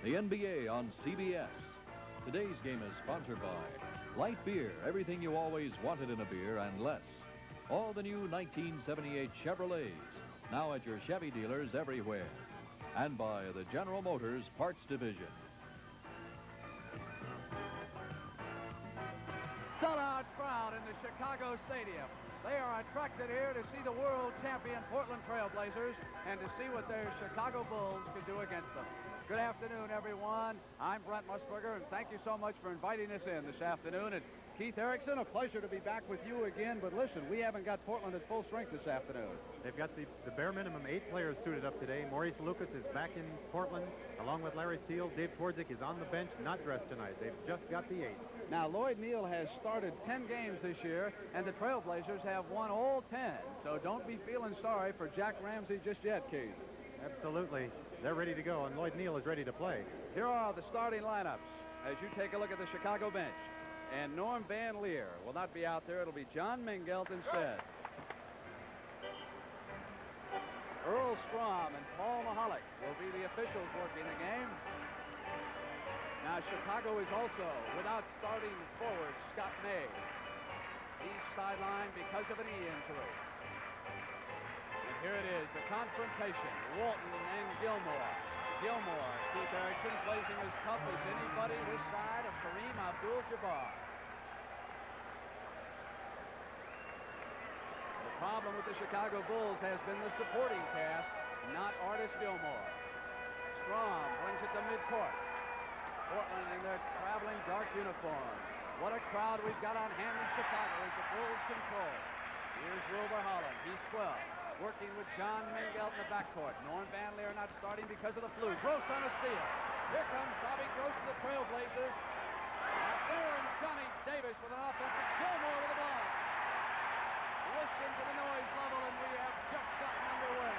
the NBA on CBS. Today's game is sponsored by Light Beer, everything you always wanted in a beer and less. All the new 1978 Chevrolets, now at your Chevy dealers everywhere. And by the General Motors Parts Division. Sellout crowd in the Chicago Stadium. They are attracted here to see the world champion Portland Trail Blazers and to see what their Chicago Bulls can do against them. Good afternoon, everyone. I'm Brent Musburger, and thank you so much for inviting us in this afternoon. And Keith Erickson, a pleasure to be back with you again. But listen, we haven't got Portland at full strength this afternoon. They've got the bare minimum 8 players suited up today. Maurice Lucas is back in Portland, along with Larry Steele. Dave Twardzik is on the bench, not dressed tonight. They've just got the 8. Now, Lloyd Neal has started 10 games this year, and the Trailblazers have won all 10. So don't be feeling sorry for Jack Ramsey just yet, Keith. Absolutely. They're ready to go, and Lloyd Neal is ready to play. Here are the starting lineups as you take a look at the Chicago bench. And Norm Van Leer will not be out there. It'll be John Mengelt instead. Earl Strom and Paul Mahalik will be the officials working the game. Now, Chicago is also without starting forward Scott May. He's sidelined because of an knee injury. And here it is, the confrontation, Walton and Gilmore. Gilmore, Keith Erickson, blazing as tough as anybody this side of Kareem Abdul-Jabbar. The problem with the Chicago Bulls has been the supporting cast, not Artis Gilmore. Strom brings it to midcourt. Portland in their traveling dark uniforms. What a crowd we've got on hand in Chicago as the Bulls control. Here's Wilbur Holland. He's 12. Working with John Mengelt in the backcourt. Norm Van Leer not starting because of the flu. Gross on a steal. Here comes Bobby Gross to the Trailblazers. And there is Johnny Davis with an offensive. Gilmore with the ball. Listen to the noise level, and we have just gotten underway.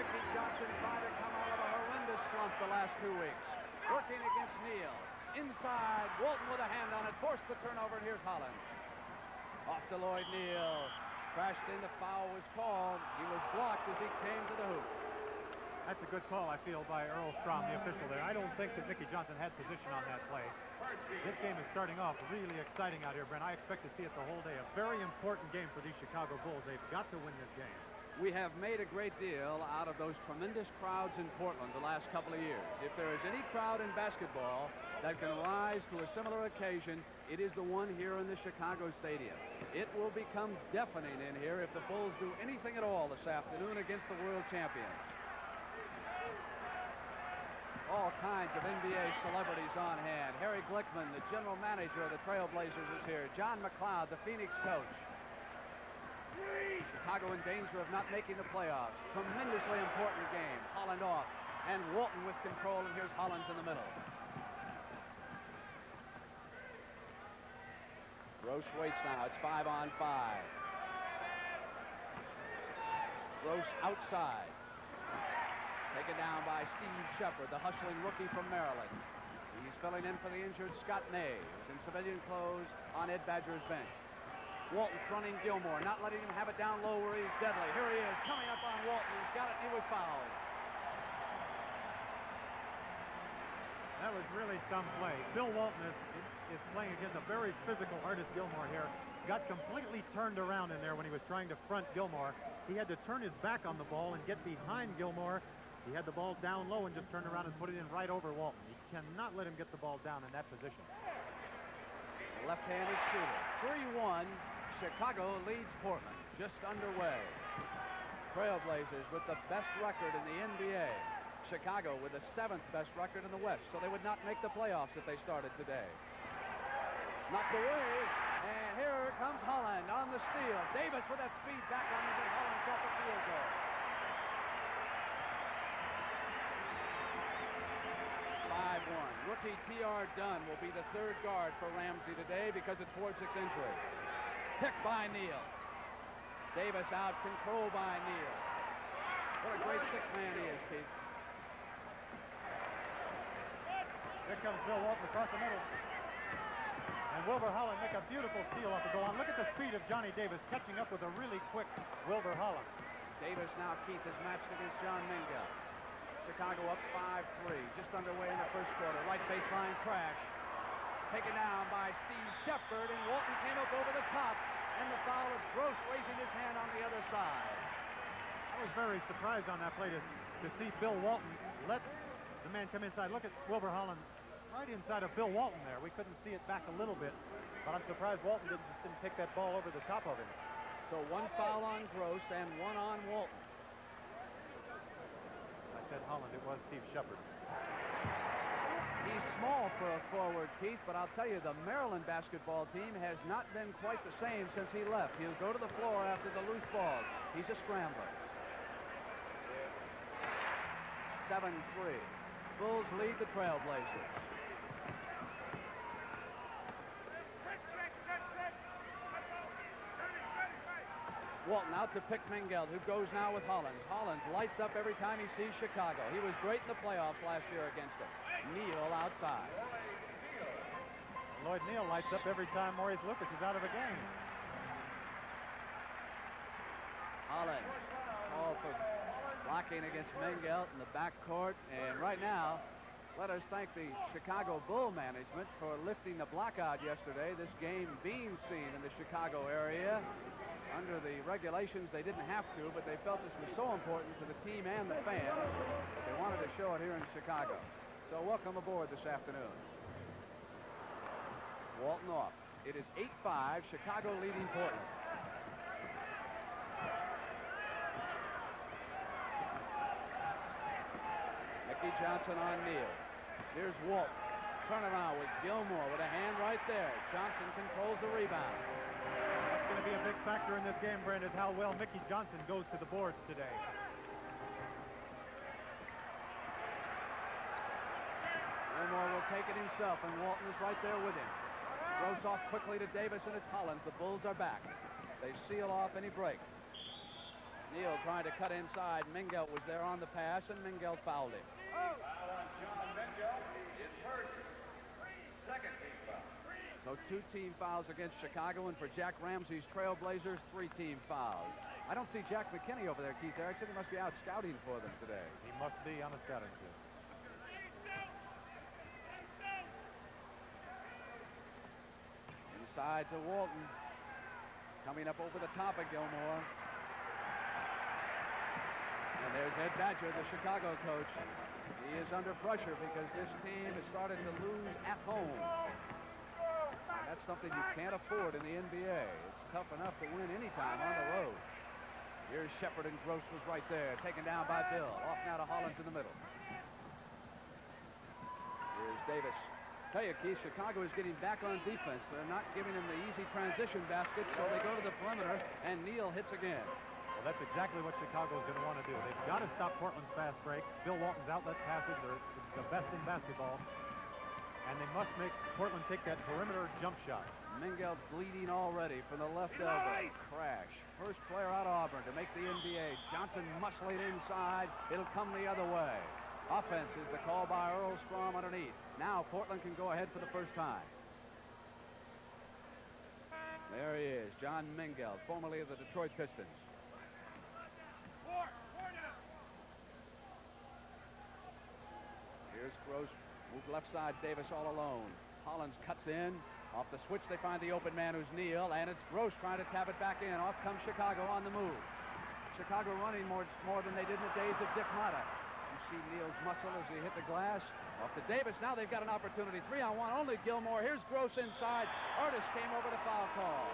Mickey Johnson tried to come out of a horrendous slump the last 2 weeks. Working against Neal. Inside, Walton with a hand on it, forced the turnover, and here's Holland. Off to Lloyd Neal. Crashed in, the foul was called. He was blocked as he came to the hoop. That's a good call, I feel, by Earl Strom, the official there. I don't think that Mickey Johnson had position on that play. This game is starting off really exciting out here, Brent. I expect to see it the whole day. A very important game for these Chicago Bulls. They've got to win this game. We have made a great deal out of those tremendous crowds in Portland the last couple of years. If there is any crowd in basketball that can rise to a similar occasion, it is the one here in the Chicago Stadium. It will become deafening in here if the Bulls do anything at all this afternoon against the world champions. All kinds of NBA celebrities on hand. Harry Glickman, the general manager of the Trailblazers, is here. John McLeod, the Phoenix coach. Chicago in danger of not making the playoffs. Tremendously important game. Holland off. And Walton with control, and here's Hollins in the middle. Gross waits now. It's 5-on-5. Gross outside. Taken down by Steve Shepard, the hustling rookie from Maryland. He's filling in for the injured Scott May, who's in civilian clothes on Ed Badger's bench. Walton fronting Gilmore, not letting him have it down low where he's deadly. Here he is, coming up on Walton. He's got it, and he was fouled. That was really some play. Bill Walton is playing against a very physical Artis Gilmore here. Got completely turned around in there when he was trying to front Gilmore. He had to turn his back on the ball and get behind Gilmore. He had the ball down low and just turned around and put it in right over Walton. You cannot let him get the ball down in that position. Left-handed shooter. 3-1. Chicago leads Portland. Just underway. Trailblazers with the best record in the NBA. Chicago with the 7th best record in the West, so they would not make the playoffs if they started today. Knocked away, and here comes Holland on the steal. Davis with that speed back on him, and Holland got the field goal. 5-1. Rookie T.R. Dunn will be the 3rd guard for Ramsey today because of Twardzik injury. Picked by Neal. Davis out, controlled by Neal. What a great 6-man he is, Keith. Here comes Bill Walton across the middle. And Wilbur Holland make a beautiful steal off the goal line. Look at the speed of Johnny Davis catching up with a really quick Wilbur Holland. Davis now, Keith, is matched against John Mingel. Chicago up 5-3, just underway in the first quarter. Right baseline crash. Taken down by Steve Shepard, and Walton came up over the top. And the foul of Gross raising his hand on the other side. I was very surprised on that play to see Bill Walton let the man come inside. Look at Wilbur Holland right inside of Bill Walton there. We couldn't see it back a little bit, but I'm surprised Walton didn't take that ball over the top of him. So one foul on Gross and one on Walton. I said Holland, it was Steve Shepard. He's small for a forward, Keith, but I'll tell you, the Maryland basketball team has not been quite the same since he left. He'll go to the floor after the loose balls. He's a scrambler. 7-3. Bulls lead the Trailblazers. Walton out to pick Mingel, who goes now with Hollins. Hollins lights up every time he sees Chicago. He was great in the playoffs last year against him. Neal outside. Lloyd Neal lights up every time Maurice Lucas is out of the game. Hollins called for blocking against Mingel in the backcourt. And right now, let us thank the Chicago Bull management for lifting the blackout yesterday. This game being seen in the Chicago area. Under the regulations, they didn't have to, but they felt this was so important to the team and the fans that they wanted to show it here in Chicago. So welcome aboard this afternoon. Walton off. It is 8-5, Chicago leading Portland. Mickey Johnson on Neal. Here's Walton. Turnaround with Gilmore with a hand right there. Johnson controls the rebound. That's going to be a big factor in this game, Brent, is how well Mickey Johnson goes to the boards today. Gilmore will take it himself, and Walton is right there with him. Throws off quickly to Davis, and it's Hollins. The Bulls are back. They seal off any break. Neal trying to cut inside. Mingel was there on the pass, and Mingel fouled him. Foul on John Mingel. His first, second team foul. So 2 team fouls against Chicago, and for Jack Ramsey's Trailblazers, 3 team fouls. I don't see Jack McKinney over there, Keith Erickson. He must be out scouting for them today. He must be on a scouting trip. Inside to Walton. Coming up over the top of Gilmore. And there's Ed Badger, the Chicago coach. He is under pressure because this team has started to lose at home. And that's something you can't afford in the NBA. It's tough enough to win anytime on the road. Here's Shepard, and Gross was right there, taken down by Bill. Off now to Hollins in the middle. Here's Davis. Tell you, Keith, Chicago is getting back on defense. They're not giving him the easy transition baskets, so they go to the perimeter, and Neal hits again. Well, that's exactly what Chicago's going to want to do. They've got to stop Portland's fast break. Bill Walton's outlet passes are the best in basketball. And they must make Portland take that perimeter jump shot. Mingel bleeding already from the left elbow. Crash. First player out of Auburn to make the NBA. Johnson muscling inside. It'll come the other way. Offense is the call by Earl Strom underneath. Now Portland can go ahead for the first time. There he is, John Mingel, formerly of the Detroit Pistons. Here's Gross, move left side, Davis all alone. Hollins cuts in. Off the switch, they find the open man, who's Neal, and it's Gross trying to tap it back in. Off comes Chicago on the move. Chicago running more than they did in the days of Dick Motta. You see Neal's muscle as he hit the glass. Off to Davis. Now they've got an opportunity. 3-on-1, only Gilmore. Here's Gross inside. Artis came over to foul call.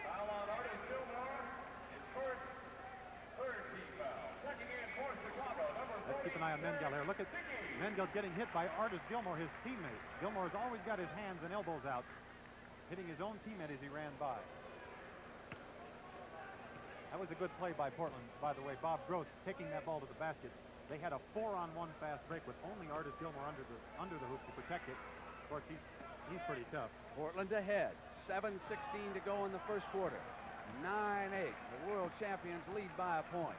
Foul on Artis Gilmore. His first, third team foul. Checking in for Chicago, number 40. Let's keep an eye on Mingel here. Look at Mingel getting hit by Artis Gilmore, his teammate. Gilmore's always got his hands and elbows out, hitting his own teammate as he ran by. That was a good play by Portland, by the way. Bob Gross taking that ball to the basket. They had a 4-on-1 fast break with only Artis Gilmore under the hoop to protect it. Of course, he's pretty tough. Portland ahead. 7:16 to go in the first quarter. 9-8. The world champions lead by a point.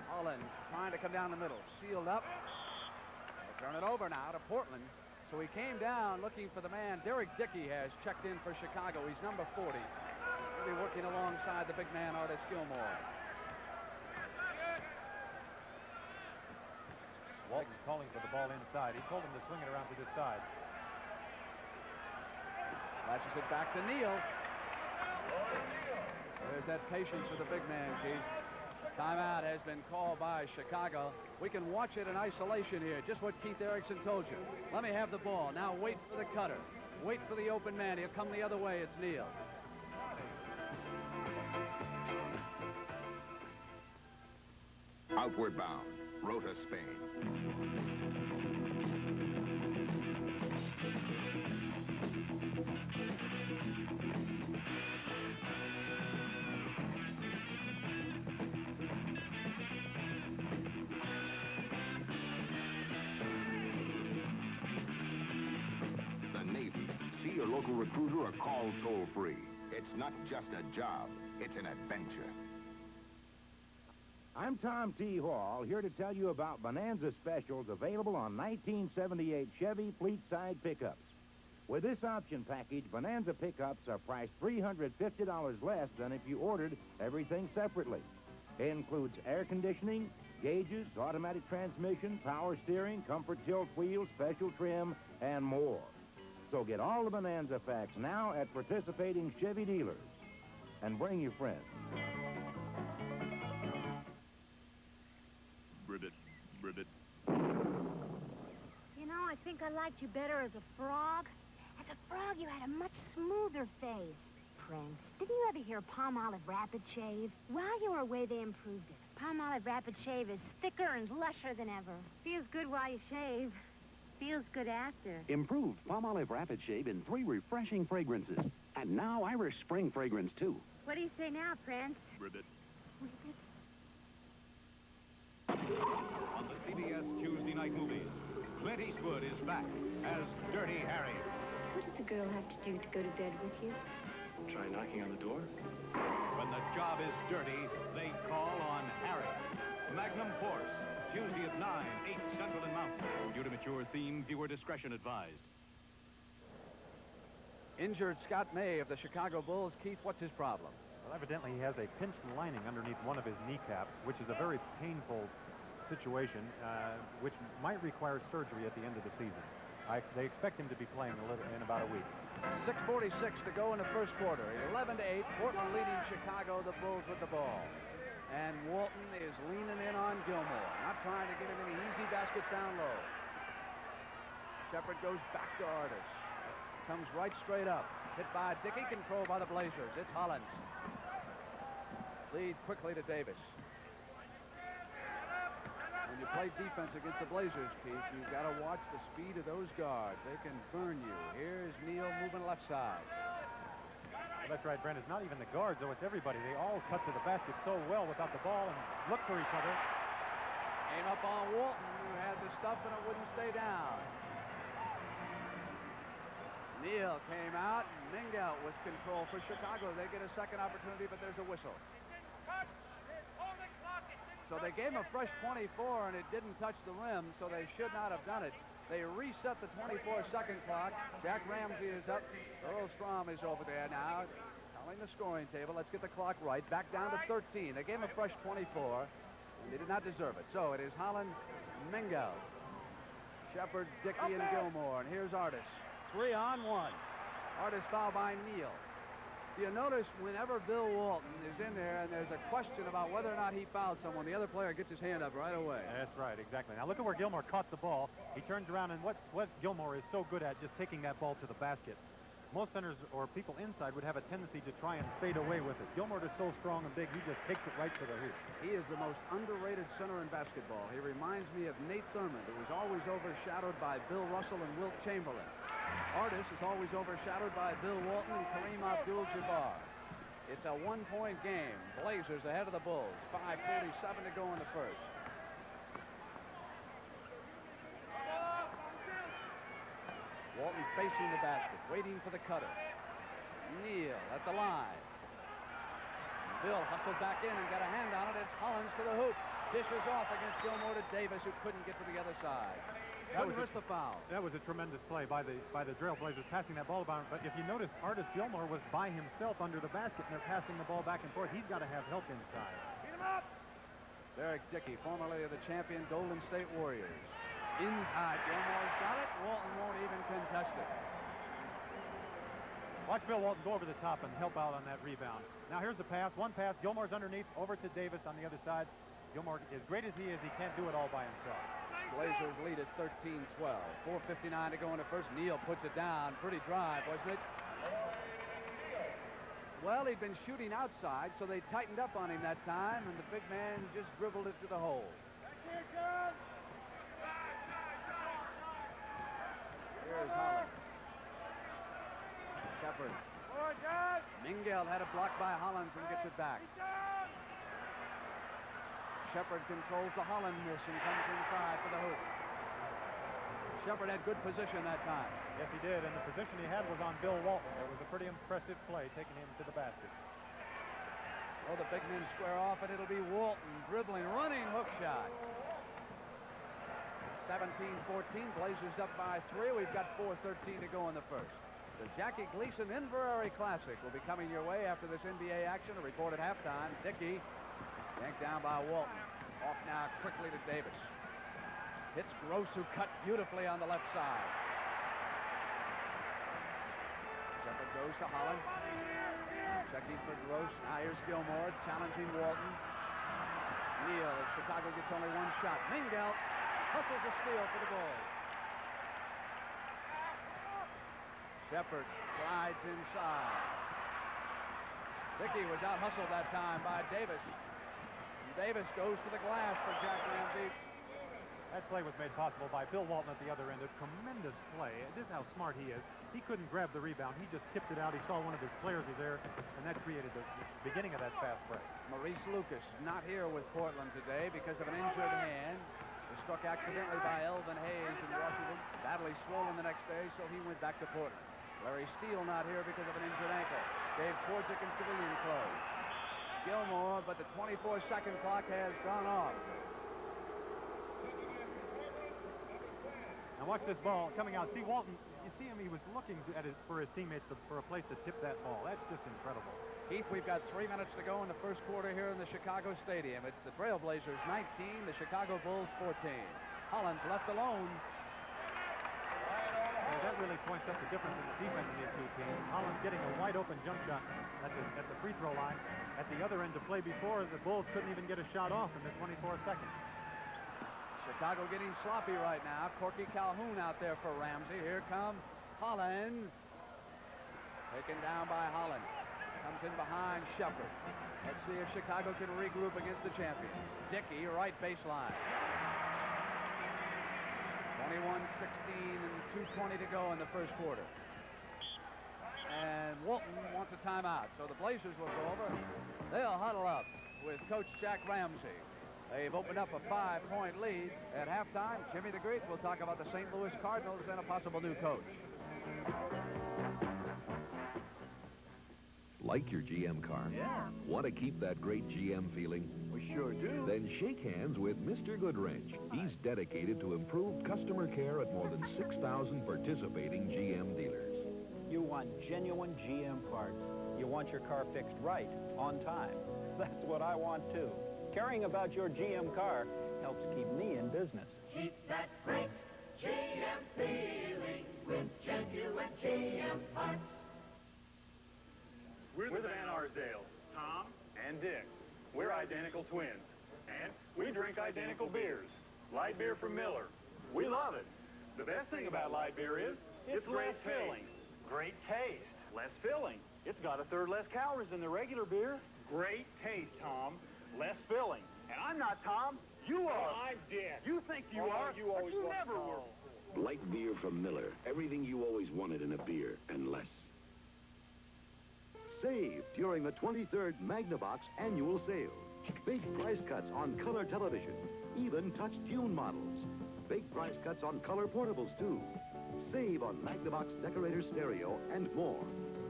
Hollins trying to come down the middle. Sealed up. They'll turn it over now to Portland. So he came down looking for the man. Derek Dickey has checked in for Chicago. He's number 40. Really worked working alongside the big man, Artis Gilmore. Walton's calling for the ball inside. He told him to swing it around to this side. Flashes it back to Neal. There's that patience for the big man, Keith. Timeout has been called by Chicago. We can watch it in isolation here, just what Keith Erickson told you. Let me have the ball. Now wait for the cutter. Wait for the open man. He'll come the other way. It's Neal. Outward bound, Rota, Spain. The Navy. See your local recruiter or call toll-free. It's not just a job, it's an adventure. I'm Tom T. Hall, here to tell you about Bonanza specials available on 1978 Chevy fleet-side pickups. With this option package, Bonanza pickups are priced $350 less than if you ordered everything separately. It includes air conditioning, gauges, automatic transmission, power steering, comfort tilt wheels, special trim, and more. So get all the Bonanza facts now at participating Chevy dealers. And bring your friends. Ribbit. You know, I think I liked you better as a frog. As a frog, you had a much smoother face. Prince, didn't you ever hear Palmolive Rapid Shave? While you were away, they improved it. Palmolive Rapid Shave is thicker and lusher than ever. Feels good while you shave. Feels good after. Improved Palmolive Rapid Shave in 3 refreshing fragrances. And now Irish Spring fragrance, too. What do you say now, Prince? Ribbit. On the CBS Tuesday night movies, Clint Eastwood is back as Dirty Harry. What does a girl have to do to go to bed with you? Try knocking on the door. When the job is dirty, they call on Harry. Magnum Force, Tuesday at 9, 8 Central and Mountain. Due to mature theme, viewer discretion advised. Injured Scott May of the Chicago Bulls. Keith, what's his problem? Well, evidently he has a pinched lining underneath one of his kneecaps, which is a very painful situation, which might require surgery at the end of the season. They expect him to be playing in about a week. 6:46 to go in the first quarter. 11-8. Portland leading Chicago. The Bulls with the ball. And Walton is leaning in on Gilmore. Not trying to get him any easy baskets down low. Shepard goes back to Artis. Comes right straight up. Hit by Dickey. Controlled by the Blazers. It's Hollins. Lead quickly to Davis. When you play defense against the Blazers, Pete, you've got to watch the speed of those guards. They can burn you. Here's Neal moving left side. Well, that's right, Brent. It's not even the guards, though. It's everybody. They all cut to the basket so well without the ball and look for each other. Came up on Walton, who had the stuff and it wouldn't stay down. Neal came out, and Mingel was control for Chicago. They get a second opportunity, but there's a whistle. So they gave him a fresh 24, and it didn't touch the rim, so they should not have done it. They reset the 24-second clock. Jack Ramsey is up. Earl Strom is over there now, telling the scoring table. Let's get the clock right. Back down to 13. They gave him a fresh 24, and they did not deserve it. So it is Holland, Mingel, Shepard, Dickey, and Gilmore. And here's Artis. 3-on-1. Artis fouled by Neal. You notice whenever Bill Walton is in there and there's a question about whether or not he fouled someone, the other player gets his hand up right away. That's right, exactly. Now look at where Gilmore caught the ball. He turns around, and what Gilmore is so good at, just taking that ball to the basket. Most centers or people inside would have a tendency to try and fade away with it. Gilmore is so strong and big, he just takes it right to the hoop. He is the most underrated center in basketball. He reminds me of Nate Thurmond, who was always overshadowed by Bill Russell and Wilt Chamberlain. Artis is always overshadowed by Bill Walton and Kareem Abdul-Jabbar. It's a one-point game. Blazers ahead of the Bulls. 5:47 to go in the first. Walton facing the basket, waiting for the cutter. Neal at the line. Bill hustled back in and got a hand on it. It's Hollins to the hoop. Dishes off against Gilmore to Davis, who couldn't get to the other side. Couldn't miss the foul. That was a tremendous play by the Trailblazers, passing that ball down. But if you notice, Artis Gilmore was by himself under the basket, and they're passing the ball back and forth. He's got to have help inside. Beat him up! Derek Dickey, formerly of the champion Golden State Warriors. Inside, Gilmore's got it. Walton won't even contest it. Watch Bill Walton go over the top and help out on that rebound. Now here's the pass. One pass. Gilmore's underneath. Over to Davis on the other side. Gilmore, as great as he is, he can't do it all by himself. Blazers lead at 13-12. 4:59 to go in the first. Neal puts it down. Pretty drive, wasn't it? Well, he'd been shooting outside, so they tightened up on him that time, and the big man just dribbled it to the hole. Here's Holland. Shepard. Mingel had it blocked by Hollins and gets it back. Shepard controls the Holland miss and comes inside for the hoop. Shepard had good position that time. Yes, he did, and the position he had was on Bill Walton. It was a pretty impressive play, taking him to the basket. Oh, the big men square off, and it'll be Walton dribbling, running hook shot. 17-14, Blazers up by 3. We've got 4:13 to go in the first. The Jackie Gleason Inverary Classic will be coming your way after this NBA action. A report at halftime. Dickey yanked down by Walton. Off now quickly to Davis. Hits Gross, who cut beautifully on the left side. Shepard goes to Holland. Checking for Gross. Now here's Gilmore challenging Walton. Neal, Chicago gets only one shot. Mingel hustles a steal for the Bulls. Shepard slides inside. Dickey was out hustled that time by Davis. Davis goes to the glass for Jack Ramsey. That play was made possible by Bill Walton at the other end. A tremendous play. This is how smart he is. He couldn't grab the rebound. He just tipped it out. He saw one of his players was there, and that created the beginning of that fast break. Maurice Lucas not here with Portland today because of an injured hand. Was struck accidentally by Elvin Hayes in Washington. Badly swollen the next day, so he went back to Portland. Larry Steele not here because of an injured ankle. Dave Twardzik in civilian clothes. Gilmore, but the 24-second clock has gone off. Now watch this ball coming out. See Walton, you see him, he was looking for his teammates for a place to tip that ball. That's just incredible. Heath, we've got 3 minutes to go in the first quarter here in the Chicago Stadium. It's the Trailblazers 19, the Chicago Bulls 14. Hollins left alone. Well, that really points up the difference in the defense of these two teams. Hollins getting a wide open jump shot at the free throw line. At the other end to play before, the Bulls couldn't even get a shot off in the 24 seconds. Chicago getting sloppy right now. Corky Calhoun out there for Ramsey. Here comes Hollins. Taken down by Holland. Comes in behind Shepard. Let's see if Chicago can regroup against the champion. Dickey, right baseline. 21-16 and 2:20 to go in the first quarter. And Walton wants a timeout, so the Blazers will go over. They'll huddle up with Coach Jack Ramsey. They've opened up a 5-point lead at halftime. Jimmy the Greek will talk about the St. Louis Cardinals and a possible new coach. Like your GM car? Yeah. Want to keep that great GM feeling? We sure do. Then shake hands with Mr. Goodwrench. He's dedicated to improved customer care at more than 6,000 participating GM dealers. You want genuine GM parts. You want your car fixed right, on time. That's what I want, too. Caring about your GM car helps keep me in business. Keep that great GM feeling with genuine GM parts. We're the Van Arsdales, Tom and Dick. We're identical twins, and we drink identical beers. Light beer from Miller. We love it. The best thing about light beer is it's less filling. Great taste. Less filling. It's got 1/3 less calories than the regular beer. Great taste, Tom. Less filling. And I'm not Tom. You are. I'm Dick. You think you are, you always but you never were. Light beer from Miller. Everything you always wanted in a beer, and less. Save during the 23rd Magnavox annual sale. Big price cuts on color television, even touch-tune models. Big price cuts on color portables, too. Save on Magnavox Decorator Stereo and more.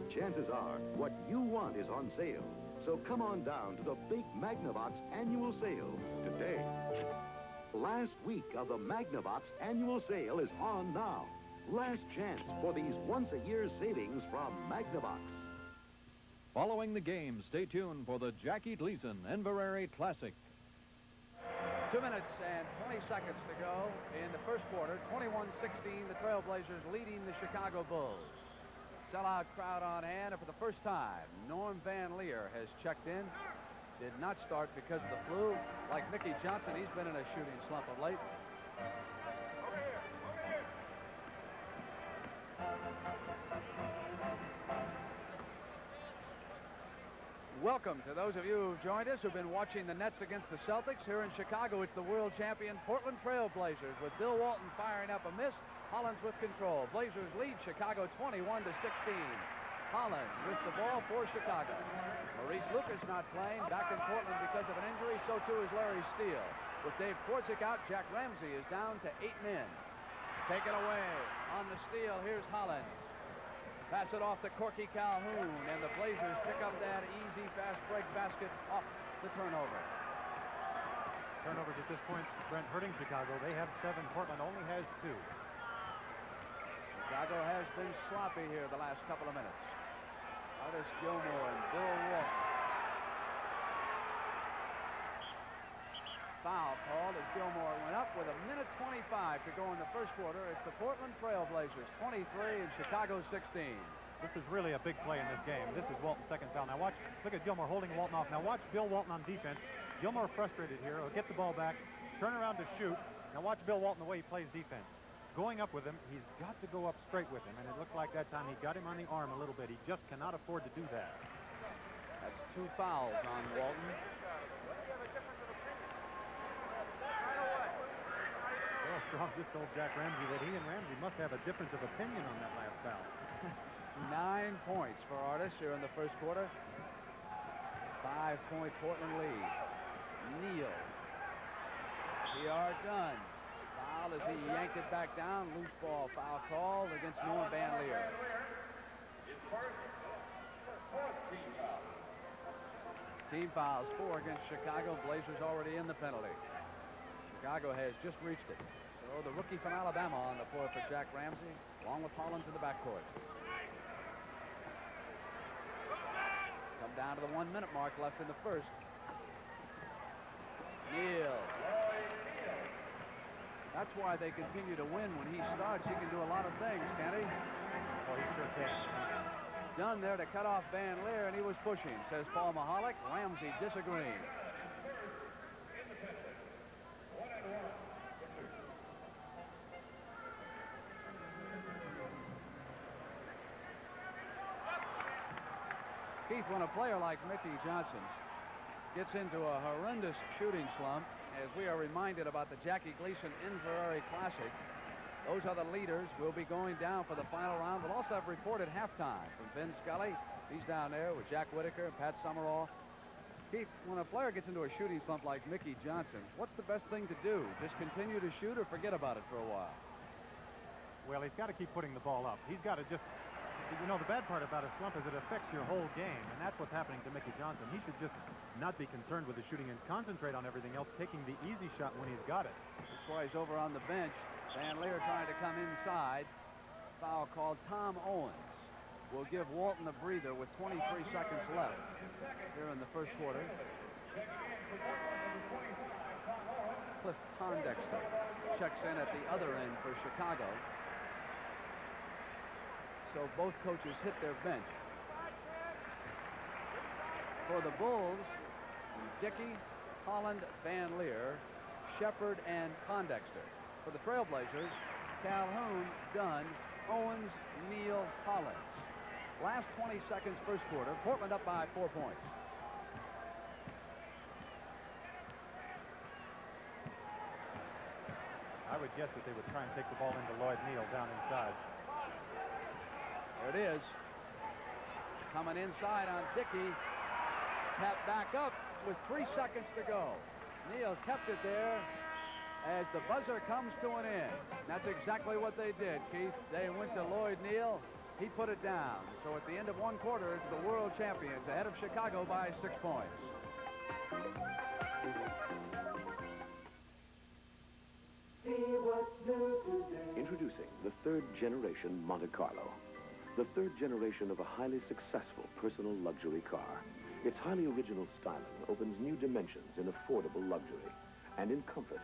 Chances are what you want is on sale. So come on down to the big Magnavox annual sale today. Last week of the Magnavox annual sale is on now. Last chance for these once-a-year savings from Magnavox. Following the game, stay tuned for the Jackie Gleason Inverary Classic. 2 minutes and 20 seconds to go in the first quarter. 21-16, the Trailblazers leading the Chicago Bulls. Sellout crowd on hand, and for the first time, Norm Van Leer has checked in. Did not start because of the flu. Like Mickey Johnson, he's been in a shooting slump of late. Welcome to those of you who've joined us who've been watching the Nets against the Celtics. Here in Chicago, it's the world champion Portland Trailblazers with Bill Walton firing up a miss. Hollins with control. Blazers lead Chicago 21-16. Hollins with the ball for Chicago. Maurice Lucas not playing. Back in Portland because of an injury. So too is Larry Steele. With Dave Twardzik out, Jack Ramsey is down to 8 men. Taken away on the steal. Here's Hollins. Pass it off to Corky Calhoun, and the Blazers pick up that easy fast break basket off the turnover. Turnovers at this point, Brent, hurting Chicago. They have 7. Portland only has 2. Chicago has been sloppy here the last couple of minutes. Artis Gilmore and Bill Walton. Foul called as Gilmore went up with 1:25 to go in the first quarter. It's the Portland Trailblazers 23 and Chicago 16. This is really a big play in this game. This is Walton's second foul. Now watch, look at Gilmore holding Walton off. Now watch Bill Walton on defense. Gilmore frustrated here. He'll get the ball back, turn around to shoot. Now watch Bill Walton the way he plays defense. Going up with him, he's got to go up straight with him, and it looked like that time he got him on the arm a little bit. He just cannot afford to do that. That's 2 fouls on Walton. Strong just told Jack Ramsey that he and Ramsey must have a difference of opinion on that last foul. 9 points for Artis here in the first quarter. 5-point Portland lead. Neal. PR done. Foul as he yanked it back down. Loose ball foul called against Norm Van Leer. Team fouls 4 against Chicago. Blazers already in the penalty. Chicago has just reached it. So the rookie from Alabama on the floor for Jack Ramsey, along with Hollins in the backcourt. Come down to the 1-minute mark left in the first. Neal. That's why they continue to win. When he starts, he can do a lot of things, can't he? Oh, he sure can. Done there to cut off Van Leer, and he was pushing, says Paul Mahalik. Ramsey disagreeing. Keith, when a player like Mickey Johnson gets into a horrendous shooting slump, as we are reminded about the Jackie Gleason Inverary Classic, those other leaders will be going down for the final round. We'll also have reported halftime from Vin Scully. He's down there with Jack Whitaker and Pat Summerall. Keith, when a player gets into a shooting slump like Mickey Johnson, what's the best thing to do? Just continue to shoot or forget about it for a while? Well, he's got to keep putting the ball up. He's got to just... You know, the bad part about a slump is it affects your whole game, and that's what's happening to Mickey Johnson. He should just not be concerned with the shooting and concentrate on everything else, taking the easy shot when he's got it. That's why he's over on the bench. Van Leer trying to come inside. Foul called. Tom Owens will give Walton a breather with 23 seconds left here in the first quarter. Cliff Pondexter checks in at the other end for Chicago. So both coaches hit their bench. For the Bulls, Dickey, Holland, Van Leer, Shepard, and Pondexter. For the Trailblazers, Calhoun, Dunn, Owens, Neal, Hollins. Last 20 seconds first quarter. Portland up by 4 points. I would guess that they would try and take the ball into Lloyd Neal down inside. There it is. Coming inside on Dickey. Tap back up with 3 seconds to go. Neal kept it there as the buzzer comes to an end. That's exactly what they did, Keith. They went to Lloyd Neal. He put it down. So at the end of 1 quarter, it's the world champions ahead of Chicago by 6 points. See what's new today. Introducing the third generation Monte Carlo. The third generation of a highly successful personal luxury car. Its highly original styling opens new dimensions in affordable luxury and in comfort.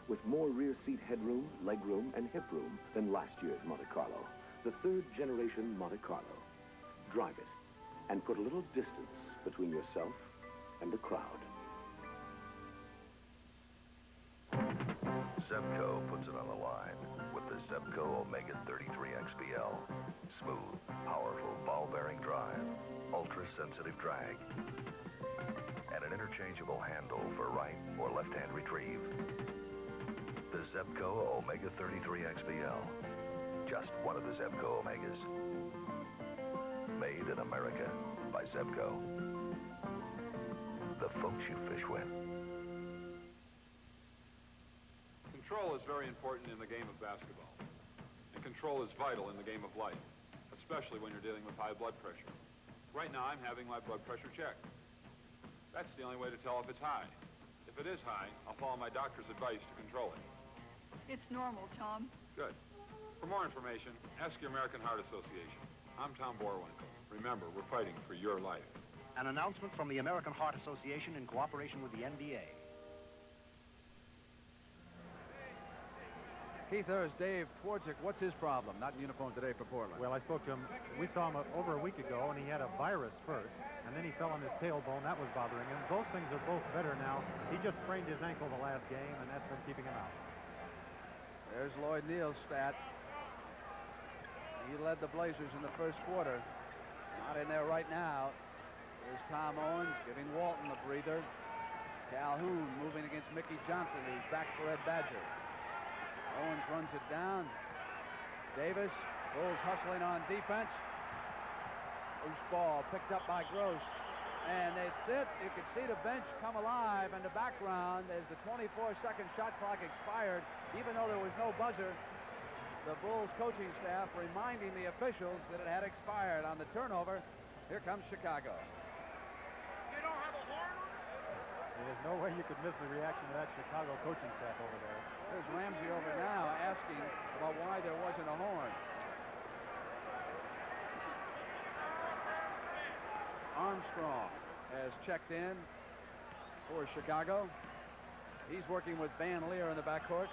With more rear seat headroom, legroom, and hip room than last year's Monte Carlo. The third generation Monte Carlo. Drive it and put a little distance between yourself and the crowd. Zebco puts it on the line with the Zebco Omega 33 XPL. Smooth, powerful ball-bearing drive, ultra-sensitive drag, and an interchangeable handle for right or left-hand retrieve. The Zebco Omega 33 XPL. Just one of the Zebco Omegas. Made in America by Zebco. The folks you fish with. Control is very important in the game of basketball. And control is vital in the game of life, especially when you're dealing with high blood pressure. Right now, I'm having my blood pressure checked. That's the only way to tell if it's high. If it is high, I'll follow my doctor's advice to control it. It's normal, Tom. Good. For more information, ask your American Heart Association. I'm Tom Borwinkle. Remember, we're fighting for your life. An announcement from the American Heart Association in cooperation with the NBA. Keith, there's Dave Twardzik. What's his problem? Not in uniform today for Portland. Well, I spoke to him. We saw him over a week ago, and he had a virus first, and then he fell on his tailbone. That was bothering him. Those things are both better now. He just sprained his ankle the last game, and that's been keeping him out. There's Lloyd Neal's stat. He led the Blazers in the first quarter. Not in there right now. There's Tom Owens giving Walton a breather. Calhoun moving against Mickey Johnson, who's back for Ed Badger. Owens runs it down. Davis, Bulls hustling on defense. Loose ball picked up by Gross. And that's it. You can see the bench come alive in the background as the 24-second shot clock expired, even though there was no buzzer. The Bulls coaching staff reminding the officials that it had expired on the turnover. Here comes Chicago. There's no way you could miss the reaction of that Chicago coaching staff over there. There's Ramsey over now asking about why there wasn't a horn. Armstrong has checked in for Chicago. He's working with Van Leer in the backcourt.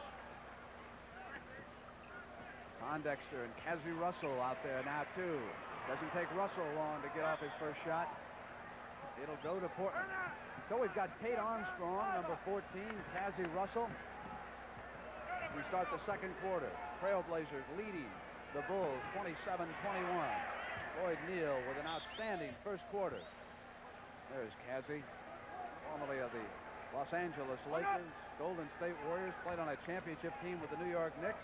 Pondexter and Cazzie Russell out there now, too. Doesn't take Russell long to get off his first shot. It'll go to Portland. So we've got Tate Armstrong, number 14, Cazzie Russell. We start the second quarter. Trailblazers leading the Bulls 27-21. Lloyd Neal with an outstanding first quarter. There's Cazzie, formerly of the Los Angeles Lakers, Golden State Warriors, played on a championship team with the New York Knicks.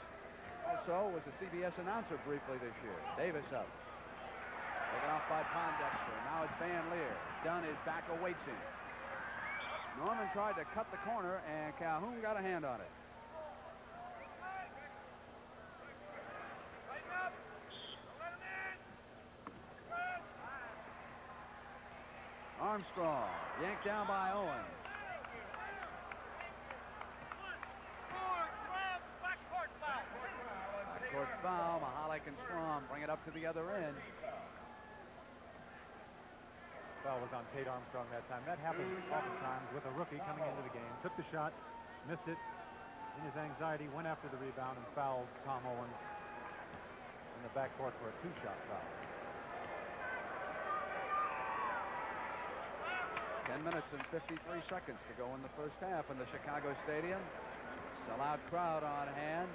Also was a CBS announcer briefly this year. Davis up. Taken off by Pondexter. Now it's Van Leer. Dunn is back, awaits him. Norman tried to cut the corner, and Calhoun got a hand on it. Armstrong yanked down by Owen. Backcourt foul. Mahalik and Strom bring it up to the other end. Foul was on Tate Armstrong that time. That happens oftentimes with a rookie coming into the game. Took the shot, missed it. In his anxiety, went after the rebound and fouled Tom Owens in the backcourt for a two-shot foul. 10 minutes and 53 seconds to go in the first half in the Chicago Stadium. Sellout crowd on hand.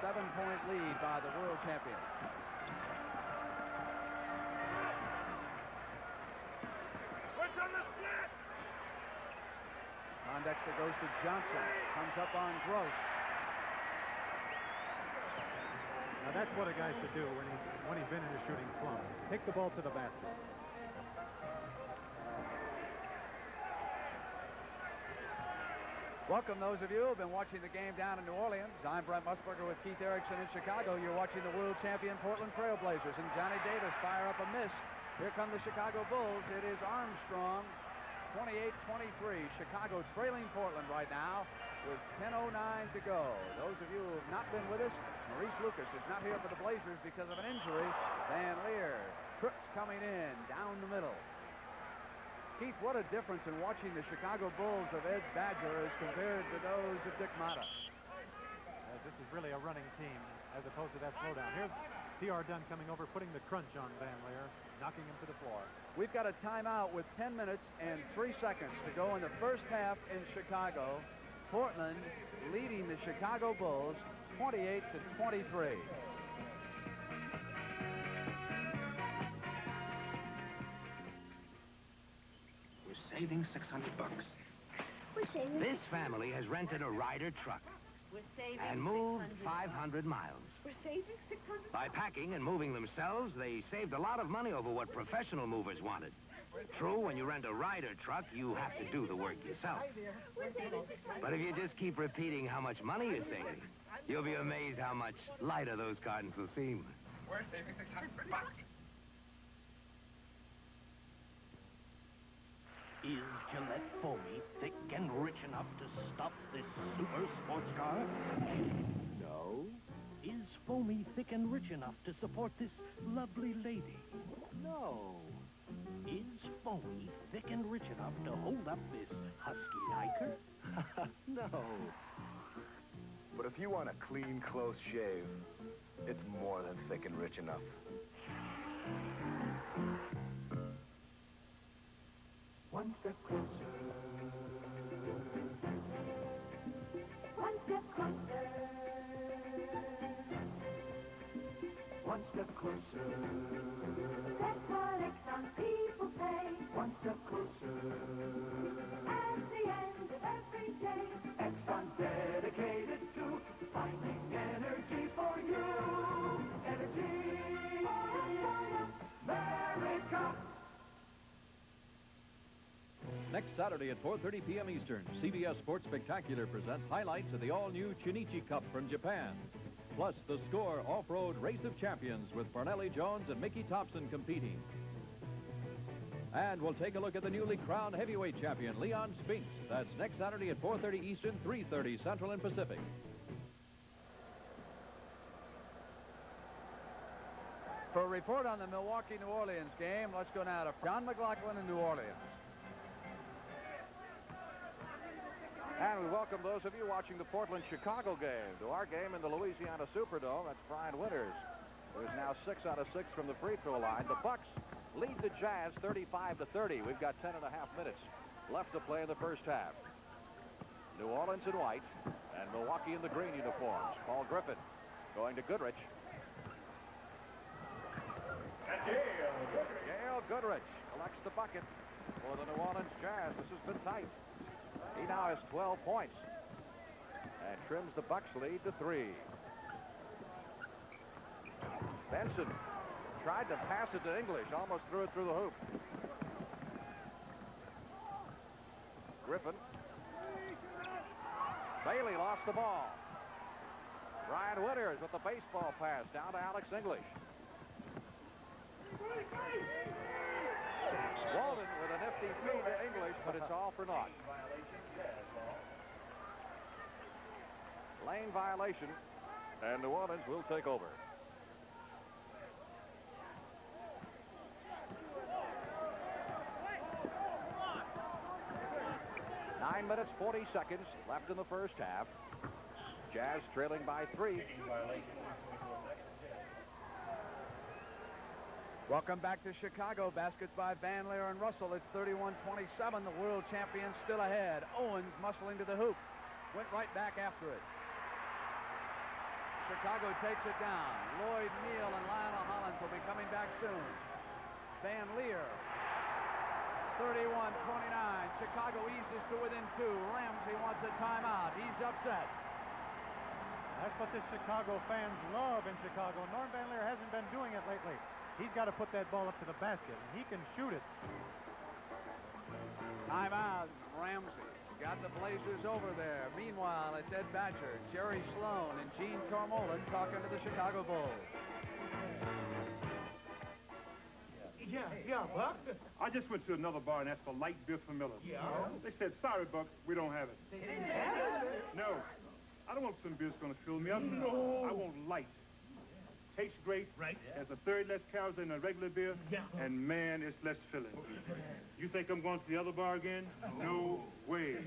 7-point lead by the world champion. Pondexter goes to Johnson. Comes up on Gross. Now that's what a guy should do when he's been in a shooting slump. Take the ball to the basket. Welcome those of you who have been watching the game down in New Orleans. I'm Brent Musburger with Keith Erickson in Chicago. You're watching the world champion Portland Trailblazers, and Johnny Davis fire up a miss. Here come the Chicago Bulls. It is Armstrong 28-23. Chicago trailing Portland right now with 10:09 to go. Those of you who have not been with us, Maurice Lucas is not here for the Blazers because of an injury. Van Leer trips coming in down the middle. Keith, what a difference in watching the Chicago Bulls of Ed Badger as compared to those of Dick Motta. This is really a running team as opposed to that slowdown. Here's T.R. Dunn coming over, putting the crunch on Van Leer, knocking him to the floor. We've got a timeout with 10 minutes and 3 seconds to go in the first half in Chicago. Portland leading the Chicago Bulls 28-23. We're saving $600. We're saving. This family has rented a Ryder truck We're saving. and moved 500 miles. We're saving 600. By packing and moving themselves, they saved a lot of money over what professional movers wanted. True, when you rent a Ryder truck, you have to do the work yourself. We're saving 600. But if you just keep repeating how much money you're saving, you'll be amazed how much lighter those cartons will seem. We're saving $600. Is Gillette foamy thick and rich enough to stop this super sports car? No. Is foamy thick and rich enough to support this lovely lady? No. Is foamy thick and rich enough to hold up this husky hiker? No. But if you want a clean, close shave, it's more than thick and rich enough. One step closer. One step closer. One step closer. That's what Exxon people say. One step closer. At the end of every day, Exxon's dedicated to finding energy for you. Energy for America. Next Saturday at 4:30 p.m. Eastern, CBS Sports Spectacular presents highlights of the all-new Chunichi Cup from Japan. Plus, the Score Off-Road Race of Champions with Parnelli Jones and Mickey Thompson competing. And we'll take a look at the newly crowned heavyweight champion, Leon Spinks. That's next Saturday at 4:30 Eastern, 3:30 Central and Pacific. For a report on the Milwaukee-New Orleans game, let's go now to John McLaughlin in New Orleans. And we welcome those of you watching the Portland-Chicago game to our game in the Louisiana Superdome. That's Brian Winters. There's now 6 out of 6 from the free throw line. The Bucks lead the Jazz 35-30. We've got 10.5 minutes left to play in the first half. New Orleans in white and Milwaukee in the green uniforms. Paul Griffin going to Goodrich. Gail Goodrich collects the bucket for the New Orleans Jazz. This has been tight. He now has 12 points and trims the Bucks lead to 3. Benson tried to pass it to English, almost threw it through the hoop. Griffin. Bailey lost the ball. Brian Winters with the baseball pass down to Alex English. Walden with a nifty feed to English, but it's all for naught. Lane violation, and New Orleans will take over. Nine minutes, 40 seconds left in the first half. Jazz trailing by 3. Welcome back to Chicago. Baskets by Van Leer and Russell. It's 31-27. The world champion still ahead. Owens muscling to the hoop. Went right back after it. Chicago takes it down. Lloyd Neal and Lionel Hollins will be coming back soon. Van Leer. 31-29. Chicago eases to within 2. Ramsey wants a timeout. He's upset. That's what the Chicago fans love in Chicago. Norm Van Leer hasn't been doing it lately. He's got to put that ball up to the basket, and he can shoot it. Timeout. Ramsey got the Blazers over there. Meanwhile, it's Ed Badger, Jerry Sloan, and Gene Tormolen talking to the Chicago Bulls. Yeah, now, Buck? I just went to another bar and asked for light beer from Miller. Yeah? They said, sorry, Buck, we don't have it. They didn't have it? No. I don't want some beer that's going to fill me up. No. I want light. Tastes great. Right. Has a third less calories than a regular beer. Yeah. And, man, it's less filling. You think I'm going to the other bar again? No way.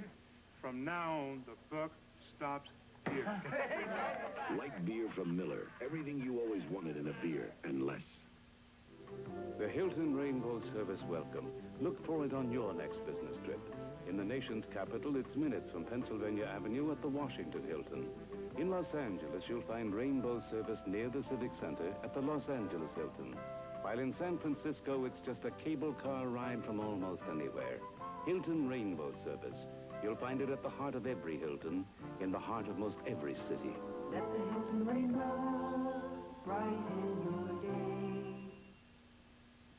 From now on, the buck stops here. Light beer from Miller. Everything you always wanted in a beer, and less. The Hilton Rainbow Service welcome. Look for it on your next business trip. In the nation's capital, it's minutes from Pennsylvania Avenue at the Washington Hilton. In Los Angeles, you'll find Rainbow Service near the Civic Center at the Los Angeles Hilton. While in San Francisco, it's just a cable car ride from almost anywhere. Hilton Rainbow Service. You'll find it at the heart of every Hilton, in the heart of most every city. Let the Hilton Rainbow brighten your day.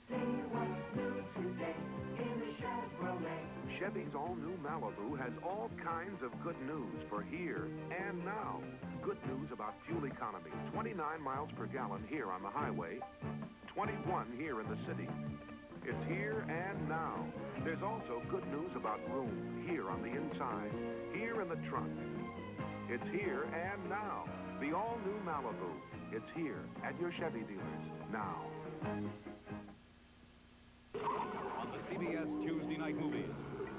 Say what's new today in the Chevrolet. Chevy's all-new Malibu has all kinds of good news for here and now. Good news about fuel economy. 29 miles per gallon here on the highway, 21 here in the city. It's here and now. There's also good news about room here on the inside, here in the trunk. It's here and now. The all-new Malibu. It's here at your Chevy dealers now. On the CBS Tuesday night movies,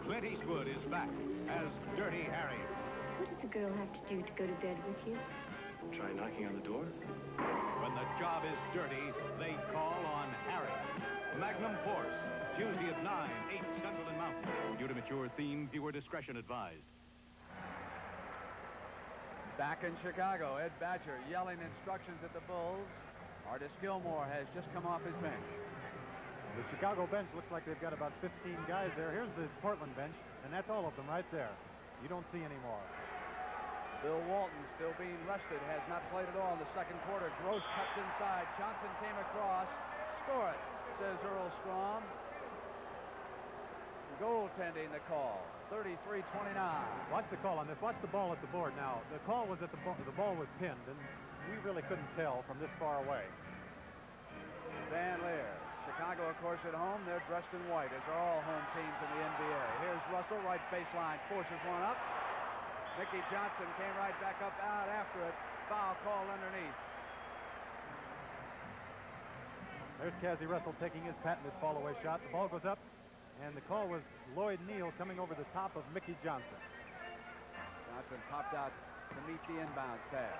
Clint Eastwood is back as Dirty Harry. What does a girl have to do to go to bed with you? Try knocking on the door. When the job is dirty, they call on Harry. Magnum Force, Tuesday at 9, 8 Central and Mountain. Due to mature theme, viewer discretion advised. Back in Chicago, Ed Badger yelling instructions at the Bulls. Artis Gilmore has just come off his bench. The Chicago bench looks like they've got about 15 guys there. Here's the Portland bench, and that's all of them right there. You don't see any more. Bill Walton still being rested, has not played at all in the second quarter. Gross cuts inside. Johnson came across. Score it, says Earl Strom. Goaltending the call. 33-29. Watch the call on this. Watch the ball at the board now. The call was at the ball was pinned, and we really couldn't tell from this far away. Van Leer. Chicago, of course, at home. They're dressed in white, as are all home teams in the NBA. Here's Russell, right baseline, forces one up. Mickey Johnson came right back up out after it. Foul call underneath. There's Cassie Russell taking his patented fall-away shot. The ball goes up, and the call was Lloyd Neal coming over the top of Mickey Johnson. Johnson popped out to meet the inbounds pass.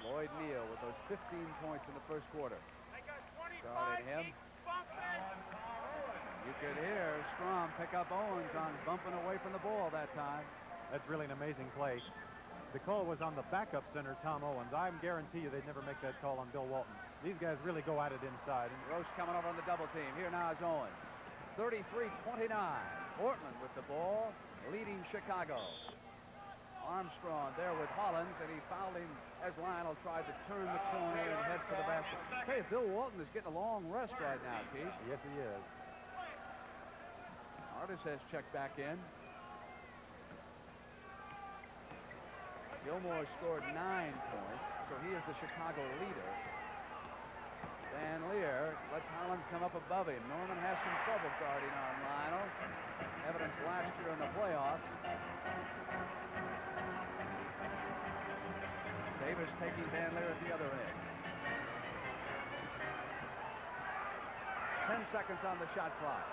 Lloyd Neal with those 15 points in the first quarter. Started him. You could hear Strom pick up Owens on bumping away from the ball that time. That's really an amazing play. The call was on the backup center, Tom Owens. I guarantee you they'd never make that call on Bill Walton. These guys really go at it inside. And Roche coming over on the double team. Here now is Owens. 33-29. Portland with the ball, leading Chicago. Armstrong there with Hollins, and he fouled him as Lionel tried to turn the corner and head for the basket. Hey, Bill Walton is getting a long rest right now, Keith. Yes, he is. Artis has checked back in. Gilmore scored 9 points, so he is the Chicago leader. Van Leer lets Hollins come up above him. Norman has some trouble guarding on Lionel. Evidence last year in the playoffs. Davis taking Van Leer at the other end. 10 seconds on the shot clock.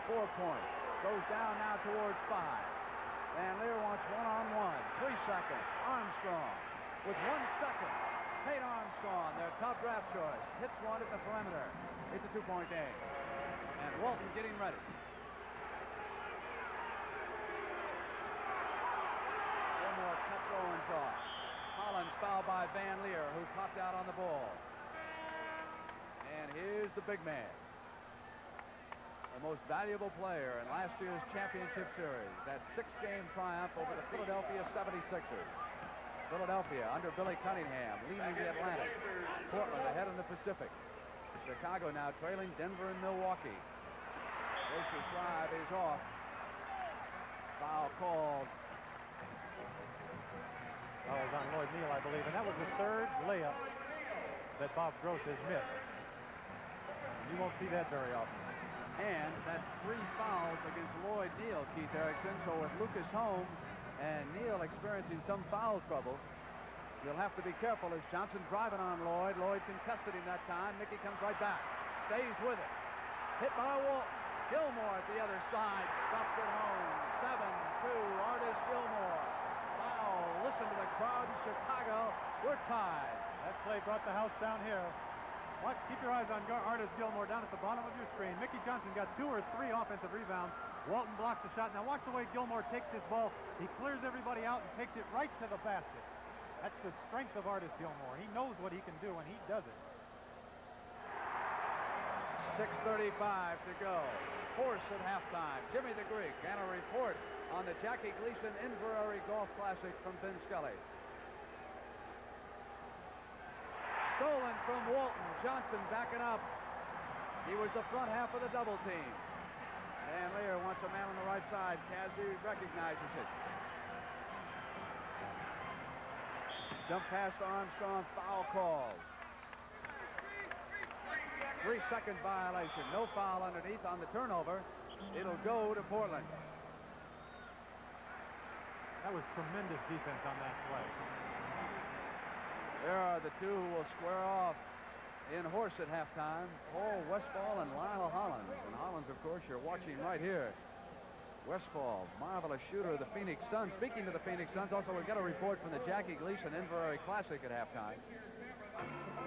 4 points. Goes down now towards 5. Van Leer wants one-on-one. 3 seconds. Armstrong with 1 second. Tate Armstrong, their top draft choice, hits one at the perimeter. It's a 2-point game. And Walton getting ready. Gilmore cuts Owens off. Hollins fouled by Van Leer, who popped out on the ball. And here's the big man. The most valuable player in last year's championship series. That 6-game triumph over the Philadelphia 76ers. Philadelphia under Billy Cunningham leading the Atlantic. Portland ahead in the Pacific. Chicago now trailing Denver and Milwaukee. Roche's drive is off. Foul called. That was on Lloyd Neal, I believe, and that was the third layup that Bob Gross has missed. You won't see that very often. And that's 3 fouls against Lloyd Neal, Keith Erickson. So with Lucas Holmes and Neal experiencing some foul trouble, you'll have to be careful as Johnson driving on Lloyd. Lloyd contested him that time. Mickey comes right back. Stays with it. Hit by Walton. Gilmore at the other side. Stops it home. 7-2. Artis Gilmore. Wow. Listen to the crowd in Chicago. We're tied. That play brought the house down here. Watch, keep your eyes on Artis Gilmore down at the bottom of your screen. Mickey Johnson got 2 or 3 offensive rebounds. Walton blocks the shot. Now watch the way Gilmore takes this ball. He clears everybody out and takes it right to the basket. That's the strength of Artis Gilmore. He knows what he can do, and he does it. 6:35 to go. Horse at halftime. Jimmy the Greek and a report on the Jackie Gleason Inverary Golf Classic from Vin Scully. Stolen from Walton. Johnson backing up. He was the front half of the double team. Van Leer wants a man on the right side. Kazzy recognizes it. Jump pass to Armstrong. Foul called. 3-second violation. No foul underneath on the turnover. It'll go to Portland. That was tremendous defense on that play. There are the 2 who will square off in Horse at halftime. Paul Westphal and Lyle Hollins. And Hollins, of course, you're watching right here. Westphal, marvelous shooter of the Phoenix Suns. Speaking of the Phoenix Suns, also we'll get a report from the Jackie Gleason Inverary Classic at halftime.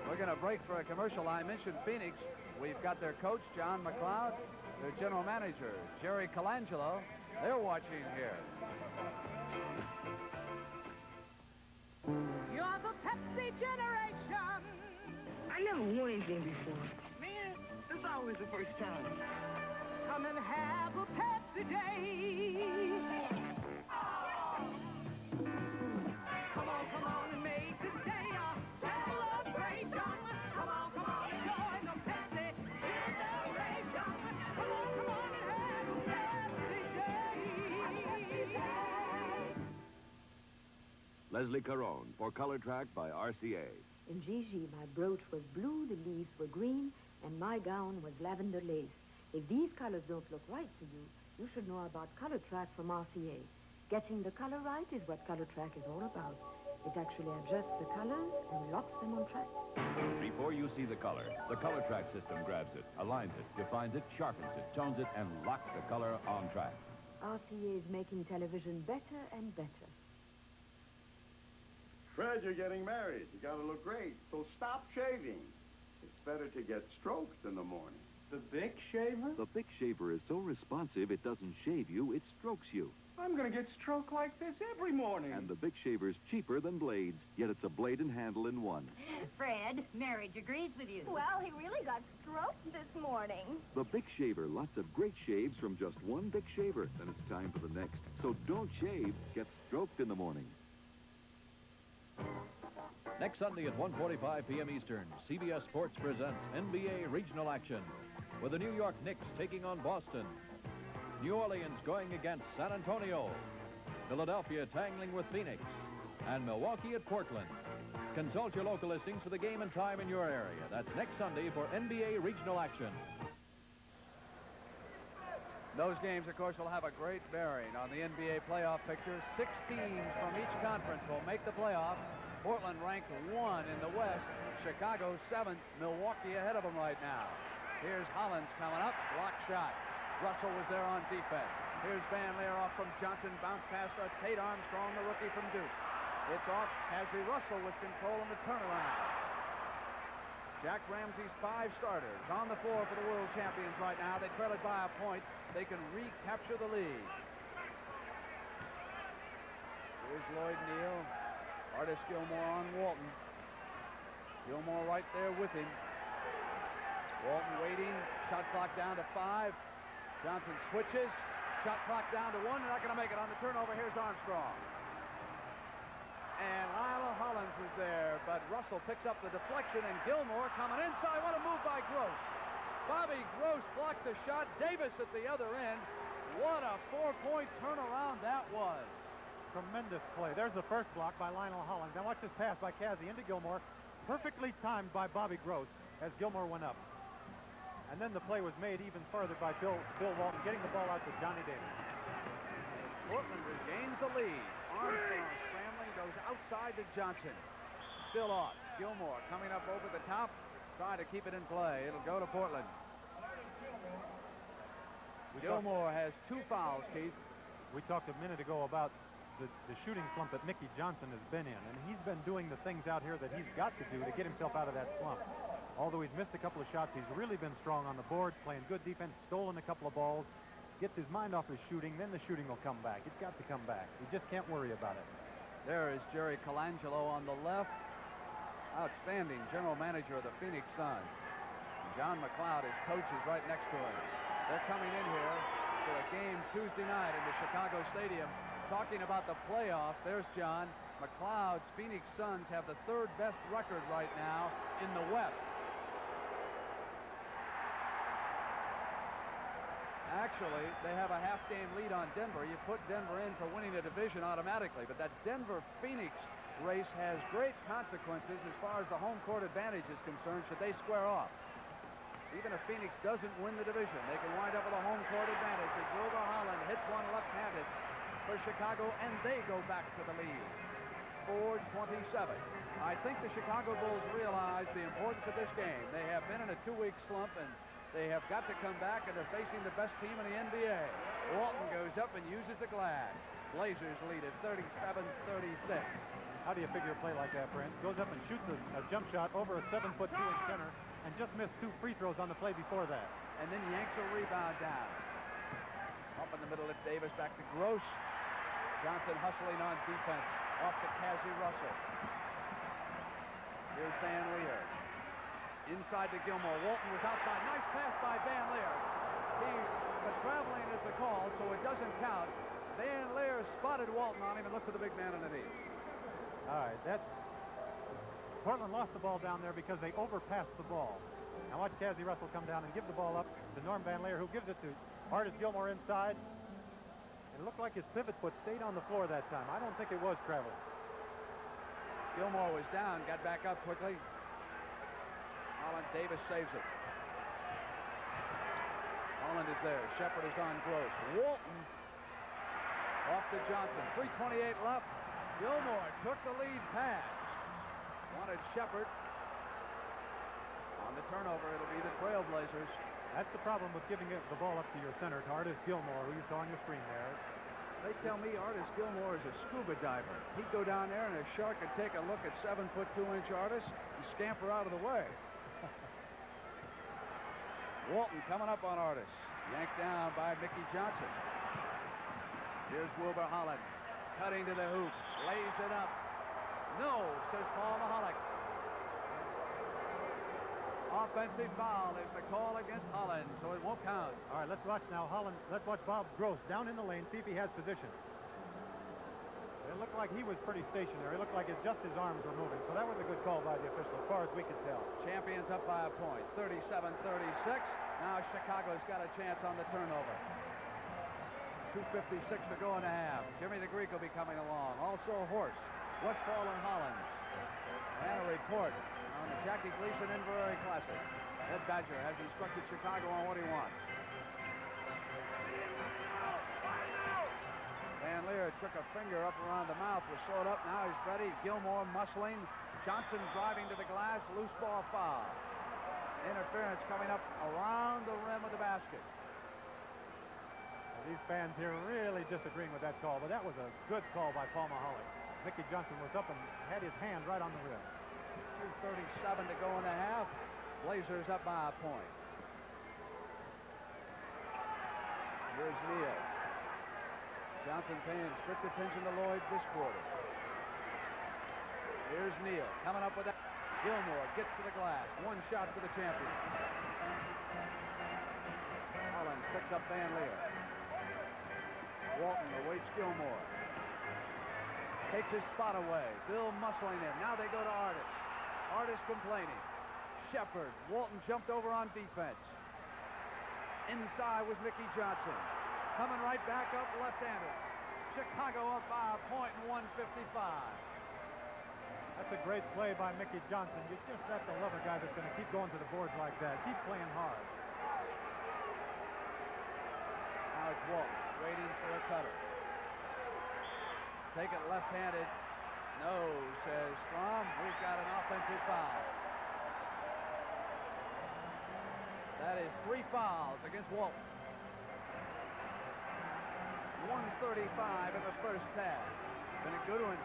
We're going to break for a commercial. I mentioned Phoenix. We've got their coach, John McLeod, their general manager, Jerry Colangelo. They're watching here. You're the Pepsi generation. I never won anything before. Man, it's always the first time. Come and have a Pepsi day. Come on and make this day a celebration. Come on and join the Pepsi generation. Come on and have a Pepsi day. Leslie Caron for Color Track by RCA. In Gigi, my brooch was blue, the leaves were green, and my gown was lavender lace. If these colors don't look right to you, you should know about Color Track from RCA. Getting the color right is what Color Track is all about. It actually adjusts the colors and locks them on track. Before you see the Color Track system grabs it, aligns it, defines it, sharpens it, tones it, and locks the color on track. RCA is making television better and better. Fred, you're getting married. You gotta look great, so stop shaving. It's better to get stroked in the morning. The Bic shaver? The Bic shaver is so responsive it doesn't shave you, it strokes you. I'm gonna get stroked like this every morning. And the Bic shaver's cheaper than blades, yet it's a blade and handle in one. Fred, marriage agrees with you. Well, he really got stroked this morning. The Bic shaver, lots of great shaves from just one Bic shaver. Then it's time for the next. So don't shave, get stroked in the morning. Next Sunday at 1:45 p.m. Eastern, CBS Sports presents NBA regional action with the New York Knicks taking on Boston, New Orleans going against San Antonio, Philadelphia tangling with Phoenix, and Milwaukee at Portland. Consult your local listings for the game and time in your area. That's next Sunday for NBA regional action. Those games, of course, will have a great bearing on the NBA playoff picture. 6 teams from each conference will make the playoff. Portland ranked 1 in the West. Chicago 7th. Milwaukee ahead of them right now. Here's Hollins coming up. Block shot. Russell was there on defense. Here's Van Leer off from Johnson. Bounce pass to Tate Armstrong, the rookie from Duke. It's off. Kazzy Russell with control in the turnaround. Jack Ramsey's 5 starters on the floor for the world champions right now. They trail it by a point. They can recapture the lead. Here's Lloyd Neal. Artis Gilmore on Walton. Gilmore right there with him. Walton waiting. Shot clock down to 5. Johnson switches. Shot clock down to 1. They're not going to make it on the turnover. Here's Armstrong. And Lyle Hollins is there, but Russell picks up the deflection, and Gilmore coming inside. What a move by Gross. Bobby Gross blocked the shot. Davis at the other end. What a 4-point turnaround that was. Tremendous play. There's the first block by Lionel Hollins. Now watch this pass by Kazzy into Gilmore. Perfectly timed by Bobby Gross as Gilmore went up. And then the play was made even further by Bill Walton, getting the ball out to Johnny Davis. Portland regains the lead. Armstrong scrambling, goes outside to Johnson. Still off. Gilmore coming up over the top, trying to keep it in play. It'll go to Portland. Gilmore has 2 fouls, Keith. We talked a minute ago about the shooting slump that Mickey Johnson has been in, and he's been doing the things out here that he's got to do to get himself out of that slump. Although he's missed a couple of shots, he's really been strong on the boards, playing good defense, stolen a couple of balls, gets his mind off his shooting, then the shooting will come back. It's got to come back. He just can't worry about it. There is Jerry Colangelo on the left. Outstanding general manager of the Phoenix Suns. John McLeod, his coach, is right next to him. They're coming in here for a game Tuesday night in the Chicago Stadium, talking about the playoffs. There's John. McLeod's Phoenix Suns have the 3rd best record right now in the West. Actually, they have a half-game lead on Denver. You put Denver in for winning the division automatically, but that Denver-Phoenix race has great consequences as far as the home court advantage is concerned should they square off. Even if Phoenix doesn't win the division, they can wind up with a home court advantage as Wilbur Holland hits one left-handed for Chicago, and they go back to the lead. 4:27. I think the Chicago Bulls realize the importance of this game. They have been in a 2-week slump, and they have got to come back, and they're facing the best team in the NBA. Walton goes up and uses the glass. Blazers lead at 37-36. How do you figure a play like that, Brent? Goes up and shoots a jump shot over a 7'2" center and just missed 2 free throws on the play before that. And then yanks a rebound down. Up in the middle of Davis, back to Gross. Johnson hustling on defense. Off to Cazzie Russell. Here's Van Leer. Inside to Gilmore. Walton was outside. Nice pass by Van Leer. But traveling is the call, so it doesn't count. Van Leer spotted Walton on him and looked for the big man underneath. All right, Portland lost the ball down there because they overpassed the ball. Now watch Cazzie Russell come down and give the ball up to Norm Van Leer, who gives it to Artis Gilmore inside. It looked like his pivot foot stayed on the floor that time. I don't think it was traveling. Gilmore was down, got back up quickly. Holland Davis saves it. Holland is there. Shepard is on Gross. Walton off to Johnson. 3:28 left. Gilmore took the lead pass. Wanted Shepard. On the turnover, it'll be the Trailblazers. That's the problem with giving the ball up to your center, to Artis Gilmore, who you saw on your screen there. They tell me Artis Gilmore is a scuba diver. He'd go down there and a shark could take a look at 7'2" Artis and scamper out of the way. Walton coming up on Artis. Yanked down by Mickey Johnson. Here's Wilbur Holland. Cutting to the hoop. Lays it up. No, says Paul Mahalik. Offensive foul is the call against Holland, so it won't count. All right, let's watch now Holland. Let's watch Bob Gross down in the lane, see if he has position. It looked like he was pretty stationary. It looked like just his arms were moving, so that was a good call by the official, as far as we could tell. Champions up by a point, 37-36. Now Chicago's got a chance on the turnover. 2:56 to go in the half. Jimmy the Greek will be coming along. Also Horst, Westfall, and Hollins. And a report on the Jackie Gleason Inverary Classic. Ed Badger has instructed Chicago on what he wants. Van Leer took a finger up around the mouth, was sewed up. Now he's ready. Gilmore muscling. Johnson driving to the glass. Loose ball foul. Interference coming up around the rim of the basket. These fans here really disagreeing with that call, but that was a good call by Paul Mahalik. Mickey Johnson was up and had his hand right on the rim. 2:37 to go in the half. Blazers up by a point. Here's Neal. Johnson paying strict attention to Lloyd this quarter. Here's Neal coming up with that. Gilmore gets to the glass. One shot for the champion. Hollins picks up Van Leer. Walton awaits Gilmore. Takes his spot away. Bill muscling in. Now they go to Artis. Artis complaining. Shepard. Walton jumped over on defense. Inside was Mickey Johnson. Coming right back up left-handed. Chicago up by a point in 1:55. That's a great play by Mickey Johnson. You just have to love a guy that's going to keep going to the boards like that. Keep playing hard. it's Walton waiting for a cutter. Take it left-handed. No, says Strom. We've got an offensive foul. That is 3 fouls against Walton. 1:35 in the first half. Been a good one.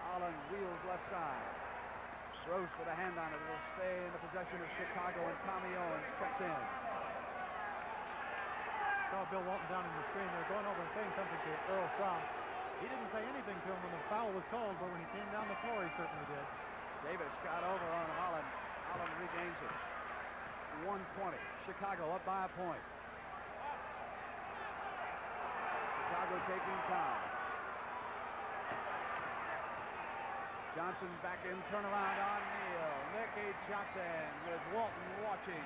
Holland wheels left side. Gross with a hand on it. It'll stay in the possession of Chicago, and Tommy Owens checks in. Saw Bill Walton down in the screen there going over and saying something to Earl Strom. He didn't say anything to him when the foul was called, but when he came down the floor, he certainly did. Davis got over on Holland. Holland regains it. 1:20. Chicago up by a point. Chicago taking time. Johnson back in, turnaround on Neal. Nicky Johnson with Walton watching.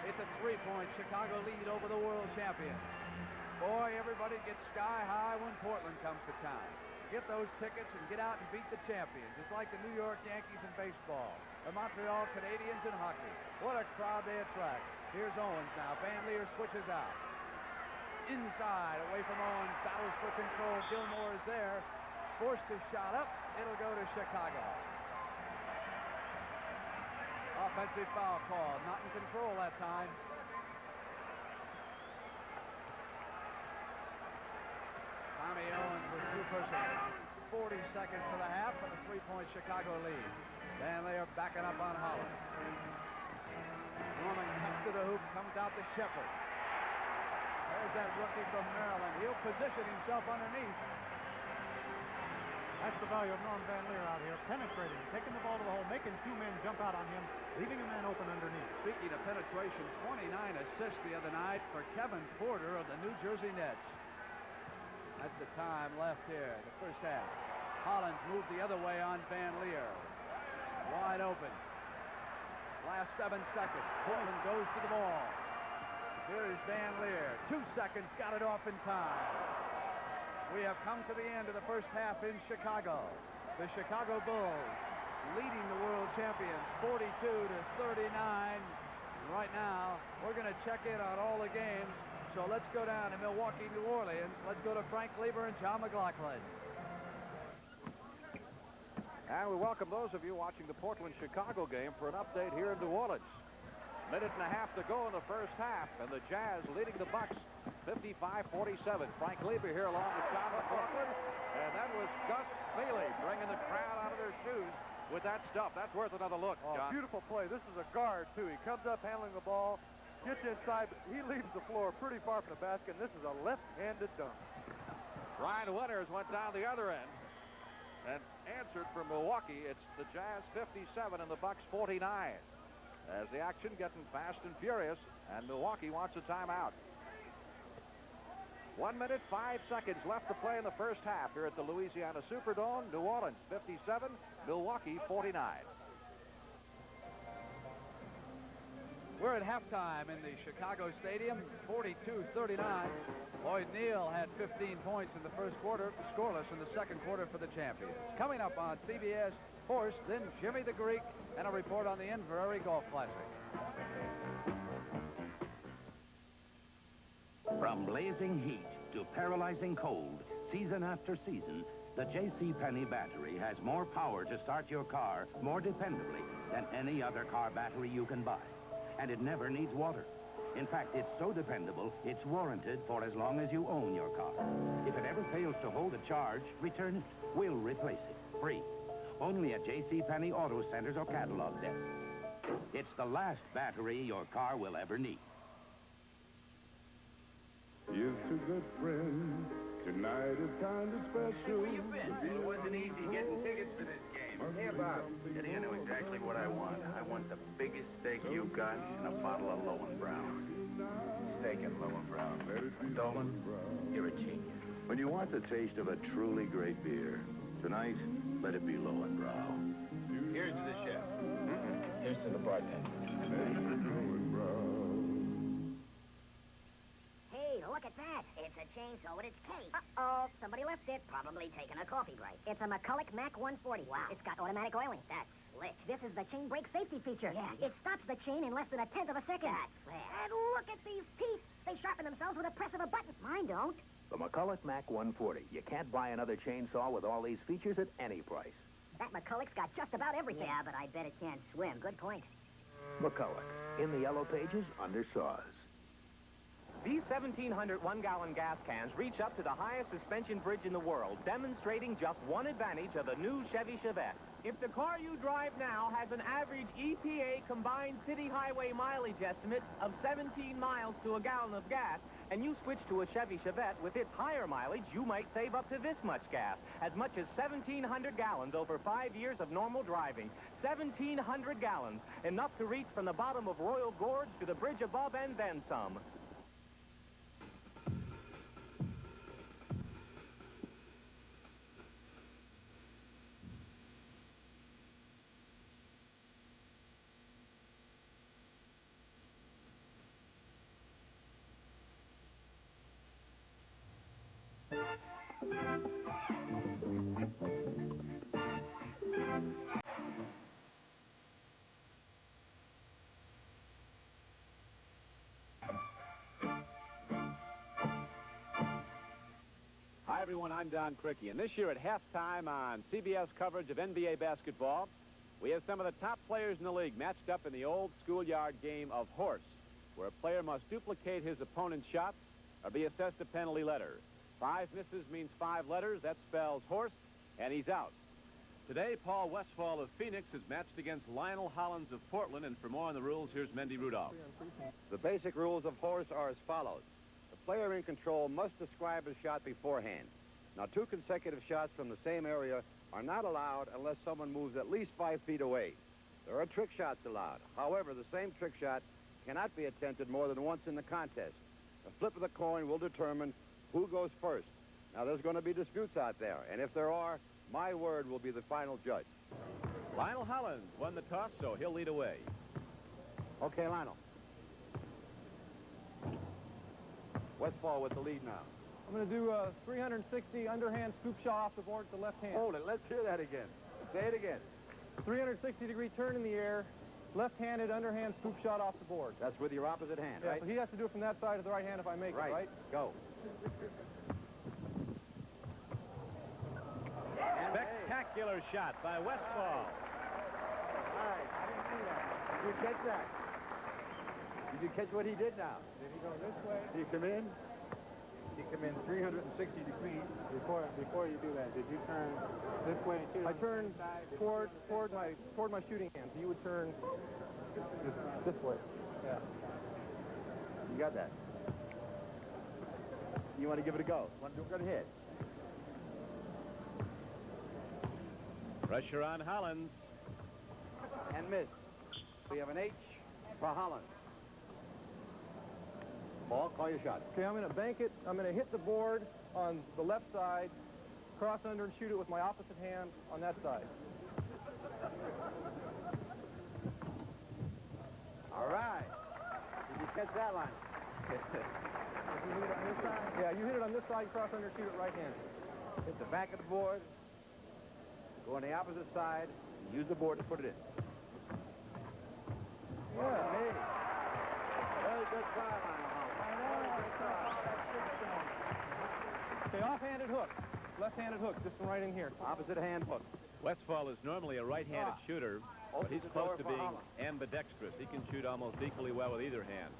It's a 3-point Chicago lead over the world champion. Boy, everybody gets sky high when Portland comes to town. Get those tickets and get out and beat the champions. It's like the New York Yankees in baseball, the Montreal Canadiens in hockey. What a crowd they attract. Here's Owens now. Van Leer switches out. Inside, away from Owens, battles for control. Gilmore is there. Forced his shot up. It'll go to Chicago. Offensive foul call. Not in control that time. Tommy Owens with 2 personals. 40 seconds to the half for the 3-point Chicago lead. Van Leer backing up on Holland. Norman cuts to the hoop, comes out to Shepard. There's that rookie from Maryland. He'll position himself underneath. That's the value of Norm Van Leer out here. Penetrating, taking the ball to the hole, making 2 men jump out on him, leaving a man open underneath. Speaking of penetration, 29 assists the other night for Kevin Porter of the New Jersey Nets. That's the time left here, the first half. Hollins moved the other way on Van Leer. Wide open. Last 7 seconds. Portland goes to the ball. Here's Van Leer. 2 seconds, got it off in time. We have come to the end of the first half in Chicago. The Chicago Bulls leading the world champions 42-39. Right now, we're going to check in on all the games. So let's go down to Milwaukee, New Orleans. Let's go to Frank Lieber and John McLaughlin. And we welcome those of you watching the Portland-Chicago game for an update here in New Orleans. 1.5 minutes to go in the first half, and the Jazz leading the Bucks 55-47. Frank Lieber here along with John McLaughlin, and that was Gus Bailey bringing the crowd out of their shoes with that stuff. That's worth another look, John. Beautiful play. This is a guard, too. He comes up handling the ball, gets inside, but he leaves the floor pretty far from the basket, and this is a left-handed dunk. Ryan Winters went down the other end and answered from Milwaukee. It's the Jazz 57 and the Bucks 49. As the action getting fast and furious, and Milwaukee wants a timeout. 1 minute, 5 seconds left to play in the first half here at the Louisiana Superdome. New Orleans 57, Milwaukee 49. We're at halftime in the Chicago Stadium, 42-39. Lloyd Neal had 15 points in the first quarter, scoreless in the second quarter for the champions. Coming up on CBS, Horse, then Jimmy the Greek, and a report on the Inverrary Golf Classic. From blazing heat to paralyzing cold, season after season, the J.C. Penney battery has more power to start your car more dependably than any other car battery you can buy. And it never needs water. In fact, it's so dependable, it's warranted for as long as you own your car. If it ever fails to hold a charge, return it. We'll replace it, free. Only at J.C. Penney Auto Centers or catalog desks. It's the last battery your car will ever need. You're two good friends. Tonight is kind of special. Where you been? Well, it wasn't easy getting tickets for this game. Hey, Bob. Eddie, I know exactly what I want. I want the biggest steak you've got and a bottle of Lowenbrow. Steak and Lowenbrow. Dolan, you're a genius. When you want the taste of a truly great beer, tonight, let it be Lowenbrow. Here's to the chef. Here's to the bartender. Hey, look at that. It's a chainsaw with its case. Uh-oh, somebody left it. Probably taking a coffee break. It's a McCulloch Mac 140. Wow. It's got automatic oiling. That's slick. This is the chain brake safety feature. Yeah. It stops the chain in less than a tenth of a second. That's fast. And look at these teeth. They sharpen themselves with a press of a button. Mine don't. The McCulloch Mac 140. You can't buy another chainsaw with all these features at any price. That McCulloch's got just about everything. Yeah, but I bet it can't swim. Good point. McCulloch. In the yellow pages, under saws. These 1,700 one-gallon gas cans reach up to the highest suspension bridge in the world, demonstrating just one advantage of the new Chevy Chevette. If the car you drive now has an average EPA combined city highway mileage estimate of 17 miles to a gallon of gas, and you switch to a Chevy Chevette with its higher mileage, you might save up to this much gas, as much as 1,700 gallons over 5 years of normal driving. 1,700 gallons, enough to reach from the bottom of Royal Gorge to the bridge above and then some. Hi, everyone. I'm Don Criqui, and this year at halftime on CBS coverage of NBA basketball, we have some of the top players in the league matched up in the old schoolyard game of horse, where a player must duplicate his opponent's shots or be assessed a penalty letter. 5 misses means 5 letters. That spells horse, and he's out. Today, Paul Westphal of Phoenix is matched against Lionel Hollins of Portland, and for more on the rules, here's Mendy Rudolph. The basic rules of horse are as follows. The player in control must describe his shot beforehand. Now, 2 consecutive shots from the same area are not allowed unless someone moves at least 5 feet away. There are trick shots allowed. However, the same trick shot cannot be attempted more than once in the contest. The flip of the coin will determine who goes first. Now, there's going to be disputes out there, and if there are, my word will be the final judge. Lionel Hollins won the toss, so he'll lead away. Okay, Lionel. Westphal with the lead now. I'm going to do a 360 underhand scoop shot off the board to the left hand. Hold it. Let's hear that again. Say it again. 360-degree turn in the air, left-handed underhand scoop shot off the board. That's with your opposite hand, yeah, right? So he has to do it from that side to the right hand if I make it, right? Go. Spectacular shot by Westphal. Nice. I didn't see that. Did you catch that? Did you catch what he did now? Did he go this way? Did he come in? You come in 360 degrees before you do that. Did you turn this way and shoot? I turned toward my shooting hand. You would turn this way. Yeah. You got that. You want to give it a go? Want to do a good hit? Pressure on Hollins. And miss. We have an H for Hollins. Paul, call your shot. Okay, I'm going to bank it. I'm going to hit the board on the left side, cross under and shoot it with my opposite hand on that side. All right. Did you catch that line? You hit it on this side? Yeah, you hit it on this side, cross under, shoot it right hand. Hit the back of the board. Go on the opposite side. And use the board to put it in. Yeah. Very good try, Lionel. Okay, off-handed hook. Left-handed hook, just right in here. Opposite hand hook. Westphal is normally a right-handed shooter, but he's close to being ambidextrous. He can shoot almost equally well with either hand.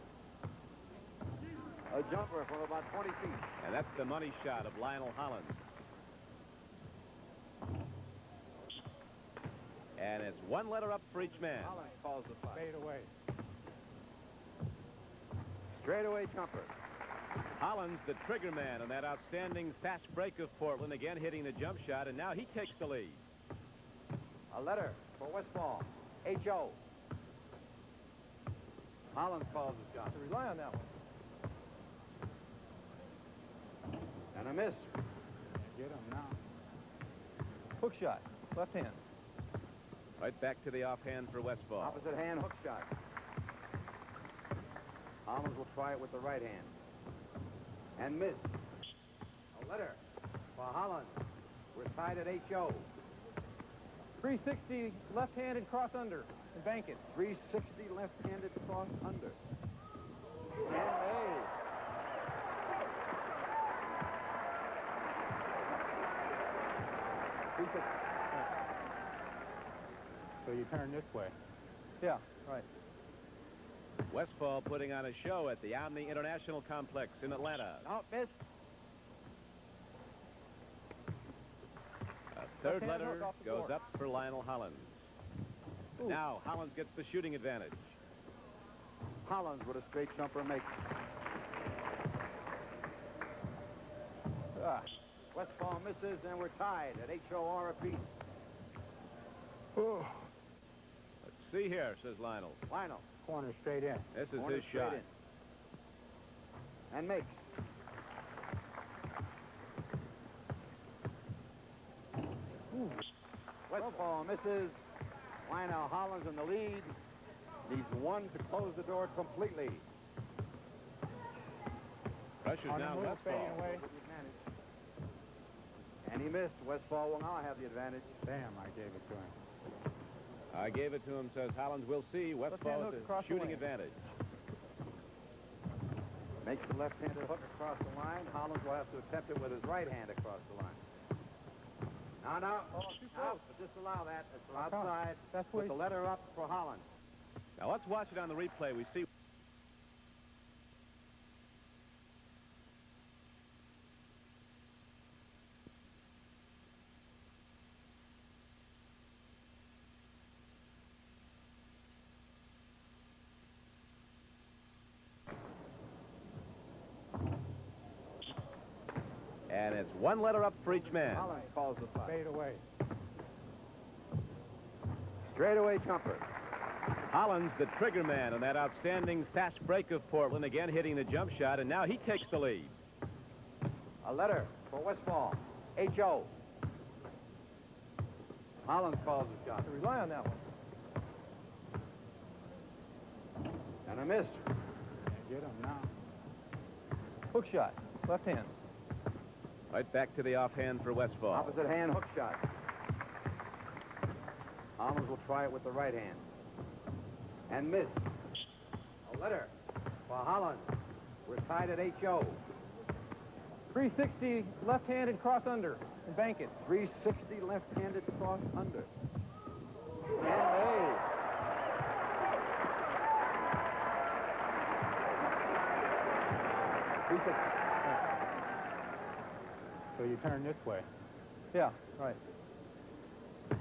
A jumper from about 20 feet. And that's the money shot of Lionel Hollins. And it's 1 letter up for each man. Hollins calls the fight. Fade away. Straightaway jumper. Hollins, the trigger man on that outstanding fast break of Portland, again hitting the jump shot, and now he takes the lead. A letter for Westphal. H-O. Hollins calls the shot. Rely on that one. And a miss. Get him now. Hook shot. Left hand. Right back to the offhand for Westphal. Opposite hand hook shot. Hollins will try it with the right hand. And miss. A letter for Hollins. We're tied at H-O. 360 left-handed cross under and bank it. 360 left-handed cross under. And made. So you turn this way. Yeah, right. Westfall putting on a show at the Omni International Complex in Atlanta. No, miss. A third letter goes up for Lionel Hollins. Now Hollins gets the shooting advantage. Hollins with a straight jumper makes. Westfall misses, and we're tied at HOR apiece. Let's see here, says Lionel. Lionel. Corner straight in. This is Corner his straight shot. in. And makes. Westfall misses. Lionel Hollins in the lead. Needs one to close the door completely. Pressure's now Westfall. And he missed. Westfall will now have the advantage. Damn, I gave it to him. I gave it to him, says Hollins. We'll see. Westfall with the shooting advantage. Makes the left-handed hook across the line. Hollins will have to attempt it with his right hand across the line. No. Too close. Disallow that. It's outside. That's with the letter up for Hollins. Now let's watch it on the replay. We see. And it's one letter up for each man. Hollins calls the foul. Fade away. Straightaway jumper. Hollins, the trigger man on that outstanding fast break of Portland, again hitting the jump shot, and now he takes the lead. A letter for Westfall. H.O. Hollins calls the shot. Rely on that one. And a miss. Get him now. Hook shot. Left hand. Right back to the offhand for Westfall. Opposite hand hook shot. Hollins will try it with the right hand. And miss. A letter for Hollins. We're tied at H.O. 360 left-handed cross under and bank it. 360 left-handed cross under. And made. So you turn this way. Yeah, right.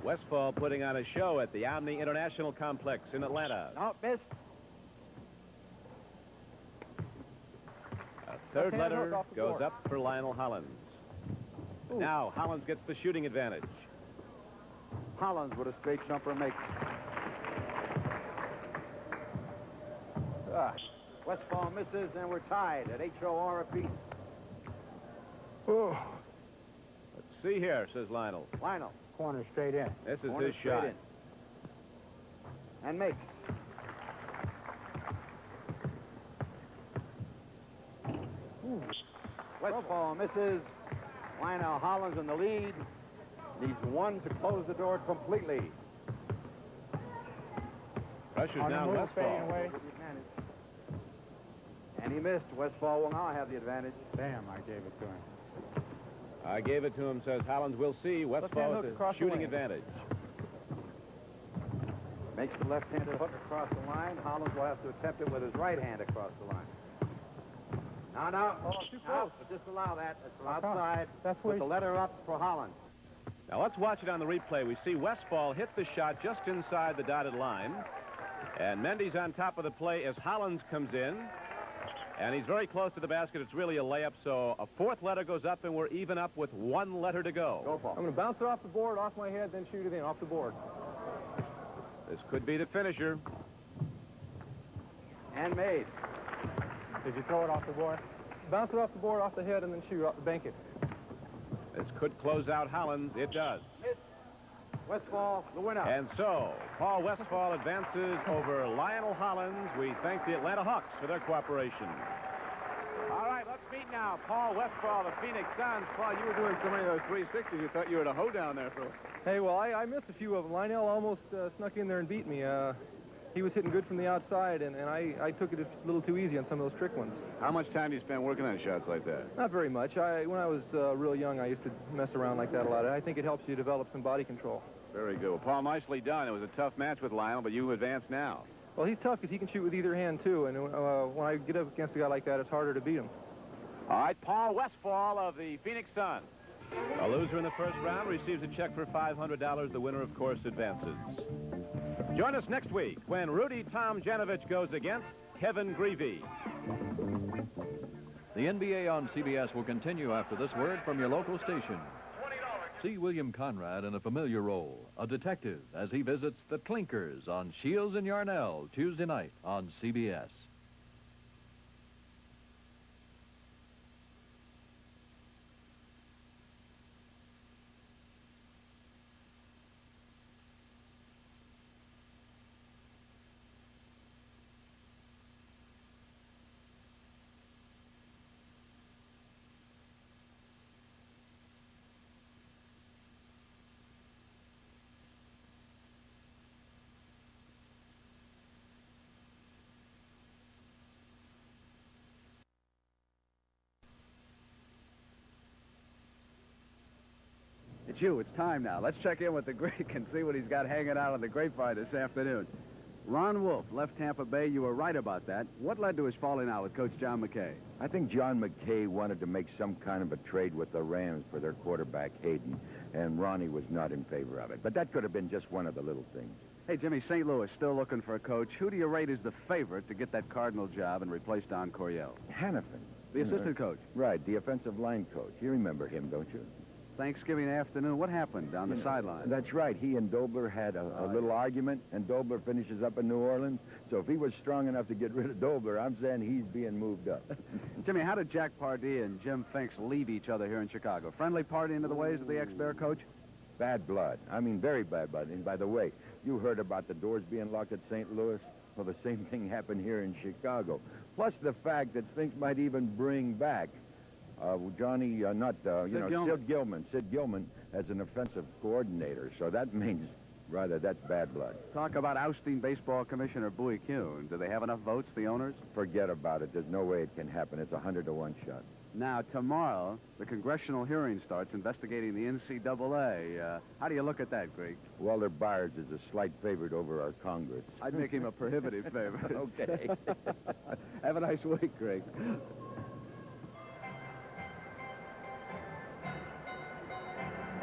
Westfall putting on a show at the Omni International Complex in Atlanta. No, missed. A third letter goes up for Lionel Hollins. Now Hollins gets the shooting advantage. Hollins with a straight jumper makes. Westfall misses, and we're tied at HOR apiece. Let's see here, says Lionel. Lionel. Corner straight in. This is Corner his straight shot. in. And makes. Westfall misses. Lionel Hollins in the lead. Needs one to close the door completely. Pressure's now Westfall. And he missed. Westfall will now have the advantage. Damn, I gave it to him. I gave it to him, says Hollins. We'll see. Westfall with the shooting advantage. Makes the left-handed hook across the line. Hollins will have to attempt it with his right hand across the line. No. Too close. Disallow that. It's outside. That's with the letter up for Hollins. Now let's watch it on the replay. We see Westfall hit the shot just inside the dotted line. And Mendes on top of the play as Hollins comes in. And he's very close to the basket. It's really a layup, so a fourth letter goes up, and we're even up with one letter to go. Go, Paul. I'm going to bounce it off the board, off my head, then shoot it in, off the board. This could be the finisher. And made. Did you throw it off the board? Bounce it off the board, off the head, and then shoot, bank it. This could close out Hollins. It does. Westfall, the winner. And so, Paul Westfall advances over Lionel Hollins. We thank the Atlanta Hawks for their cooperation. All right, let's meet now Paul Westfall, the Phoenix Suns. Paul, you were doing so many of those 360s, you thought you were at a hoedown there for. Hey, well, I missed a few of them. Lionel almost snuck in there and beat me. He was hitting good from the outside, and I took it a little too easy on some of those trick ones. How much time do you spend working on shots like that? Not very much. When I was real young, I used to mess around like that a lot. I think it helps you develop some body control. Very good. Well, Paul, nicely done. It was a tough match with Lionel, but you advance now. Well, he's tough because he can shoot with either hand, too, and when I get up against a guy like that, it's harder to beat him. All right, Paul Westfall of the Phoenix Suns. A loser in the first round receives a check for $500. The winner, of course, advances. Join us next week when Rudy Tomjanovich goes against Kevin Greavy. The NBA on CBS will continue after this word from your local station. See William Conrad in a familiar role, a detective, as he visits the Clinkers on Shields and Yarnell, Tuesday night on CBS. It's you. It's time now. Let's check in with the Greek and see what he's got hanging out on the grapevine this afternoon. Ron Wolf left Tampa Bay. You were right about that. What led to his falling out with Coach John McKay? I think John McKay wanted to make some kind of a trade with the Rams for their quarterback, Hayden, and Ronnie was not in favor of it. But that could have been just one of the little things. Hey, Jimmy, St. Louis still looking for a coach. Who do you rate as the favorite to get that Cardinal job and replace Don Coryell? Hannafin. The assistant coach. Right, the offensive line coach. You remember him, don't you? Thanksgiving afternoon, what happened down the sideline? That's right. He and Dobler had a little argument, and Dobler finishes up in New Orleans. So if he was strong enough to get rid of Dobler, I'm saying he's being moved up. Jimmy, how did Jack Pardee and Jim Finks leave each other here in Chicago? Friendly party into the ways of the ex-Bear coach? Bad blood. I mean, very bad blood. And by the way, you heard about the doors being locked at St. Louis? Well, the same thing happened here in Chicago. Plus the fact that Finks might even bring back Sid Gilman as an offensive coordinator. So that means, rather, that's bad blood. Talk about ousting baseball commissioner Bowie Kuhn. Do they have enough votes, the owners? Forget about it. There's no way it can happen. It's 100-to-1 shot. Now, tomorrow, the congressional hearing starts investigating the NCAA. How do you look at that, Greg? Walter Byers is a slight favorite over our Congress. I'd make him a prohibitive favorite. Okay. Have a nice week, Greg.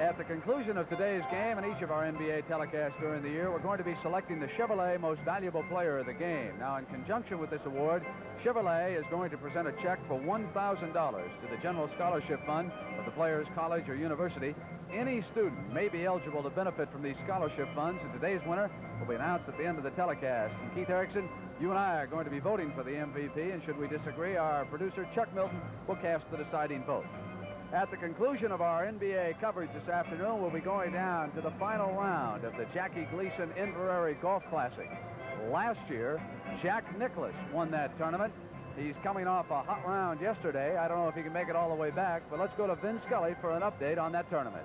At the conclusion of today's game and each of our NBA telecasts during the year, we're going to be selecting the Chevrolet Most Valuable Player of the Game. Now, in conjunction with this award, Chevrolet is going to present a check for $1,000 to the General Scholarship Fund of the player's college or university. Any student may be eligible to benefit from these scholarship funds, and today's winner will be announced at the end of the telecast. And Keith Erickson, you and I are going to be voting for the MVP, and should we disagree, our producer, Chuck Milton, will cast the deciding vote. At the conclusion of our NBA coverage this afternoon, we'll be going down to the final round of the Jackie Gleason Inverrary Golf Classic. Last year, Jack Nicklaus won that tournament. He's coming off a hot round yesterday. I don't know if he can make it all the way back, but let's go to Vin Scully for an update on that tournament.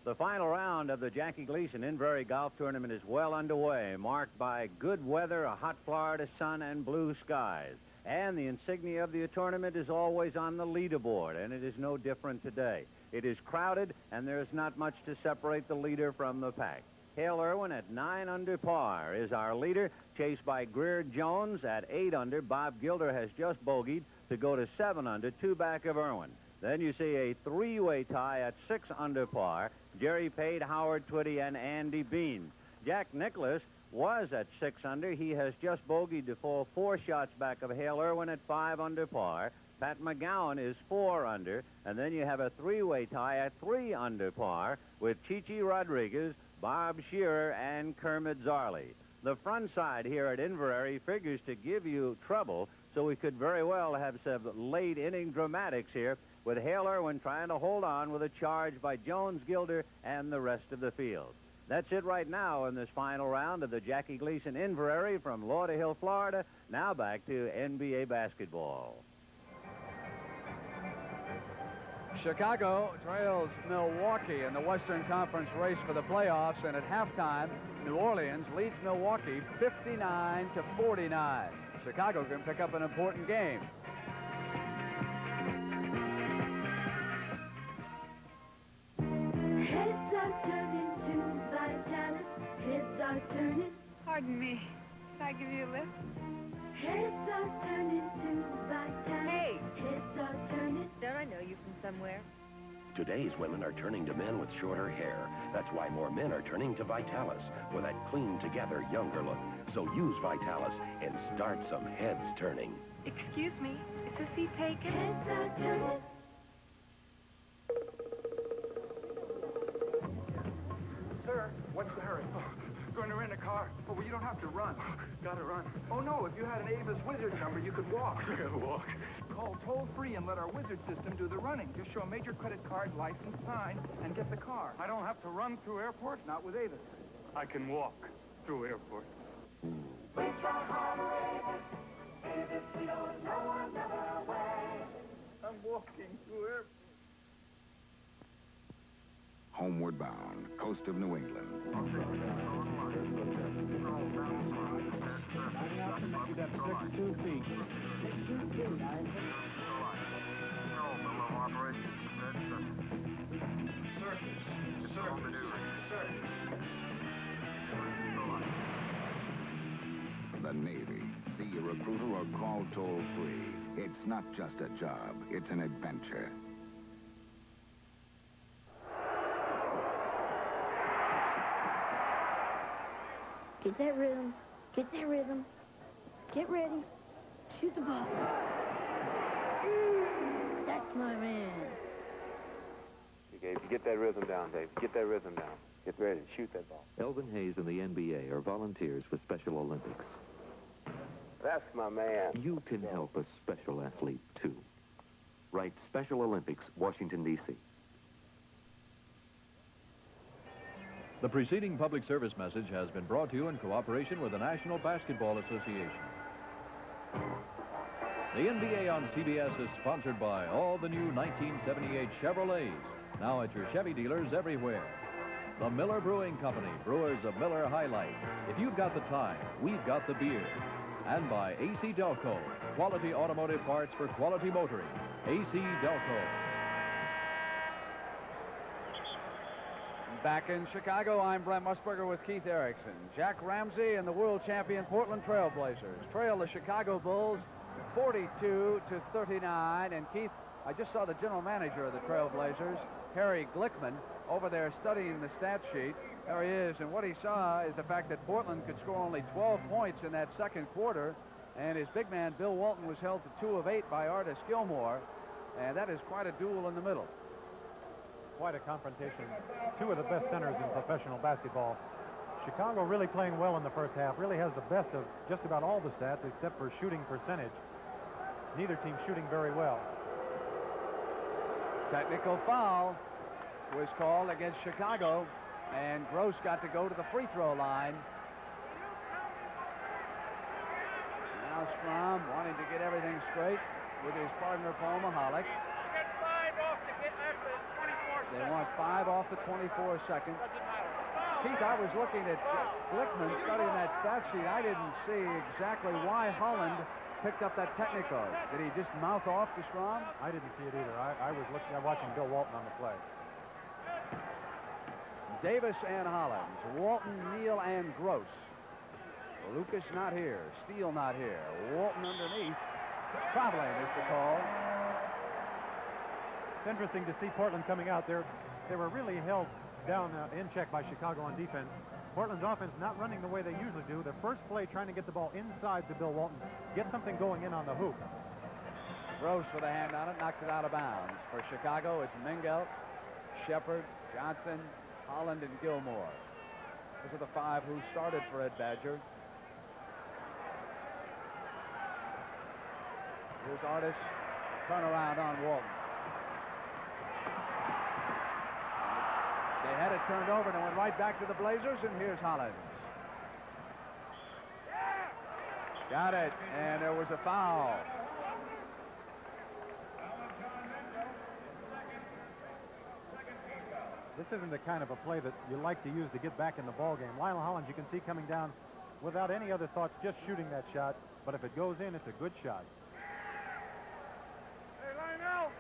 The final round of the Jackie Gleason Inverrary Golf Tournament is well underway, marked by good weather, a hot Florida sun, and blue skies. And the insignia of the tournament is always on the leaderboard, and it is no different today. It is crowded, and there's not much to separate the leader from the pack. Hale Irwin at 9 under par is our leader, chased by Greer Jones at 8 under. Bob Gilder has just bogeyed to go to 7 under, 2 back of Irwin. Then you see a three-way tie at 6 under par. Jerry Pate, Howard Twitty, and Andy Bean. Jack Nicklaus was at 6 under. He has just bogeyed to fall 4 shots back of Hale Irwin at 5 under par. Pat McGowan is 4 under. And then you have a three-way tie at 3 under par with Chichi Rodriguez, Bob Shearer, and Kermit Zarley. The front side here at Inverrary figures to give you trouble, so we could very well have some late-inning dramatics here with Hale Irwin trying to hold on with a charge by Jones, Gilder, and the rest of the field. That's it right now in this final round of the Jackie Gleason Inverary from Lauderhill, Florida. Now back to NBA basketball. Chicago trails Milwaukee in the Western Conference race for the playoffs, and at halftime, New Orleans leads Milwaukee 59-49. Chicago can pick up an important game. Heads are turning to Vitalis. Heads are turning. Pardon me. Can I give you a lift? Heads are turning to Vitalis. Hey! Heads are turning. Don't I know you from somewhere? Today's women are turning to men with shorter hair. That's why more men are turning to Vitalis for that clean together, younger look. So use Vitalis and start some heads turning. Excuse me. Is the seat taken? Heads are turning. Sir, what's the hurry? Oh, going to rent a car. Oh, well, you don't have to run. Gotta run. Oh, no, if you had an Avis Wizard number, you could walk. Walk? Call toll-free and let our Wizard system do the running. Just show a major credit card, license, sign, and get the car. I don't have to run through airport? Not with Avis. I can walk through airport. We try harder, Avis. Avis, we don't know another way. I'm walking through airport. Homeward bound, coast of New England. That's 62 feet. The Navy. See your recruiter or call toll-free. It's not just a job, it's an adventure. Get that rhythm. Get that rhythm. Get ready. Shoot the ball. That's my man. Okay, if you get that rhythm down, Dave, get that rhythm down. Get ready to shoot that ball. Elvin Hayes and the NBA are volunteers for Special Olympics. That's my man. You can help a special athlete, too. Write Special Olympics, Washington, D.C. The preceding public service message has been brought to you in cooperation with the National Basketball Association. The NBA on CBS is sponsored by all the new 1978 Chevrolets, now at your Chevy dealers everywhere. The Miller Brewing Company, brewers of Miller High Life. If you've got the time, we've got the beer. And by AC Delco, quality automotive parts for quality motoring. AC Delco. Back in Chicago, I'm Brent Musburger with Keith Erickson. Jack Ramsey and the world champion Portland Trail Blazers trail the Chicago Bulls 42-39. And Keith, I just saw the general manager of the Trail Blazers, Harry Glickman, over there studying the stat sheet. There he is, and what he saw is the fact that Portland could score only 12 points in that second quarter, and his big man, Bill Walton, was held to 2 of 8 by Artis Gilmore, and that is quite a duel in the middle. Quite a confrontation. Two of the best centers in professional basketball. Chicago really playing well in the first half, really has the best of just about all the stats except for shooting percentage. Neither team shooting very well. Technical foul was called against Chicago, and Gross got to go to the free throw line. Now Strom wanting to get everything straight with his partner Paul Mahalik. They want 5 off the 24 seconds. Keith, I was looking at Glickman studying that stat sheet. I didn't see exactly why Holland picked up that technical. Did he just mouth off to Strom? I didn't see it either. I was watching Bill Walton on the play. Davis and Hollins, Walton, Neal, and Gross. Lucas not here. Steele not here. Walton underneath. Traveling is the call. It's interesting to see Portland coming out there. They were really held down in check by Chicago on defense. Portland's offense not running the way they usually do. The first play trying to get the ball inside to Bill Walton. Get something going in on the hoop. Gross with a hand on it, knocked it out of bounds. For Chicago, it's Mingelt, Shepard, Johnson, Holland, and Gilmore. Those are the 5 who started for Ed Badger. Here's Artis. Turnaround on Walton. They had it turned over and it went right back to the Blazers, and here's Hollins. Got it, and there was a foul. This isn't the kind of a play that you like to use to get back in the ball game. Lionel Hollins, you can see coming down without any other thoughts, just shooting that shot. But if it goes in, it's a good shot. Hey, Lionel,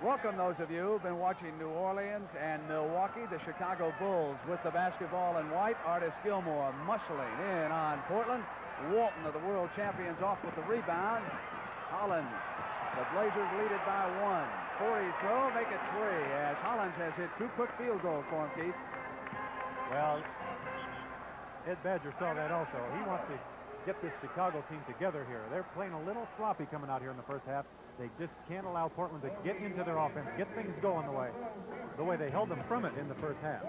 Welcome those of you who've been watching New Orleans and Milwaukee, the Chicago Bulls with the basketball in white. Artis Gilmore muscling in on Portland. Walton of the world champions off with the rebound. Hollins, the Blazers lead it by 1. 40 throw, make it 3, as Hollins has hit 2 quick field goals for him, Keith. Well, Ed Badger saw that also. He wants to get this Chicago team together here. They're playing a little sloppy coming out here in the first half. They just can't allow Portland to get into their offense, get things going the way they held them from it in the first half.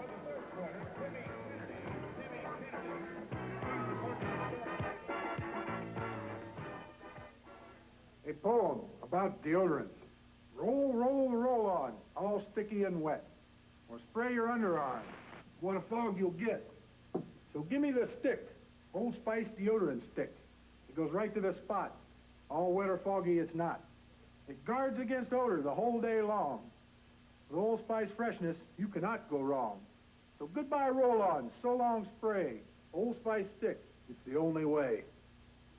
A poem about deodorants. Roll, roll, roll on, all sticky and wet. Or spray your underarms. What a fog you'll get. So give me the stick, Old Spice deodorant stick. It goes right to the spot. All wet or foggy it's not. It guards against odor the whole day long. With Old Spice freshness, you cannot go wrong. So goodbye roll-on, so long spray. Old Spice stick, it's the only way.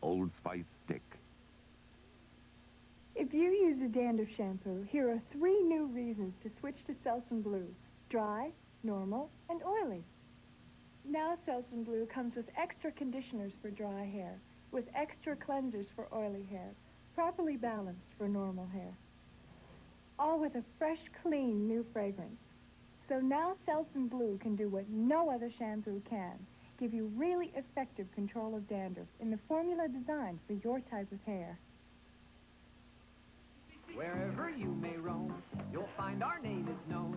Old Spice stick. If you use a dandruff shampoo, here are 3 new reasons to switch to Selsun Blue. Dry, normal, and oily. Now Selsun Blue comes with extra conditioners for dry hair, with extra cleansers for oily hair, properly balanced for normal hair. All with a fresh, clean, new fragrance. So now Selsun Blue can do what no other shampoo can, give you really effective control of dandruff in the formula designed for your type of hair. Wherever you may roam, you'll find our name is known.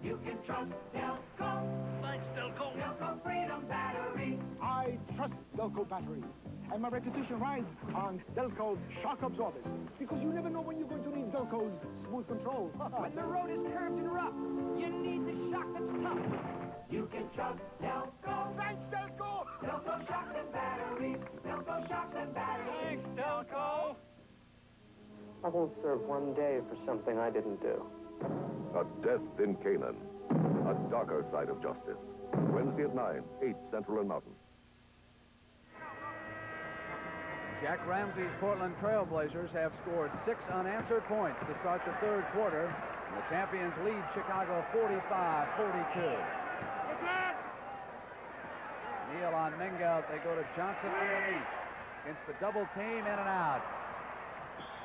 You can trust Delco. Thanks, Delco. Delco Freedom Battery. I trust Delco batteries, and my reputation rides on Delco shock absorbers, because you never know when you're going to need Delco's smooth control. When the road is curved and rough, you need the shock that's tough. You can trust Delco. Thanks, Delco. Delco shocks and batteries. Delco shocks and batteries. Thanks, Delco. I won't serve one day for something I didn't do. A Death in Canaan. A darker side of justice. Wednesday at 9, 8 Central and Mountain. Jack Ramsey's Portland Trail Blazers have scored 6 unanswered points to start the 3rd quarter. And the champions lead Chicago 45-42. Neal on Mingelt. They go to Johnson underneath. Against the double team, in and out.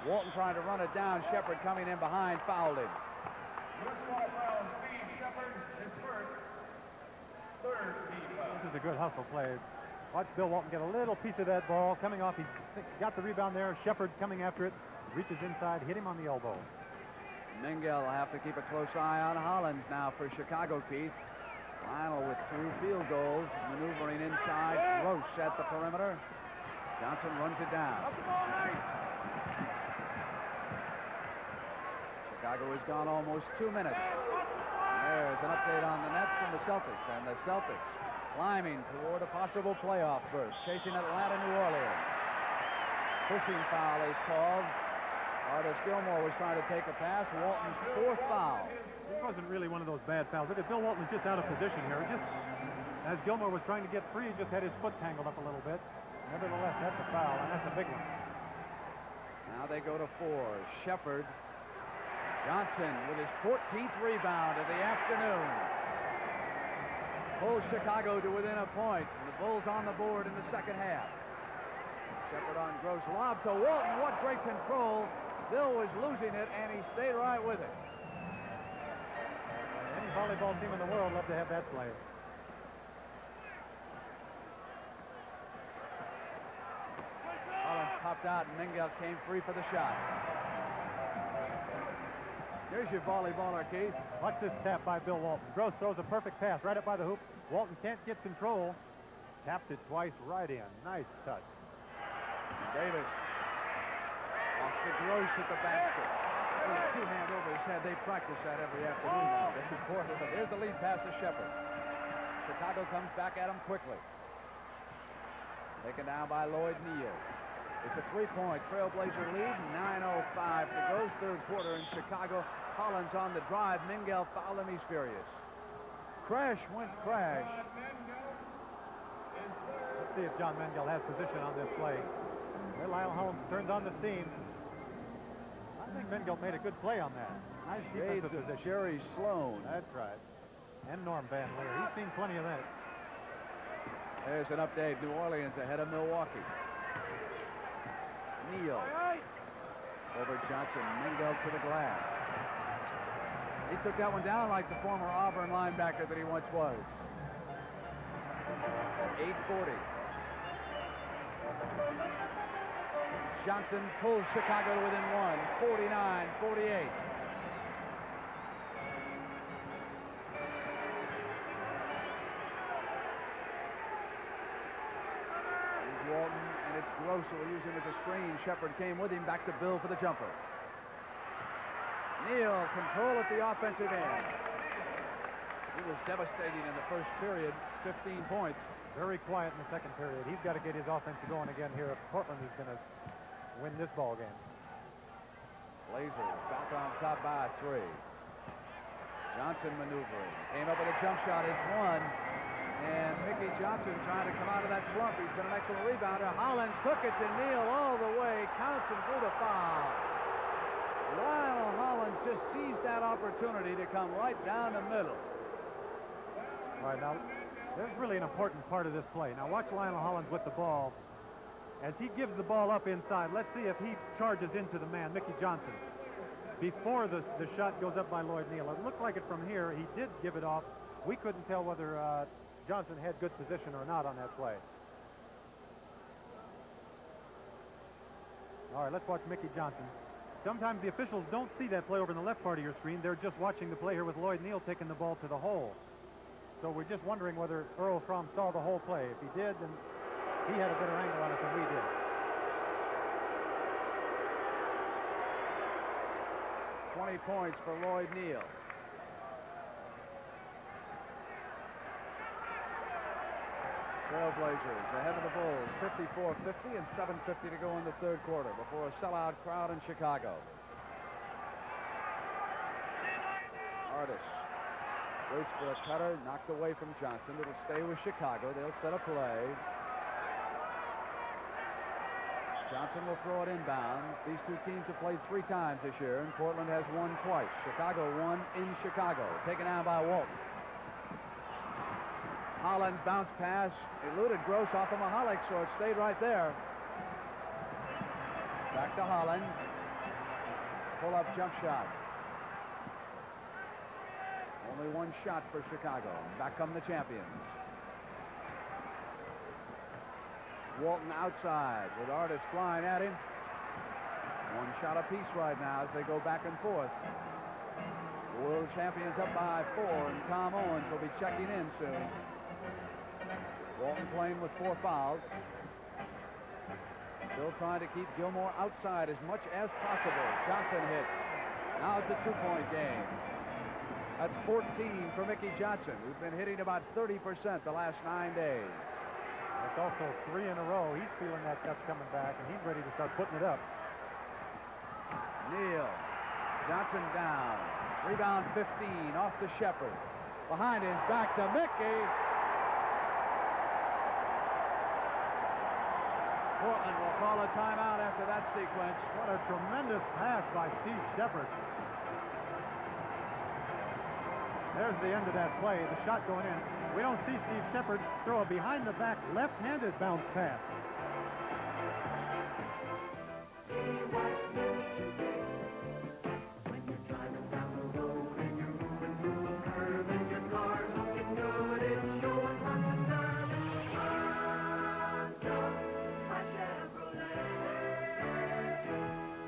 Walton trying to run it down. Shepard coming in behind, fouled him. This is a good hustle play. Watch Bill Walton get a little piece of that ball coming off. He got the rebound there. Shepard coming after it. Reaches inside, hit him on the elbow. Mingel will have to keep a close eye on Hollins now for Chicago, Keith. Lionel with 2 field goals, maneuvering inside. Gross at the perimeter. Johnson runs it down. Chicago has gone almost 2 minutes. There's an update on the Nets and the Celtics. And the Celtics climbing toward a possible playoff berth, chasing Atlanta, New Orleans. Pushing foul is called. Artis Gilmore was trying to take a pass. Walton's 4th foul. It wasn't really one of those bad fouls. Look at Bill Walton was just out of position here. As Gilmore was trying to get free, he just had his foot tangled up a little bit. Nevertheless, that's a foul, and that's a big one. Now they go to 4. Shepard. Johnson with his 14th rebound of the afternoon. Pulls Chicago to within a point. And the Bulls on the board in the second half. Shepard on gross lob to Walton. What great control. Bill was losing it, and he stayed right with it. Any volleyball team in the world love to have that play. Hollins popped out, and Mingel came free for the shot. There's your volleyballer, Keith. Watch this tap by Bill Walton. Gross throws a perfect pass right up by the hoop. Walton can't get control. Taps it twice right in. Nice touch. Davis off the Gross at the basket. With a two-hand over his head. They practice that every afternoon now. Here's the lead pass to Shepard. Chicago comes back at him quickly. Taken down by Lloyd Neal. It's a three-point Trailblazer lead. 9:05 to go. Third quarter in Chicago. Hollins on the drive. Mengel fouled him. He's furious. Crash went crash. Let's see if John Mengel has position on this play. Well, Lyle Hollins turns on the steam. I think Mengel made a good play on that. Nice defensive position. Jerry Sloan. That's right. And Norm Van Leer. He's seen plenty of that. There's an update. New Orleans ahead of Milwaukee. Neal. Over Johnson. Mengel to the glass. He took that one down like the former Auburn linebacker that he once was. 8:40. Johnson pulls Chicago to within one. 49-48. Walton, and it's Gross who will use him as a screen. Shepard came with him back to Bill for the jumper. Neal, control at the offensive end. He was devastating in the first period, 15 points. Very quiet in the second period. He's got to get his offense going again here at Portland. He's going to win this ball game. Blazers back on top by 3. Johnson maneuvering. Came up with a jump shot. It's one. And Mickey Johnson trying to come out of that slump. He's been an excellent rebounder. Hollins took it to Neal all the way. Counts him through the foul. Lyle Hollins just seized that opportunity to come right down the middle. All right, now, there's really an important part of this play. Now, watch Lionel Hollins with the ball. As he gives the ball up inside, let's see if he charges into the man, Mickey Johnson. Before the shot goes up by Lloyd Neal. It looked like it from here. He did give it off. We couldn't tell whether Johnson had good position or not on that play. All right, let's watch Mickey Johnson. Sometimes the officials don't see that play over in the left part of your screen. They're just watching the play here with Lloyd Neal taking the ball to the hole. So we're just wondering whether Earl Fromm saw the whole play. If he did, then he had a better angle on it than we did. $20 points for Lloyd Neal. Trailblazers ahead of the Bulls, 54-50 and 7:50 to go in the third quarter before a sellout crowd in Chicago. Artis waits for a cutter, knocked away from Johnson. It'll stay with Chicago. They'll set a play. Johnson will throw it inbounds. These two teams have played 3 times this year, and Portland has won twice. Chicago won in Chicago. Taken down by Walton. Hollins bounce pass, eluded Gross off of Mahalik, so it stayed right there. Back to Holland. Pull-up jump shot. Only one shot for Chicago. Back come the champions. Walton outside with Artis flying at him. One shot apiece right now as they go back and forth. The world champions up by 4, and Tom Owens will be checking in soon. Walton playing with 4 fouls. Still trying to keep Gilmore outside as much as possible. Johnson hits. Now it's a 2-point game. That's 14 for Mickey Johnson, who's been hitting about 30% the last 9 days. It's also 3 in a row. He's feeling that stuff coming back, and he's ready to start putting it up. Neal. Johnson down. Rebound 15 off to Shepard. Behind his back to Mickey. Portland will call a timeout after that sequence. What a tremendous pass by Steve Shepard. There's the end of that play. The shot going in. We don't see Steve Shepard throw a behind-the-back left-handed bounce pass.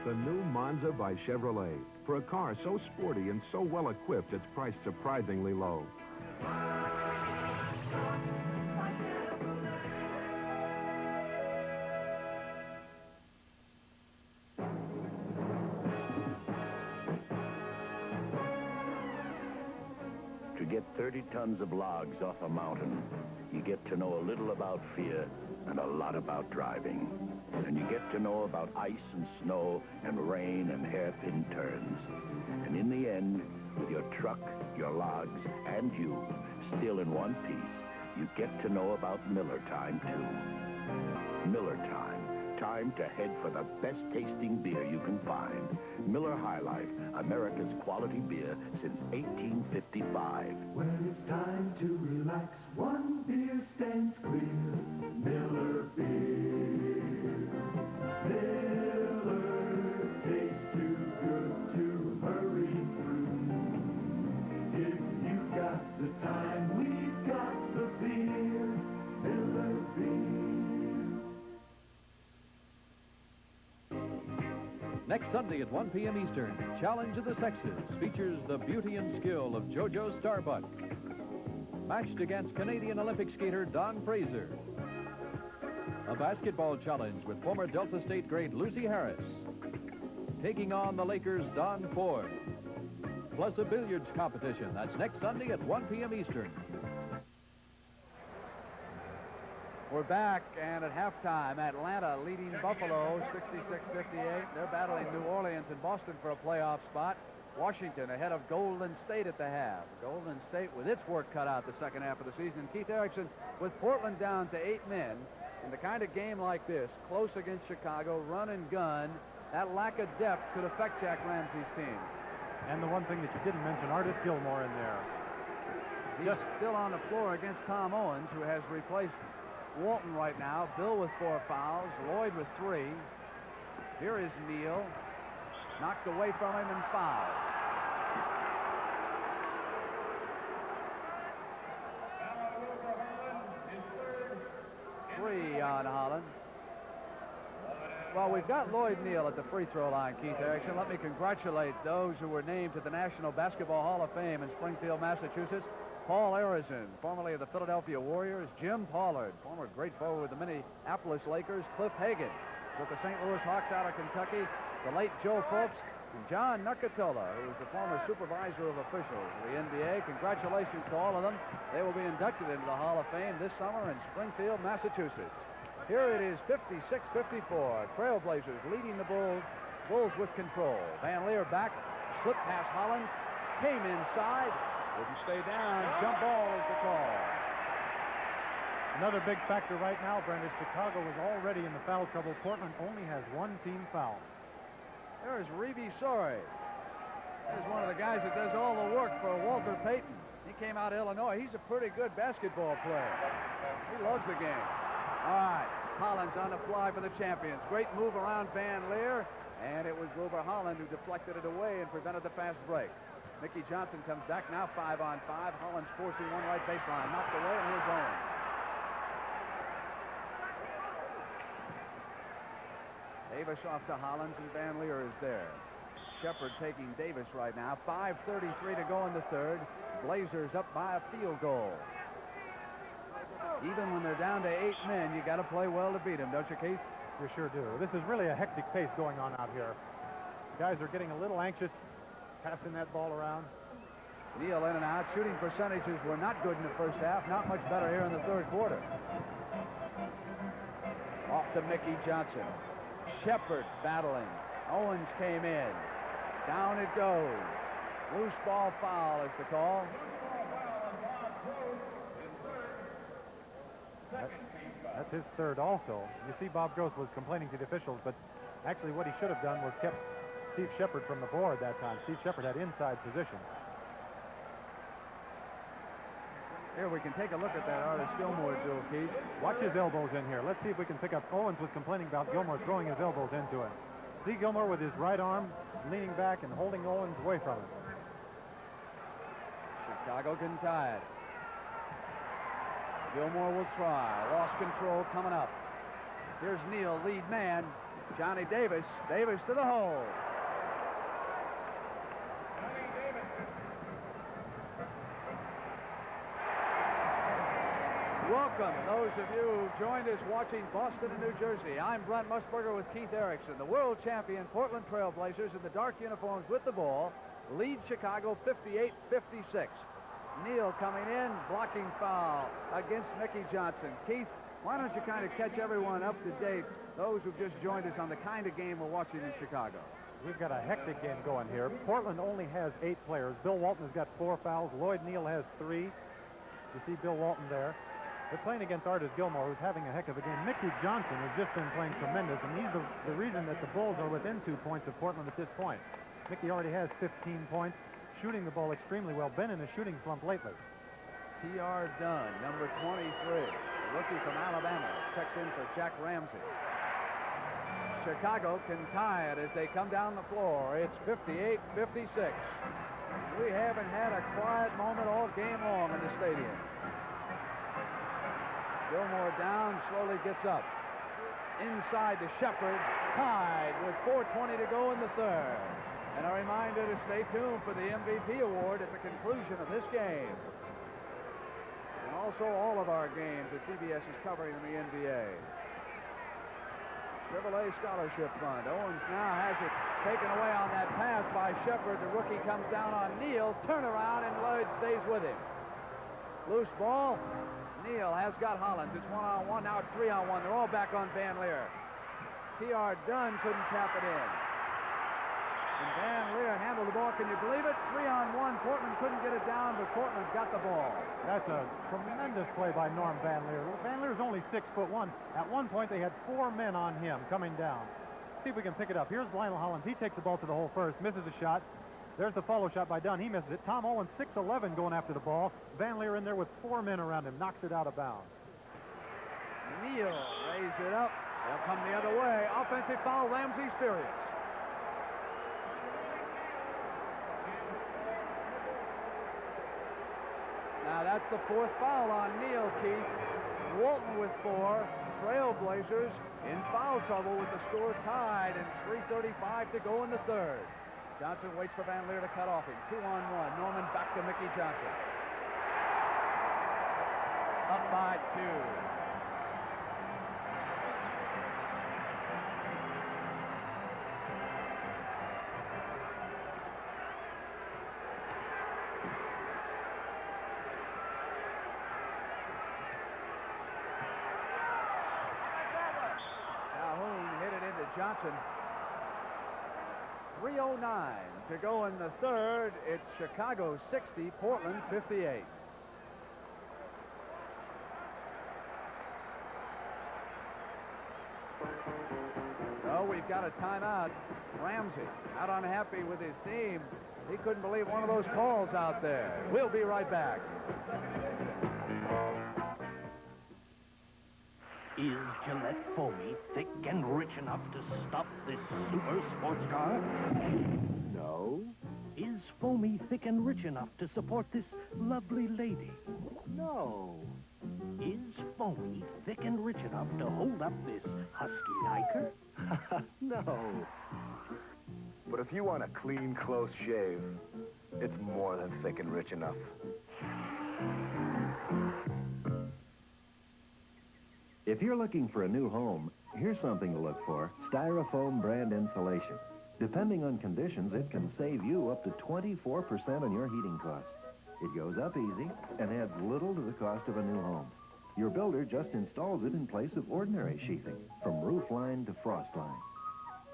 The new Monza by Chevrolet. For a car so sporty and so well equipped, it's priced surprisingly low. To get 30 tons of logs off a mountain, you get to know a little about fear and a lot about driving. And you get to know about ice and snow and rain and hairpin turns. And in the end, with your truck, your logs, and you still in one piece, you get to know about Miller Time, too. Miller Time. Time to head for the best tasting beer you can find. Miller High Life, America's quality beer since 1855. When it's time to relax, one beer stands clear. Miller beer. Miller tastes too good to hurry through. If you got the time, we've got the beer. Miller beer. Next Sunday at 1 p.m. Eastern, Challenge of the Sexes features the beauty and skill of JoJo Starbuck, matched against Canadian Olympic skater Don Fraser. A basketball challenge with former Delta State great Lucy Harris, taking on the Lakers' Don Ford. Plus a billiards competition. That's next Sunday at 1 p.m. Eastern. We're back, and at halftime, Atlanta leading Buffalo 66-58. They're battling New Orleans and Boston for a playoff spot. Washington ahead of Golden State at the half. Golden State with its work cut out the second half of the season. Keith Erickson with Portland down to 8 men. In the kind of game like this, close against Chicago, run and gun, that lack of depth could affect Jack Ramsey's team. And the one thing that you didn't mention, Artis Gilmore in there. He's still on the floor against Tom Owens, who has replaced Walton right now. Bill with 4 fouls, Lloyd with 3. Here is Neal, knocked away from him and fouled. Three on Holland. Well, we've got Lloyd Neal at the free throw line, Keith Erickson. Let me congratulate those who were named to the National Basketball Hall of Fame in Springfield, Massachusetts. Paul Arizin, formerly of the Philadelphia Warriors. Jim Pollard, former great forward with the Minneapolis Lakers. Cliff Hagan with the St. Louis Hawks out of Kentucky. The late Joe Phillips. And John Nucatola, who was the former supervisor of officials of the NBA. Congratulations to all of them. They will be inducted into the Hall of Fame this summer in Springfield, Massachusetts. Here it is 56-54. Trailblazers leading the Bulls. Bulls with control. Van Leer back. Slip past Hollins. Came inside. Wouldn't stay down. Jump ball is the call. Another big factor right now, Brent, is Chicago is already in the foul trouble. Portland only has 1 team foul. There's Reeve Sorey. There's one of the guys that does all the work for Walter Payton. He came out of Illinois. He's a pretty good basketball player. He loves the game. All right, Hollins on the fly for the champions. Great move around Van Leer, and it was Wilbur Holland who deflected it away and prevented the fast break. Mickey Johnson comes back now 5-on-5. Hollins forcing one right baseline. Knocked away, and here's Owen. Davis off to Hollins, and Van Leer is there. Shepard taking Davis right now. 5:33 to go in the third. Blazers up by a field goal. Even when they're down to 8 men, you got to play well to beat them, don't you, Keith? You sure do. This is really a hectic pace going on out here. Guys are getting a little anxious, passing that ball around. Neal in and out. Shooting percentages were not good in the first half. Not much better here in the third quarter. Off to Mickey Johnson. Shepard battling. Owens came in. Down it goes. Loose ball foul is the call. That's his third also. You see Bob Gross was complaining to the officials, but actually what he should have done was kept Steve Shepard from the board that time. Steve Shepard had inside position. Here we can take a look at that Artis Gilmore duel, Keith. Watch his elbows in here. Let's see if we can pick up. Owens was complaining about Gilmore throwing his elbows into it. See Gilmore with his right arm leaning back and holding Owens away from him. Chicago can tie it. Gilmore will try. Lost control coming up. Here's Neal, lead man. Johnny Davis. Davis to the hole. Welcome, those of you who joined us watching Boston and New Jersey. I'm Brent Musburger with Keith Erickson. The world champion Portland Trailblazers in the dark uniforms with the ball lead Chicago 58-56. Neal coming in, blocking foul against Mickey Johnson. Keith, why don't you kind of catch everyone up to date, those who've just joined us on the kind of game we're watching in Chicago? We've got a hectic game going here. Portland only has 8 players. Bill Walton has got 4 fouls. Lloyd Neal has 3. You see Bill Walton there. They're playing against Artis Gilmore, who's having a heck of a game. Mickey Johnson has just been playing tremendous, and he's the reason that the Bulls are within 2 points of Portland at this point. Mickey already has 15 points, shooting the ball extremely well. Been in a shooting slump lately. T.R. Dunn, number 23, rookie from Alabama, checks in for Jack Ramsey. Chicago can tie it as they come down the floor. It's 58-56. We haven't had a quiet moment all game long in the stadium. Gilmore down, slowly gets up. Inside to Shepard, tied with 4:20 to go in the third. And a reminder to stay tuned for the MVP award at the conclusion of this game. And also all of our games that CBS is covering in the NBA. Chevrolet Scholarship Fund. Owens now has it taken away on that pass by Shepard. The rookie comes down on Neal. Turnaround, and Lloyd stays with him. Loose ball. Neal has got Hollins. It's 1-on-1. Now it's 3-on-1. They're all back on Van Leer. T.R. Dunn couldn't tap it in. And Van Leer handled the ball. Can you believe it? 3-on-1. Portland couldn't get it down, but Portland's got the ball. That's a tremendous play by Norm Van Leer. Van Leer's only 6'1". At one point, they had 4 men on him coming down. See if we can pick it up. Here's Lionel Hollins. He takes the ball to the hole first, misses a shot. There's the follow shot by Dunn. He misses it. Tom Owens, 6'11", going after the ball. Van Leer in there with 4 men around him. Knocks it out of bounds. Neal raised it up. They'll come the other way. Offensive foul, Ramsey's furious. Now that's the 4th foul on Neal, Keith. Walton with 4. Trailblazers in foul trouble with the score tied and 3:35 to go in the third. Johnson waits for Van Leer to cut off him. 2-on-1. Norman back to Mickey Johnson. Up by 2. Johnson. 3:09 to go in the third. It's Chicago 60, Portland 58. Oh, we've got a timeout. Ramsey not unhappy with his team. He couldn't believe one of those calls out there. We'll be right back. Is Gillette Foamy thick and rich enough to stop this super sports car? No. Is Foamy thick and rich enough to support this lovely lady? No. Is Foamy thick and rich enough to hold up this husky hiker? No. But if you want a clean, close shave, it's more than thick and rich enough. If you're looking for a new home, here's something to look for: Styrofoam brand insulation. Depending on conditions, it can save you up to 24% on your heating costs. It goes up easy and adds little to the cost of a new home. Your builder just installs it in place of ordinary sheathing, from roof line to frost line.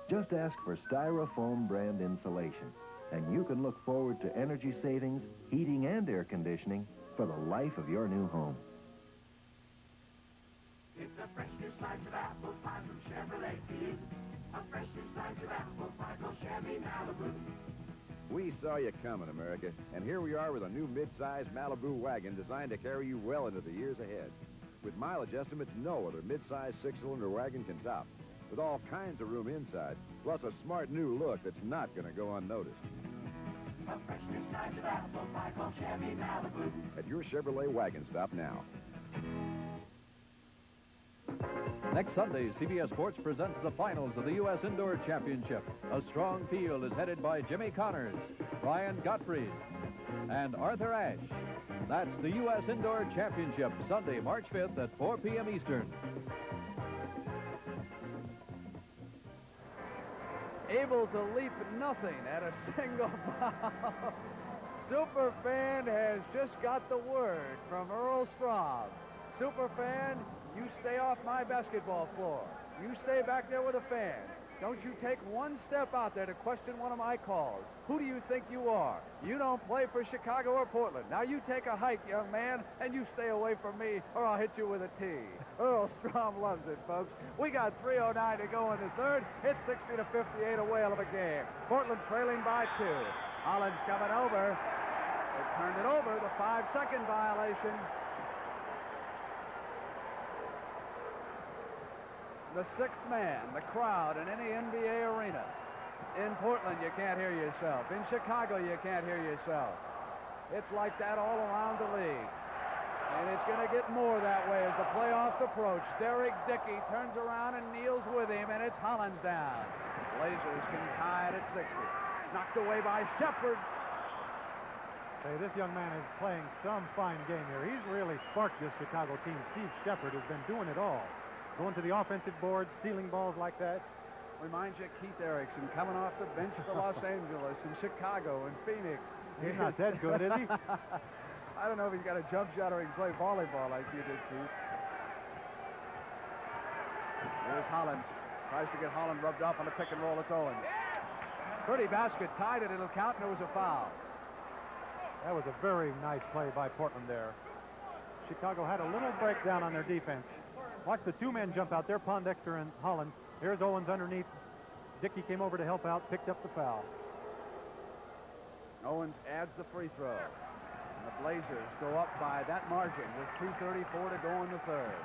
Just ask for Styrofoam brand insulation, and you can look forward to energy savings, heating and air conditioning for the life of your new home. It's a fresh new slice of apple pie from Chevrolet for you. A fresh new slice of apple pie called Chevy Malibu. We saw you coming, America, and here we are with a new mid-size Malibu wagon designed to carry you well into the years ahead. With mileage estimates no other mid-size 6-cylinder wagon can top, with all kinds of room inside, plus a smart new look that's not going to go unnoticed. A fresh new slice of apple pie called Chevy Malibu. At your Chevrolet wagon stop now. Next Sunday, CBS Sports presents the finals of the U.S. Indoor Championship. A strong field is headed by Jimmy Connors, Brian Gottfried, and Arthur Ashe. That's the U.S. Indoor Championship, Sunday, March 5th at 4 p.m. Eastern. Able to leap nothing at a single foul. Superfan has just got the word from Earl Strom. Superfan, you stay off my basketball floor. You stay back there with the fans. Don't you take one step out there to question one of my calls. Who do you think you are? You don't play for Chicago or Portland. Now you take a hike, young man, and you stay away from me, or I'll hit you with a tee. Earl Strom loves it, folks. We got 3:09 to go in the third. It's 60-58, a whale of a game. Portland trailing by 2. Hollins coming over. They turned it over, the 5-second violation. The sixth man, the crowd in any NBA arena. In Portland, you can't hear yourself. In Chicago, you can't hear yourself. It's like that all around the league. And it's going to get more that way as the playoffs approach. Derek Dickey turns around and kneels with him, and it's Hollins down. Blazers can tie it at 60. Knocked away by Shepard. Hey, this young man is playing some fine game here. He's really sparked this Chicago team. Steve Shepard has been doing it all. Going to the offensive board, stealing balls like that. Reminds you of Keith Erickson coming off the bench for Los Angeles and Chicago and Phoenix. He's not that good, is he? I don't know if he's got a jump shot or he can play volleyball like you did, Keith. There's Hollins. Tries to get Holland rubbed off on the pick and roll. It's Owens. Pretty basket, tied it. It'll count, and there was a foul. That was a very nice play by Portland there. Chicago had a little breakdown on their defense. Watch the two men jump out there, Pondexter and Holland. Here's Owens underneath. Dickey came over to help out, picked up the foul. Owens adds the free throw. And the Blazers go up by that margin with 2:34 to go in the third.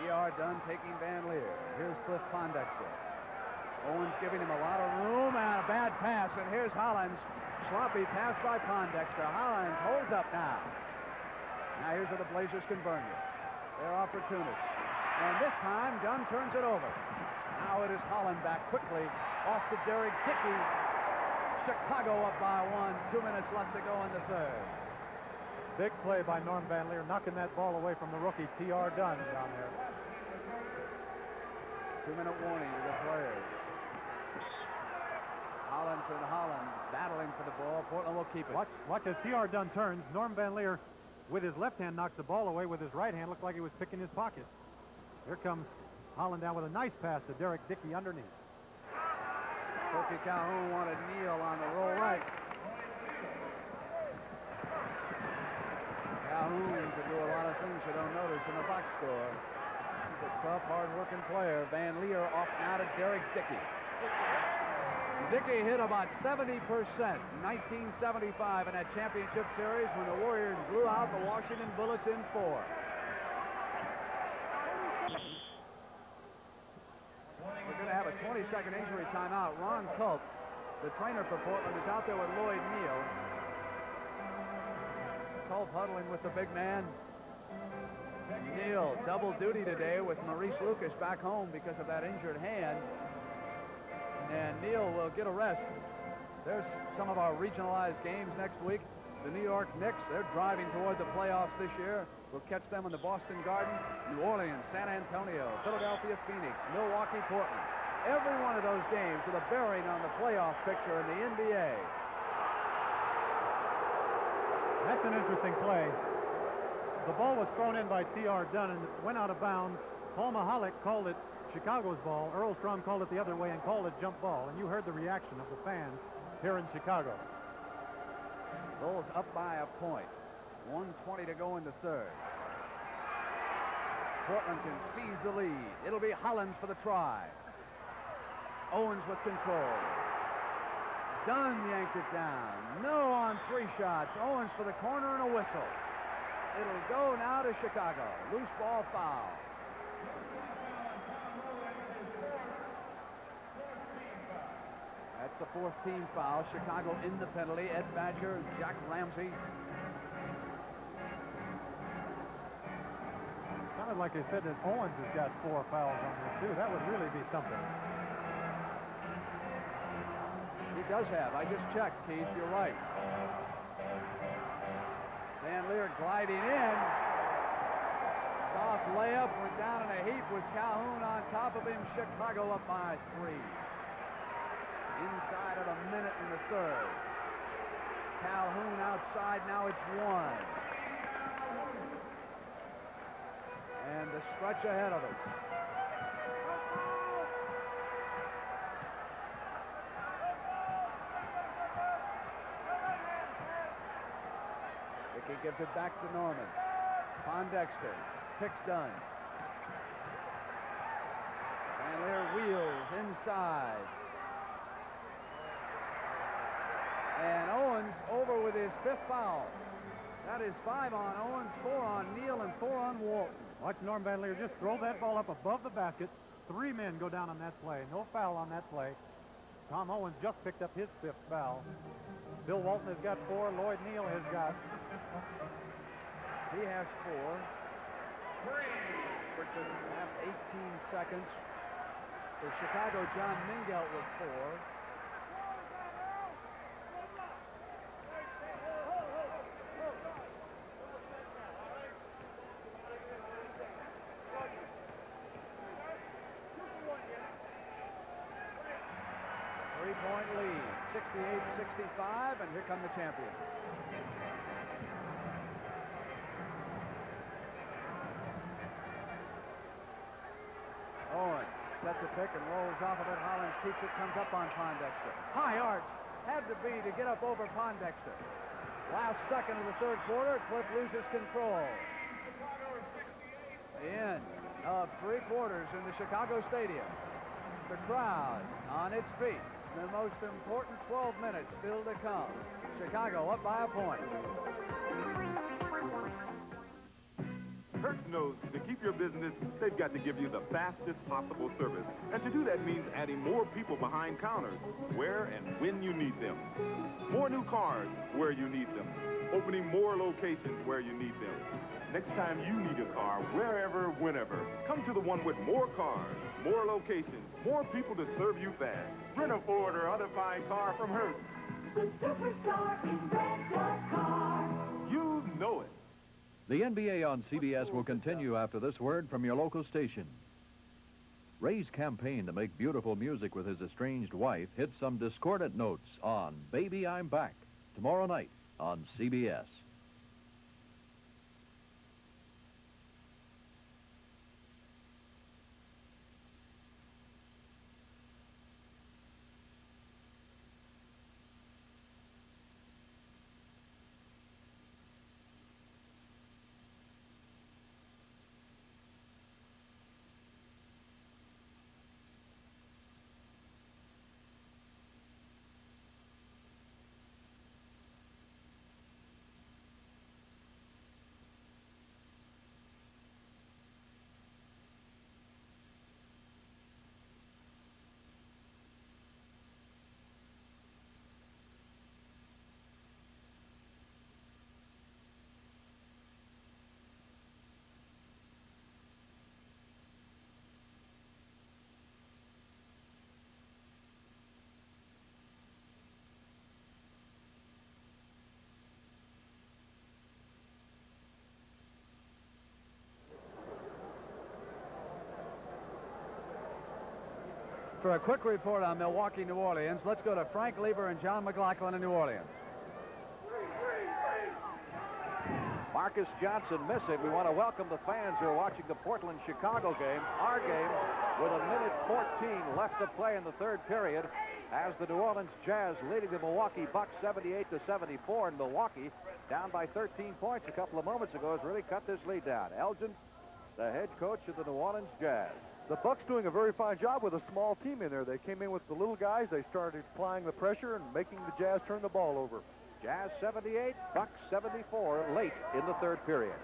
T.R. Dunn taking Van Leer. Here's Cliff Pondexter. Owens giving him a lot of room and a bad pass. And here's Hollins. Sloppy pass by Pondexter. Hollins holds up now. Now here's where the Blazers can burn you. They're opportunists. And this time, Dunn turns it over. Now it is Holland back quickly off to Derek Dickey. Chicago up by 1. 2 minutes left to go in the third. Big play by Norm Van Leer, knocking that ball away from the rookie T.R. Dunn down there. 2-minute warning to the players. Hollins and Holland battling for the ball. Portland will keep it. Watch as T.R. Dunn turns. Norm Van Leer, with his left hand, knocks the ball away. With his right hand, looked like he was picking his pocket. Here comes Holland down with a nice pass to Derek Dickey underneath. Kofi Calhoun wanted Neal on the roll right. Calhoun can do a lot of things you don't notice in the box score. He's a tough, hard-working player. Van Leer off now to Derek Dickey. Dickey hit about 70% in 1975 in that championship series when the Warriors blew out the Washington Bullets in 4. We're going to have a 20-second injury timeout. Ron Culp, the trainer for Portland, is out there with Lloyd Neal. Culp huddling with the big man. Neal double duty today with Maurice Lucas back home because of that injured hand. And Neal will get a rest. There's some of our regionalized games next week. The New York Knicks, they're driving toward the playoffs this year. We'll catch them in the Boston Garden, New Orleans, San Antonio, Philadelphia, Phoenix, Milwaukee, Portland. Every one of those games with a bearing on the playoff picture in the NBA. That's an interesting play. The ball was thrown in by T.R. Dunn and went out of bounds. Paul Mahalik called it Chicago's ball. Earl Strom called it the other way and called it jump ball. And you heard the reaction of the fans here in Chicago. Bulls up by a point. 1:20 to go in the third. Portland can seize the lead. It'll be Hollins for the try. Owens with control. Dunn yanked it down. No on 3 shots. Owens for the corner and a whistle. It'll go now to Chicago. Loose ball foul. That's the 4th team foul. Chicago in the penalty. Ed Badger, Jack Ramsey. Sounded like they said that Owens has got 4 fouls on there, too. That would really be something. He does have. I just checked, Keith. You're right. Van Leer gliding in. Soft layup. Went down in a heap with Calhoun on top of him. Chicago up by 3. Inside of a minute in the third. side. Now it's 1. And the stretch ahead of us. Dickey gives it back to Norman. Pondexter picks Dunn. Van Leer wheels inside. And Owens over with his 5th foul. That is 5 on Owens, 4 on Neal, and 4 on Walton. Watch Norm Van Leer just throw that ball up above the basket. 3 men go down on that play. No foul on that play. Tom Owens just picked up his 5th foul. Bill Walton has got 4. Lloyd Neal has got... He has 4. For the last 18 seconds. For Chicago, John Mingelt with 4. Three-point lead, 68-65, and here come the champions. Owen sets a pick and rolls off of it. Hollins keeps it, comes up on Pondexter. High arch, had to be to get up over Pondexter. Last second of the 3rd quarter, Cliff loses control. The end of 3 quarters in the Chicago Stadium. The crowd on its feet. The most important 12 minutes still to come. Chicago up by a point. Hertz knows to keep your business, they've got to give you the fastest possible service. And to do that means adding more people behind counters, where and when you need them. More new cars where you need them. Opening more locations where you need them. Next time you need a car, wherever, whenever, come to the one with more cars, more locations, more people to serve you fast. Rent a Ford or other fine car from Hertz. The superstar in rent-a-car. You know it. The NBA on CBS will continue after this word from your local station. Ray's campaign to make beautiful music with his estranged wife hit some discordant notes on Baby I'm Back tomorrow night on CBS. For a quick report on Milwaukee, New Orleans, let's go to Frank Lieber and John McLaughlin in New Orleans. Marcus Johnson missing. We want to welcome the fans who are watching the Portland-Chicago game, our game, with 1:14 left to play in the 3rd period, as the New Orleans Jazz leading the Milwaukee Bucks 78-74, and Milwaukee down by 13 points a couple of moments ago has really cut this lead down. Elgin, the head coach of the New Orleans Jazz. The Bucks doing a very fine job with a small team in there. They came in with the little guys. They started applying the pressure and making the Jazz turn the ball over. Jazz 78, Bucks 74 late in the 3rd period.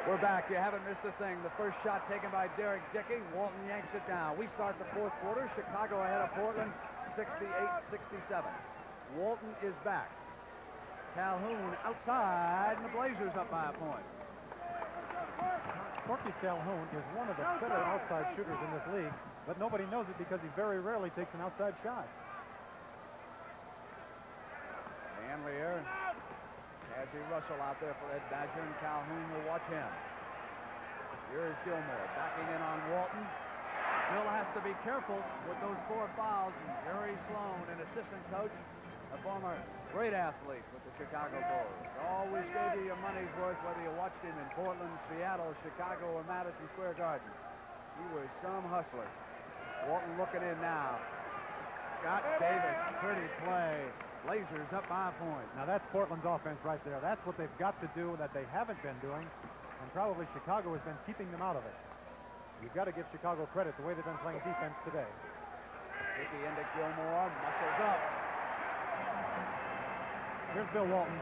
We're back. You haven't missed a thing. The first shot taken by Derek Dickey. Walton yanks it down. We start the 4th quarter. Chicago ahead of Portland, 68-67. Walton is back. Calhoun outside, and the Blazers up by a point. Corky Calhoun is one of the better outside shooters in this league, but nobody knows it because he very rarely takes an outside shot. Van Leer, Cassie Russell out there for Ed Badger, and Calhoun will watch him. Here is Gilmore backing in on Walton. Bill has to be careful with those 4 fouls, and Jerry Sloan, an assistant coach, a former great athlete with the Chicago Bulls. Always gave you your money's worth whether you watched him in Portland, Seattle, Chicago, or Madison Square Garden. He was some hustler. Walton looking in now. Got Davis, pretty play. Blazers up by a point. Now that's Portland's offense right there. That's what they've got to do that they haven't been doing, and probably Chicago has been keeping them out of it. You've got to give Chicago credit the way they've been playing defense today. Dickey into Gilmore, muscles up. Here's Bill Walton.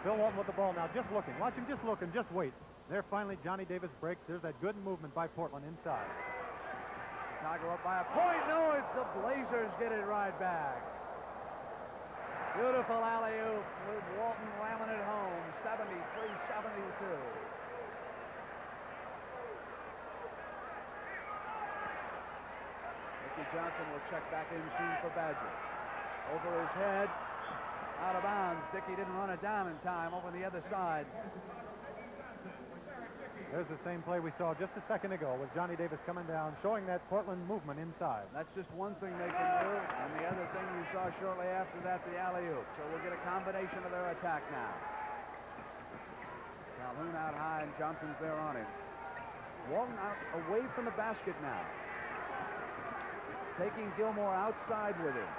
Bill Walton with the ball now, just looking. Watch him just looking, just wait. There finally Johnny Davis breaks. There's that good movement by Portland inside. Chicago up by a point. No, it's the Blazers get it right back. Beautiful alley-oop with Walton ramming it home, 73-72. Mickey Johnson will check back in soon for Badger. Over his head, out of bounds. Dickey didn't run it down in time over the other side. There's the same play we saw just a second ago with Johnny Davis coming down, showing that Portland movement inside. That's just one thing they can do, and the other thing you saw shortly after that, the alley-oop. So we'll get a combination of their attack now. Calhoun out high, and Johnson's there on him. Walton out away from the basket now. Taking Gilmore outside with him.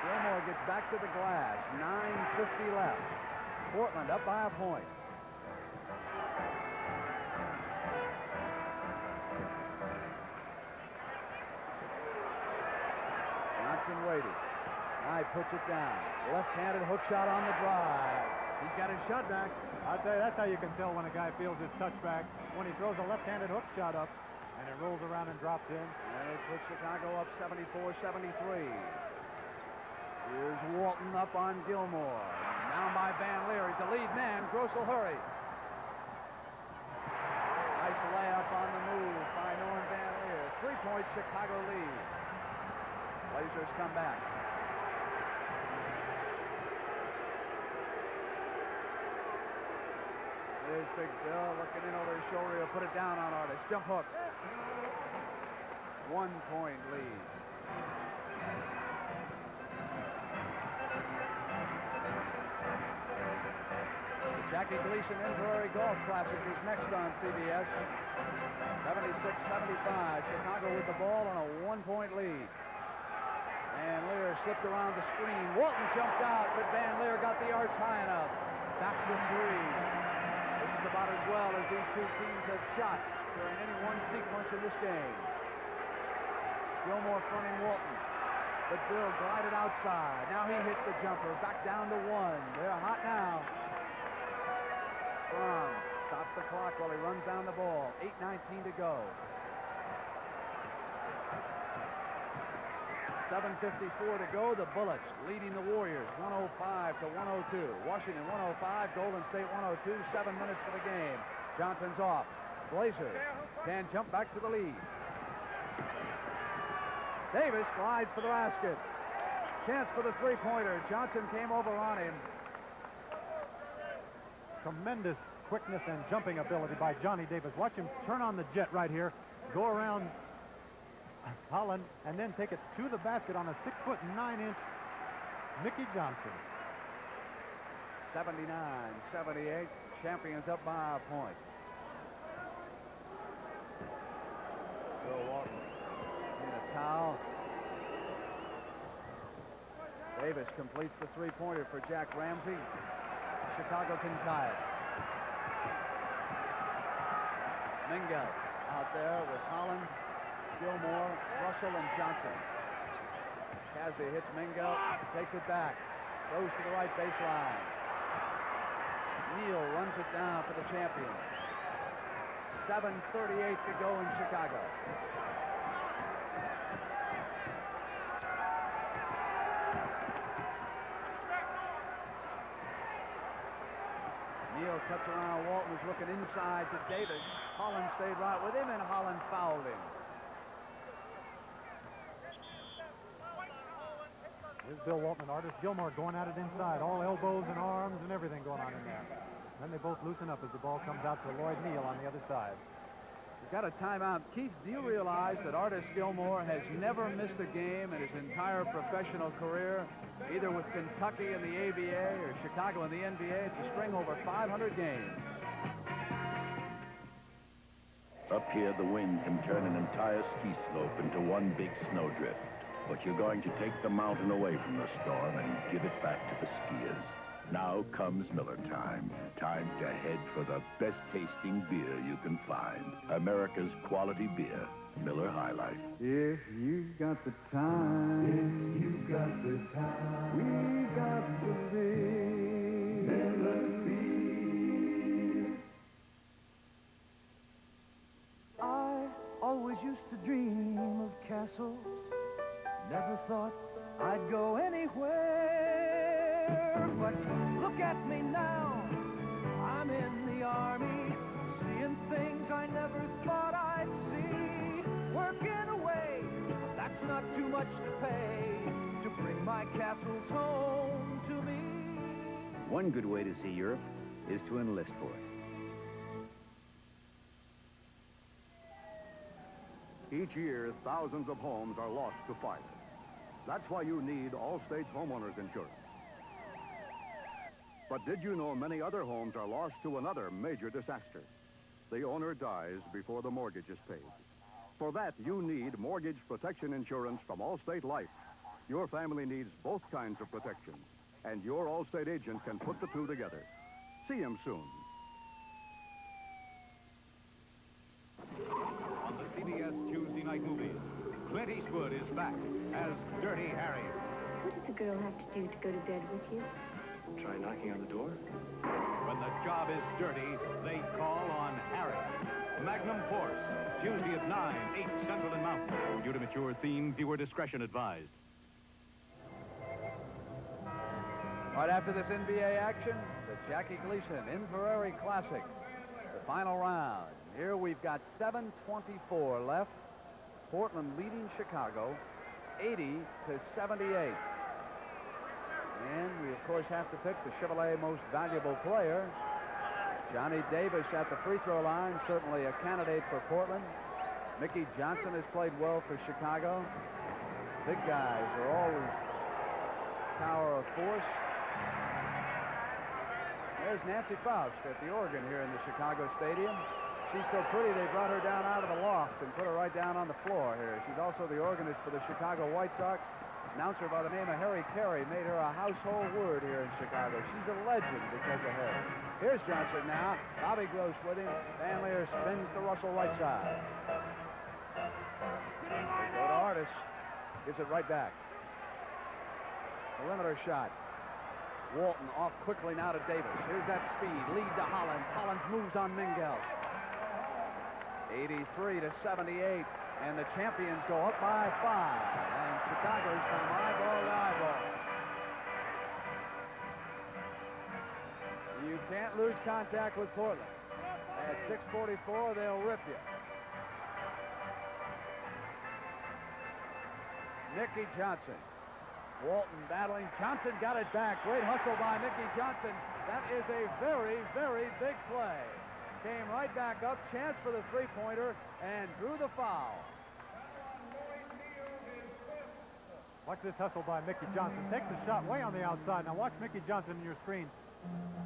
Gilmore gets back to the glass. 9:50 left. Portland up by a point. Johnson waiting. Nye puts it down. Left-handed hook shot on the drive. He's got his shot back. I'll tell you, that's how you can tell when a guy feels his touchback, when he throws a left-handed hook shot up, and it rolls around and drops in. And it puts Chicago up 74-73. Here's Walton up on Gilmore. Down by Van Leer. He's the lead man. Gross will hurry. Nice layup on the move by Norm Van Leer. 3-point Chicago lead. Blazers come back. There's Big Bill looking in over his shoulder. He'll put it down on Artis. Jump hook. 1-point lead. The Jackie Gleason Inverary Golf Classic is next on CBS. 76-75. Chicago with the ball on a 1-point lead. And Lear slipped around the screen. Walton jumped out, but Van Leer got the arch high enough. Back to 3. This is about as well as these two teams have shot during any one sequence in this game. Gilmore fronting Walton. But Bill glided outside. Now he hits the jumper. Back down to 1. They're hot now. Strong stops the clock while he runs down the ball. 8:19 to go. 7:54 to go. The Bullets leading the Warriors 105-102. Washington 105, Golden State 102. 7 minutes for the game. Johnson's off. Blazers can jump back to the lead. Davis glides for the basket. Chance for the three-pointer. Johnson came over on him. Tremendous quickness and jumping ability by Johnny Davis. Watch him turn on the jet right here, go around Holland, and then take it to the basket on a 6'9" Mickey Johnson. 79-78. Champions up by a point. Bill Walton in a towel. Davis completes the three-pointer for Jack Ramsey. Chicago can tie it. Mingel out there with Holland, Gilmore, Russell, and Johnson. Cassie hits Mingel, takes it back, goes to the right baseline. Neal runs it down for the champions. 7:38 to go in Chicago. Neal cuts around. Walton is looking inside to Davis. Holland stayed right with him, and Holland fouled him. Here's Bill Walton and Artis Gilmore going at it inside. All elbows and arms and everything going on in there. Then they both loosen up as the ball comes out to Lloyd Neal on the other side. got a timeout. Keith, do you realize that Artis Gilmore has never missed a game in his entire professional career, either with Kentucky in the ABA or Chicago in the NBA? It's a string over 500 games. Up here, the wind can turn an entire ski slope into one big snowdrift. But you're going to take the mountain away from the storm and give it back to the skiers. Now comes Miller time. Time to head for the best-tasting beer you can find. America's quality beer, Miller High Life. If you got the time, if you got the time, we got the beer. Miller beer. I always used to dream of castles. Never thought I'd go anywhere. But look at me now. I'm in the army, seeing things I never thought I'd see. Working away, that's not too much to pay to bring my castles home to me. One good way to see Europe is to enlist for it. Each year, thousands of homes are lost to fire. That's why you need Allstate's homeowners insurance. But did you know many other homes are lost to another major disaster? The owner dies before the mortgage is paid. For that, you need mortgage protection insurance from Allstate Life. Your family needs both kinds of protection, and your Allstate agent can put the two together. See him soon. On the CBS Tuesday night movies, Clint Eastwood is back as Dirty Harry. What does a girl have to do to go to bed with you? Try knocking on the door. When the job is dirty, they call on Harry. Magnum Force, Tuesday at 9, 8 Central and Mountain. Due to mature theme, viewer discretion advised. Right after this NBA action, the Jackie Gleason Inverrary Classic, the final round. Here we've got 7:24 left. Portland leading Chicago 80-78. And we, of course, have to pick the Chevrolet Most Valuable Player. Johnny Davis at the free throw line, certainly a candidate for Portland. Mickey Johnson has played well for Chicago. Big guys are always tower of force. There's Nancy Faust at the organ here in the Chicago Stadium. She's so pretty they brought her down out of the loft and put her right down on the floor here. She's also the organist for the Chicago White Sox. Announcer by the name of Harry Carey made her a household word here in Chicago. She's a legend because of her. Here's Johnson now. Bobby Gross with him. Van Leer spins to Russell right side. They go to Artis. Gives it right back. Perimeter shot. Walton off quickly now to Davis. Here's that speed. Lead to Hollins. Hollins moves on Mingel. 83-78. And the champions go up by 5. And Chicago's from eyeball to eyeball. You can't lose contact with Portland. At 6:44, they'll rip you. Mickey Johnson. Walton battling. Johnson got it back. Great hustle by Mickey Johnson. That is a very, very big play. Came right back up. Chance for the three-pointer and drew the foul. Watch this hustle by Mickey Johnson. Takes a shot way on the outside. Now watch Mickey Johnson in your screen.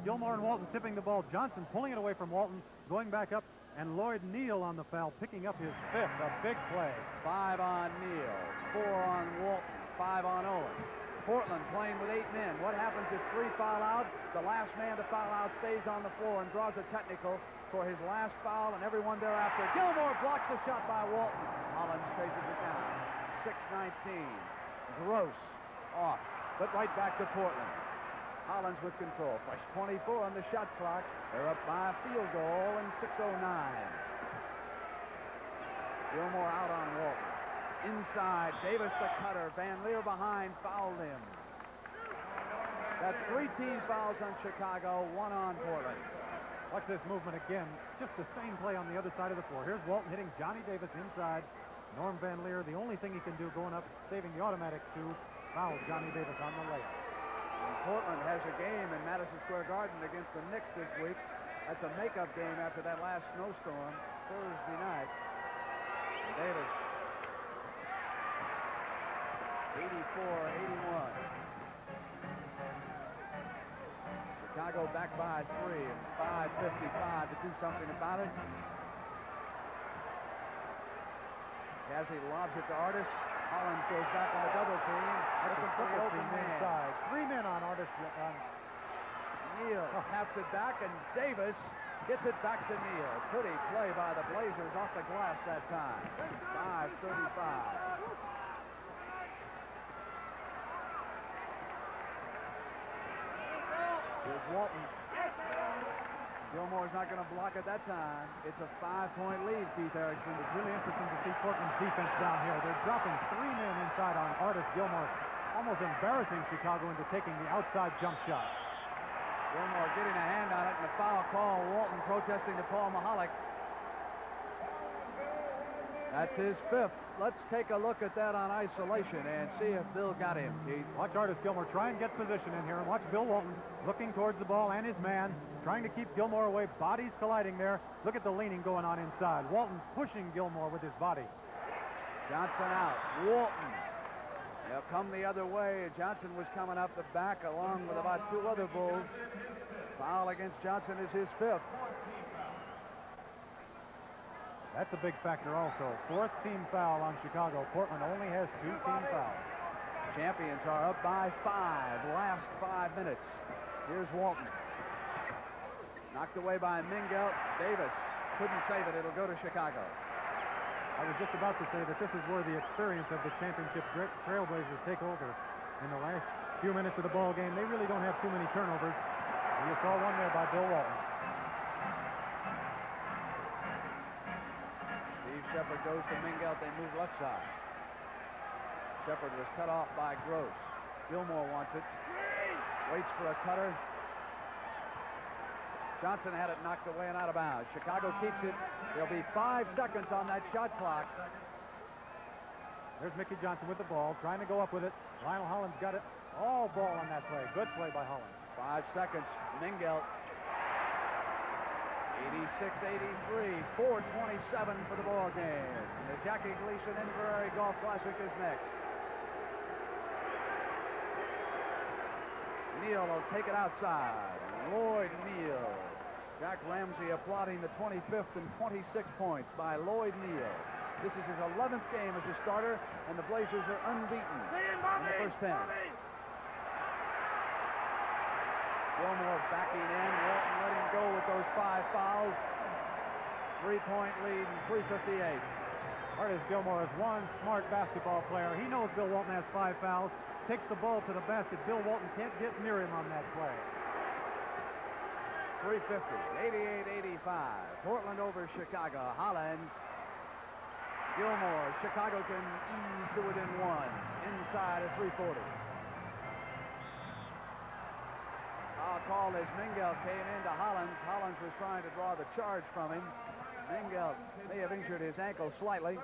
Gilmore and Walton tipping the ball. Johnson pulling it away from Walton, going back up, and Lloyd Neal on the foul, picking up his 5th. A big play. 5 on Neal, 4 on Walton, 5 on Owens. Portland playing with 8 men. What happens if 3 foul out? The last man to foul out stays on the floor and draws a technical for his last foul, and everyone thereafter. Gilmore blocks the shot by Walton. Hollins chases it down. 6:19. Gross off, but right back to Portland. Hollins with control. Fresh 24 on the shot clock. They're up by a field goal in 6:09. Gilmore out on Walton. Inside, Davis the cutter. Van Leer behind, fouled him. That's 3 team fouls on Chicago, 1 on Portland. Watch this movement again. Just the same play on the other side of the floor. Here's Walton hitting Johnny Davis inside. Norm Van Leer, the only thing he can do going up, saving the automatic 2, foul Johnny Davis on the layup. And Portland has a game in Madison Square Garden against the Knicks this week. That's a makeup game after that last snowstorm. Thursday night. Davis. 84-81. Chicago back by 3 and 5:55 to do something about it. Cassie lobs it to Artis. Hollins goes back on the double team. That's a double team inside. 3 men on Artis. Neal taps it back, and Davis gets it back to Neal. Pretty play by the Blazers off the glass that time. 5:35. Here's Walton. Gilmore's not going to block at that time. It's a 5-point lead, Keith Erickson. It's really interesting to see Portland's defense down here. They're dropping 3 men inside on Artis Gilmore, almost embarrassing Chicago into taking the outside jump shot. Gilmore getting a hand on it, and a foul call. Walton protesting to Paul Mahalik. That's his 5th. Let's take a look at that on isolation and see if Bill got him, Keith. Watch Artis Gilmore try and get position in here, and watch Bill Walton looking towards the ball and his man, trying to keep Gilmore away. Bodies colliding there. Look at the leaning going on inside. Walton pushing Gilmore with his body. Johnson out. Walton. They'll come the other way. Johnson was coming up the back along with about 2 other Bulls. Foul against Johnson is his 5th. That's a big factor also. 4th team foul on Chicago. Portland only has 2 team fouls. Champions are up by 5. Last 5 minutes. Here's Walton. Knocked away by Mingelt. Davis couldn't save it. It'll go to Chicago. I was just about to say that this is where the experience of the championship Trailblazers take over. In the last few minutes of the ball game, they really don't have too many turnovers. And you saw one there by Bill Walton. Shepard goes to Mingelt. They move left side. Shepard was cut off by Gross. Gilmore wants it. Waits for a cutter. Johnson had it knocked away and out of bounds. Chicago keeps it. There'll be 5 seconds on that shot clock. There's Mickey Johnson with the ball, trying to go up with it. Lionel Hollins got it. All ball on that play. Good play by Hollins. 5 seconds. Mingelt. 86-83, 4:27 for the ball game. The Jackie Gleason Inverrary Golf Classic is next. Neal will take it outside. Lloyd Neal. Jack Ramsey applauding the 25th and 26 points by Lloyd Neal. This is his 11th game as a starter, and the Blazers are unbeaten in the first 10. Gilmore backing in. Walton letting go with those 5 fouls. 3-point lead and 3:58. Artis Gilmore is one smart basketball player. He knows Bill Walton has 5 fouls. Takes the ball to the basket. Bill Walton can't get near him on that play. 3:50. 88-85. Portland over Chicago. Hollins. Gilmore. Chicago can ease to within 1. Inside at 3:40. Foul call as Mingelt came into Hollins. Hollins was trying to draw the charge from him. Mingelt may have injured his ankle slightly.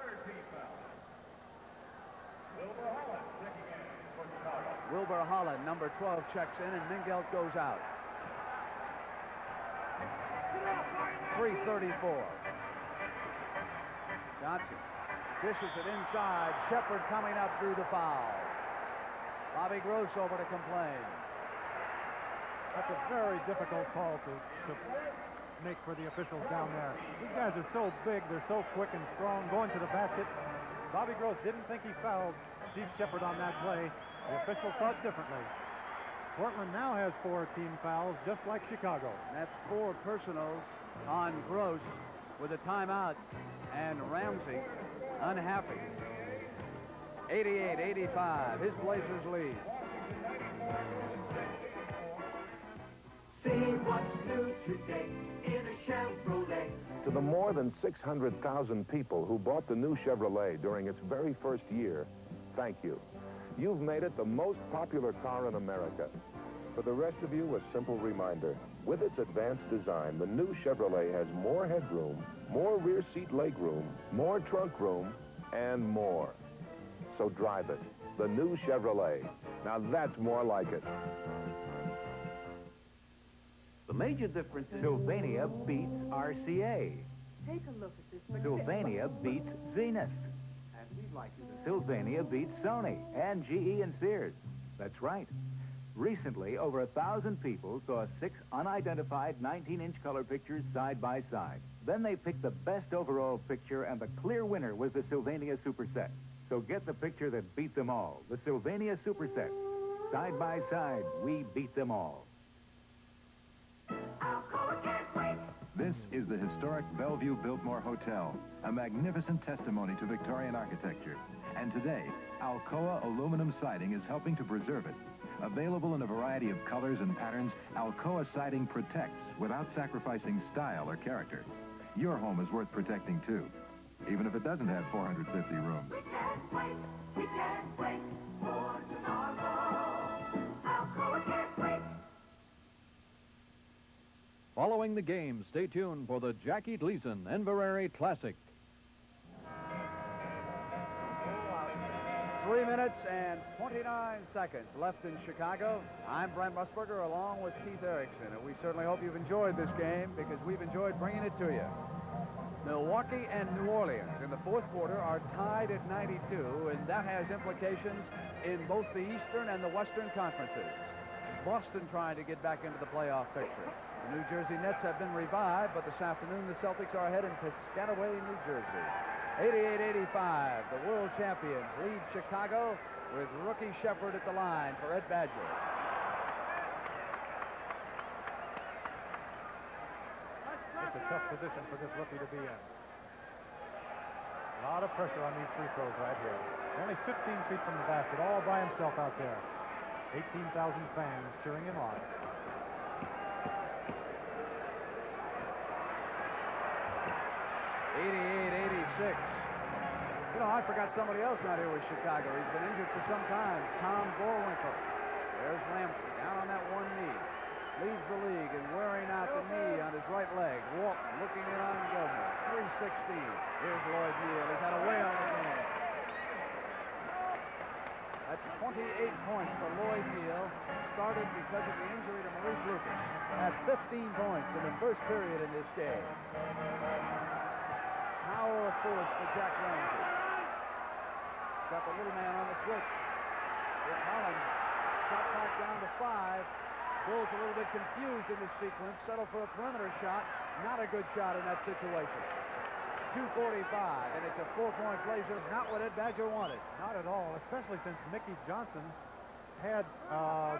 Wilbur Holland, number 12, checks in, and Mingelt goes out. 3:34. Johnson dishes it inside. Shepard coming up through the foul. Bobby Gross over to complain. That's a very difficult call to make for the officials down there. These guys are so big, they're so quick and strong, going to the basket. Bobby Gross didn't think he fouled Steve Shepard on that play. The official thought differently. Portland now has 4 team fouls, just like Chicago. That's 4 personals on Gross with a timeout, and Ramsey unhappy. 88-85, his Blazers lead. See what's new today in a Chevrolet. To the more than 600,000 people who bought the new Chevrolet during its very first year, thank you. You've made it the most popular car in America. For the rest of you, a simple reminder. With its advanced design, the new Chevrolet has more headroom, more rear seat legroom, more trunk room, and more. So drive it. The new Chevrolet. Now that's more like it. The major difference is Sylvania beats RCA. Take a look at this. Sylvania beats Zenith. And we'd like you to... Sylvania beats Sony and GE and Sears. That's right. Recently, over 1,000 people saw 6 unidentified 19-inch color pictures side by side. Then they picked the best overall picture, and the clear winner was the Sylvania Superset. So get the picture that beat them all, the Sylvania Superset. Side by side, we beat them all. This is the historic Bellevue Biltmore Hotel, a magnificent testimony to Victorian architecture. And today, Alcoa aluminum siding is helping to preserve it. Available in a variety of colors and patterns, Alcoa siding protects without sacrificing style or character. Your home is worth protecting, too, even if it doesn't have 450 rooms. We can't wait for tomorrow. Alcoa can't wait. Following the game, stay tuned for the Jackie Gleason Inverary Classic. 3 minutes and 29 seconds left in Chicago. I'm Brent Musburger along with Keith Erickson, and we certainly hope you've enjoyed this game because we've enjoyed bringing it to you. Milwaukee and New Orleans in the fourth quarter are tied at 92, and that has implications in both the Eastern and the Western conferences. Boston trying to get back into the playoff picture. The New Jersey Nets have been revived, but this afternoon the Celtics are ahead in Piscataway, New Jersey. 88-85, the world champions lead Chicago with rookie Shepard at the line for Ed Badger. It's a tough position for this rookie to be in. A lot of pressure on these free throws right here. Only 15 feet from the basket, all by himself out there. 18,000 fans cheering him on. You know, I forgot somebody else out here with Chicago. He's been injured for some time. Tom Gorwinkle. There's Lampley down on that one knee. Leads the league and wearing out the knee on his right leg. Walton looking in on Gilmore. 3:16. Here's Lloyd Neal. He's had a way on the game. That's 28 points for Lloyd Neal. Started because of the injury to Maurice Lucas. Had 15 points in the first period in this game. Tower of force for Jack Ramsey. Got the little man on the switch. Here's Holland. Shot clock down to 5. Bulls a little bit confused in this sequence. Settle for a perimeter shot. Not a good shot in that situation. 2:45, and it's a 4-point play. Just not what Ed Badger wanted. Not at all, especially since Mickey Johnson had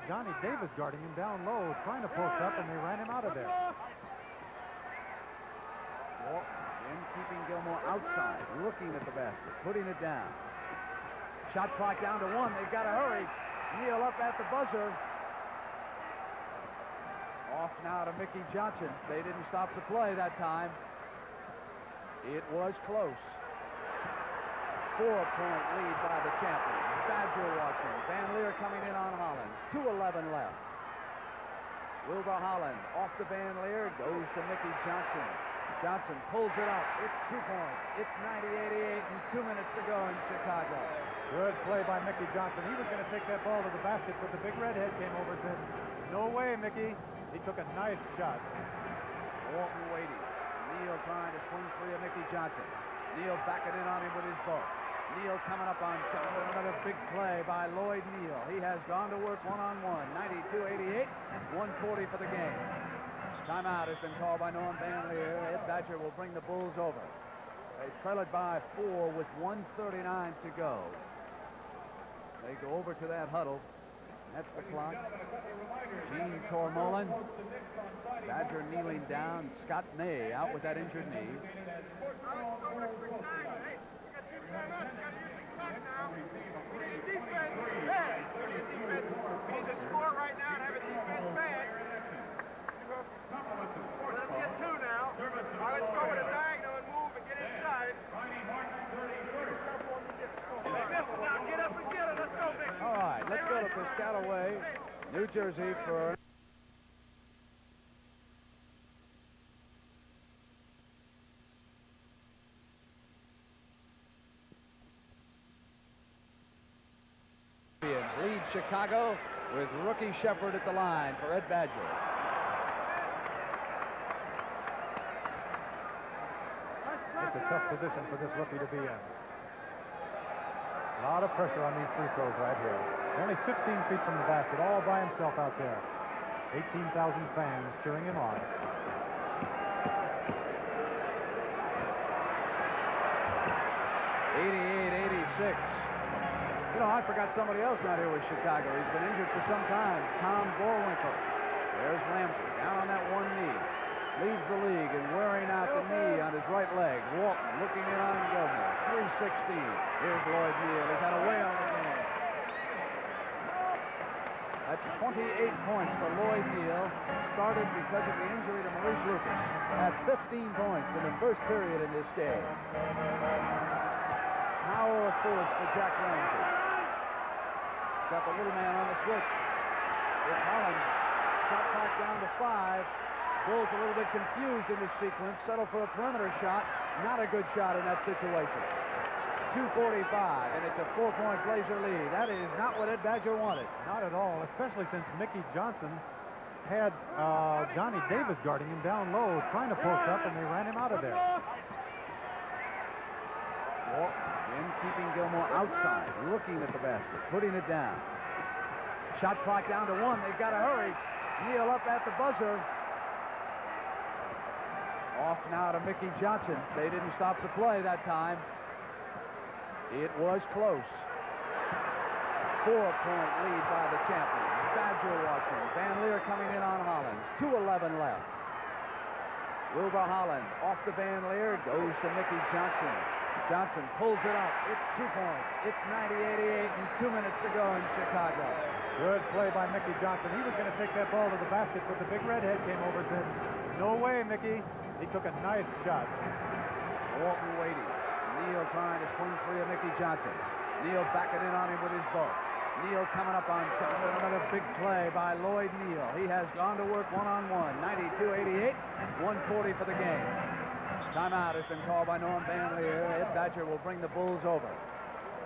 Johnny Davis guarding him down low, trying to post up, and they ran him out of there. Walton in, keeping Gilmore outside, looking at the basket, putting it down. Shot clock down to 1. They've got to hurry. Neal up at the buzzer. Off now to Mickey Johnson. They didn't stop the play that time. It was close. 4-point lead by the champions. Badger watching. Van Leer coming in on Hollins. 2:11 left. Wilbur Holland off to Van Leer. Goes to Mickey Johnson. Johnson pulls it up. It's 2 points. It's 90-88 and 2 minutes to go in Chicago. Good play by Mickey Johnson. He was going to take that ball to the basket, but the big redhead came over and said, "No way, Mickey." He took a nice shot. Walton waiting. Neal trying to swing free of Mickey Johnson. Neal backing in on him with his bulk. Neal coming up on Johnson. Another big play by Lloyd Neal. He has gone to work one-on-one. 92-88, 1:40 for the game. Timeout has been called by Norm Van Leer. Ed Badger will bring the Bulls over. They trail it by 4 with 1:39 to go. They go over to that huddle. That's the clock. Gene Tormolen. Badger kneeling down. Scott May out with that injured knee. We need to score right now and have a defense bad. Let them get 2 now. All right, let's go with a diagonal and move and get inside. Now get up and get it. Let's go, Vic. All right, let's go to Piscataway, New Jersey for... lead Chicago with rookie Shepard at the line for Ed Badger. That's a tough position for this rookie to be in. A lot of pressure on these free throws right here. Only 15 feet from the basket, all by himself out there. 18,000 fans cheering him on. 88-86. You know, I forgot somebody else out here with Chicago. He's been injured for some time. Tom Bullwinkle. There's Ramsey down on that one knee. Leads the league in wearing out the knee on his right leg. Walton looking in on Gilmore. 3:16. Here's Lloyd Neal. He's had a way on the game. That's 28 points for Lloyd Neal. Started because of the injury to Maurice Lucas. Had 15 points in the first period in this game. Tower of force for Jack Ramsey. Got the little man on the switch. It's Holland. Shot clock down to 5. Bulls a little bit confused in this sequence. Settle for a perimeter shot. Not a good shot in that situation. 2:45, and it's a 4-point Blazer lead. That is not what Ed Badger wanted. Not at all, especially since Mickey Johnson had Johnny Davis guarding him down low, trying to post up, and they ran him out of there. Walton again keeping Gilmore outside, looking at the basket, putting it down. Shot clock down to 1. They've got to hurry. Neal up at the buzzer. Off now to Mickey Johnson. They didn't stop the play that time. It was close. 4-point lead by the champions. Badger watching. Van Leer coming in on Hollins. 2:11 left. Wilbur Holland off to Van Leer. Goes to Mickey Johnson. Johnson pulls it up. It's 2 points. It's 90-88 and 2 minutes to go in Chicago. Good play by Mickey Johnson. He was going to take that ball to the basket, but the big redhead came over and said, "No way, Mickey." He took a nice shot. Walton waiting. Neal trying to swing free of Mickey Johnson. Neal backing in on him with his bulk. Neal coming up on Johnson. Another big play by Lloyd Neal. He has gone to work one-on-one. 92-88, 1:40 for the game. Timeout has been called by Norm Van Leer. Ed Badger will bring the Bulls over.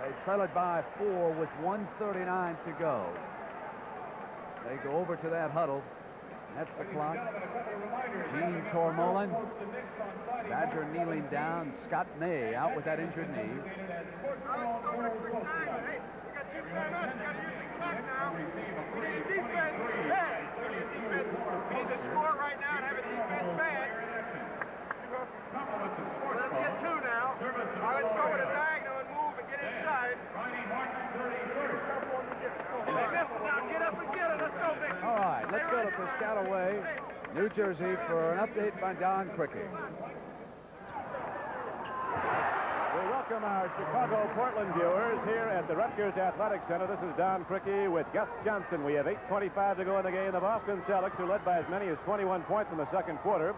They trail it by 4 with 1:39 to go. They go over to that huddle. That's the clock. Gene Tormolen. Badger kneeling down. Scott May out with that injured knee. Hey, we got 2 timeouts. You got to use the clock now. We need a defense. Bad. We need a defense. We need to score right now and have a defense bad. Let's get 2 now. All right, let's go with a diagonal and move and get inside. Now get up and get it. Let's go, Vic. All right, let's go to Piscataway, New Jersey for an update by Don Criqui. We welcome our Chicago-Portland viewers here at the Rutgers Athletic Center. This is Don Criqui with Gus Johnson. We have 8:25 to go in the game. The Boston Celtics, who led by as many as 21 points in the second quarter,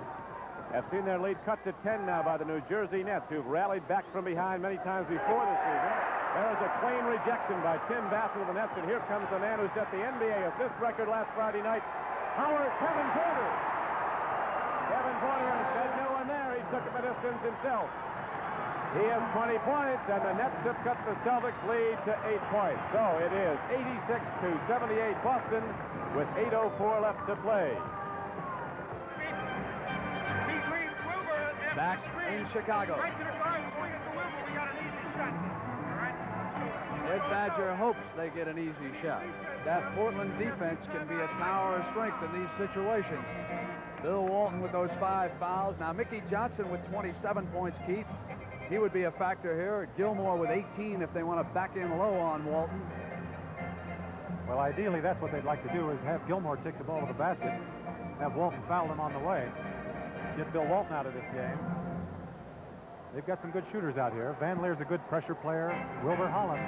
have seen their lead cut to 10 now by the New Jersey Nets, who've rallied back from behind many times before this season. There is a clean rejection by Tim Bassett of the Nets, and here comes the man who set the NBA assist record last Friday night, Kevin Porter. Kevin Porter said no one there. He took it the distance himself. He has 20 points, and the Nets have cut the Celtics lead to 8 points. So it is 86-78 Boston with 8:04 left to play. Back in Chicago. Right to the guard, swing it to Wilbur. We got an easy shot. All right? Ed Badger hopes they get an easy shot. That Portland defense can be a tower of strength in these situations. Bill Walton with those 5 fouls. Now, Mickey Johnson with 27 points, Keith. He would be a factor here. Gilmore with 18 if they want to back in low on Walton. Well, ideally, that's what they'd like to do, is have Gilmore take the ball to the basket, have Walton foul him on the way, get Bill Walton out of this game. They've got some good shooters out here. Van Leer's a good pressure player. Wilbur Holland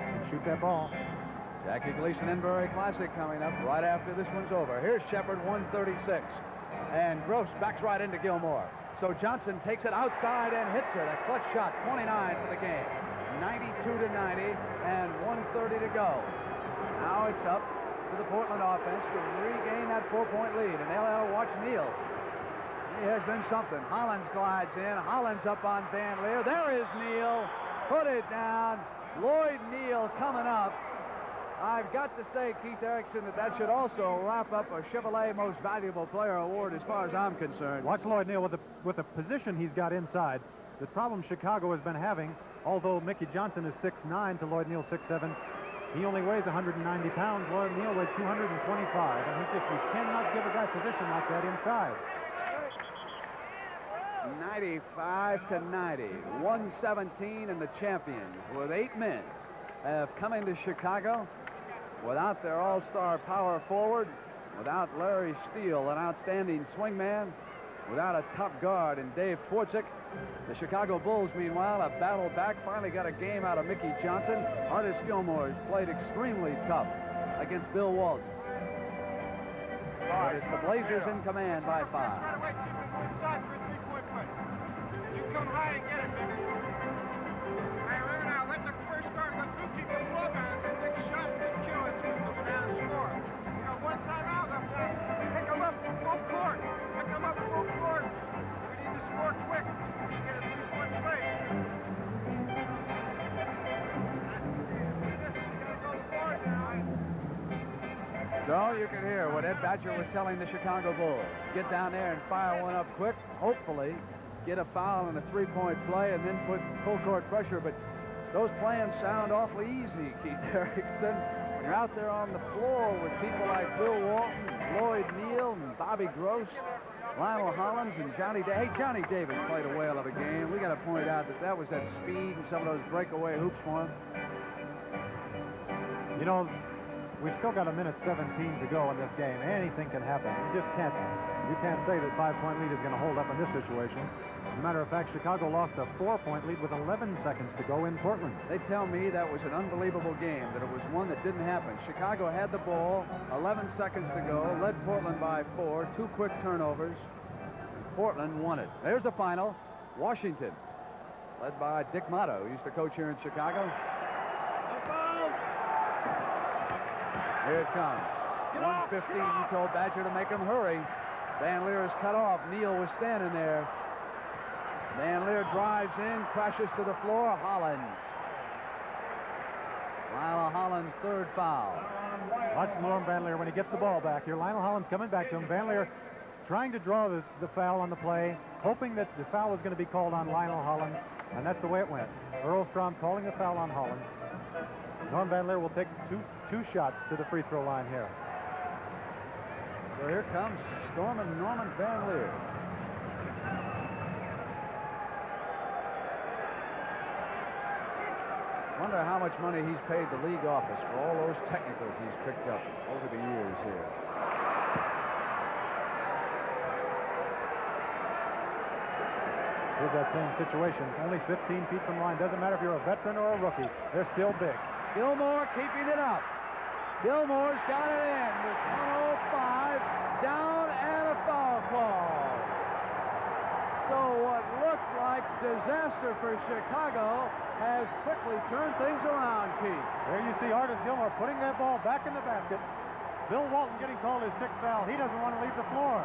can shoot that ball. Jackie Gleason Inbury Classic coming up right after this one's over. Here's Shepard, 136. And Gross backs right into Gilmore. So Johnson takes it outside and hits it. A clutch shot, 29 for the game. 92-90 and 1:30 to go. Now it's up to the Portland offense to regain that 4-point lead. And they'll have to watch Neal. He has been something. Hollins glides in. Hollins up on Van Leer. There is Neal. Put it down. Lloyd Neal coming up. I've got to say, Keith Erickson, that should also wrap up a Chevrolet Most Valuable Player Award as far as I'm concerned. Watch Lloyd Neal with the position he's got inside. the problem Chicago has been having, although Mickey Johnson is 6'9" to Lloyd Neal 6'7", he only weighs 190 pounds. Lloyd Neal weighs 225, and you cannot give a guy position like that inside. 95-90, 117, and the champions, with 8 men, have come into Chicago without their all-star power forward, without Larry Steele, an outstanding swingman, without a top guard in Dave Twardzik. The Chicago Bulls, meanwhile, have battled back, finally got a game out of Mickey Johnson. Artis Gilmore has played extremely tough against Bill Walton. But it's the Blazers in command by 5. Inside for a three-point play. You come high and get it, baby. Hey, remember now, let the first guard go through, keep the ball bounce, and take a shot and big kill as soon as we go down and score. You got one timeout left now. Pick them up from full court. Pick them up full court. We need to score quick. We need to get a three-point play. So you can hear what Ed Badger was telling the Chicago Bulls. Get down there and fire one up quick. Hopefully get a foul and a three-point play and then put full court pressure. But those plans sound awfully easy, Keith Erickson. When you're out there on the floor with people like Bill Walton, Lloyd Neal, and Bobby Gross, Lionel Hollins, and Johnny Davis. Hey, Johnny Davis played a whale of a game. We got to point out that was that speed and some of those breakaway hoops for him. You know, we've still got 1:17 to go in this game. Anything can happen. You can't say that 5-point lead is going to hold up in this situation. As a matter of fact, Chicago lost a 4-point lead with 11 seconds to go in Portland. They tell me that was an unbelievable game, that it was one that didn't happen. Chicago had the ball, 11 seconds to go, led Portland by 4, 2 quick turnovers, and Portland won it. There's the final. Washington, led by Dick Motto, who used to coach here in Chicago. Here it comes. 1:15, he told Badger to make him hurry. Van Leer is cut off. Neal was standing there. Van Leer drives in, crashes to the floor. Hollins. Lionel Hollins' third foul. Watch Norm Van Leer when he gets the ball back here. Lionel Hollins coming back to him. Van Leer trying to draw the foul on the play, hoping that the foul was going to be called on Lionel Hollins, and that's the way it went. Earl Strom calling the foul on Hollins. Norm Van Leer will take two shots to the free throw line here. So here comes Norman Van Leer. Wonder how much money he's paid the league office for all those technicals he's picked up over the years here. Here's that same situation. Only 15 feet from line. Doesn't matter if you're a veteran or a rookie. They're still big. Gilmore keeping it up. Gilmore's got it in with 1:05 down and a foul call. So what looked like disaster for Chicago has quickly turned things around, Keith. There you see Artis Gilmore putting that ball back in the basket. Bill Walton getting called his 6th foul. He doesn't want to leave the floor.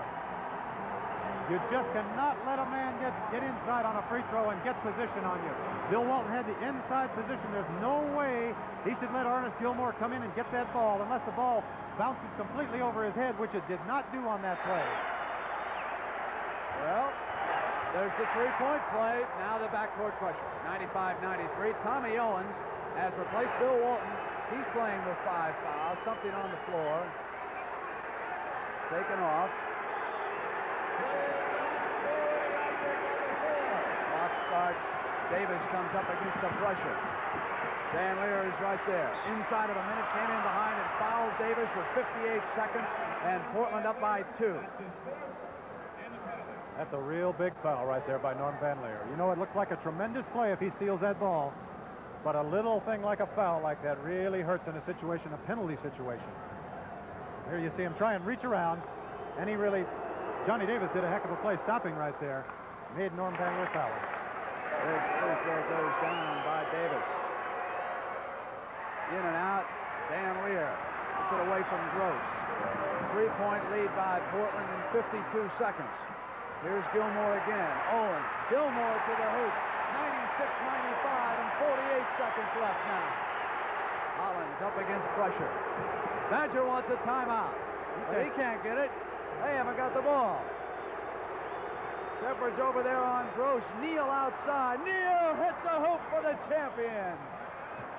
You just cannot let a man get inside on a free throw and get position on you. Bill Walton had the inside position. There's no way he should let Artis Gilmore come in and get that ball unless the ball bounces completely over his head, which it did not do on that play. Well, there's the three-point play. Now the backcourt pressure. 95-93. Tommy Owens has replaced Bill Walton. He's playing with 5 fouls. Something on the floor. Taken off. Clock starts. Davis comes up against the pressure. Van Leer is right there. Inside of a minute, came in behind and fouled Davis with 58 seconds, and Portland up by 2. That's a real big foul right there by Norm Van Leer. You know, it looks like a tremendous play if he steals that ball, but a little thing like a foul like that really hurts in a situation, a penalty situation. Here you see him try and reach around, and he really, Johnny Davis did a heck of a play stopping right there. Made Norm Van Leer foul. Big free throw goes down by Davis. In and out, Van Leer gets it away from Gross. 3-point lead by Portland in 52 seconds. Here's Gilmore again. Owens, Gilmore to the hoop. 96-95 and 48 seconds left now. Hollins up against pressure. Badger wants a timeout. But he can't get it. They haven't got the ball. Shepard's over there on Gross. Neal outside. Neal hits a hoop for the champions.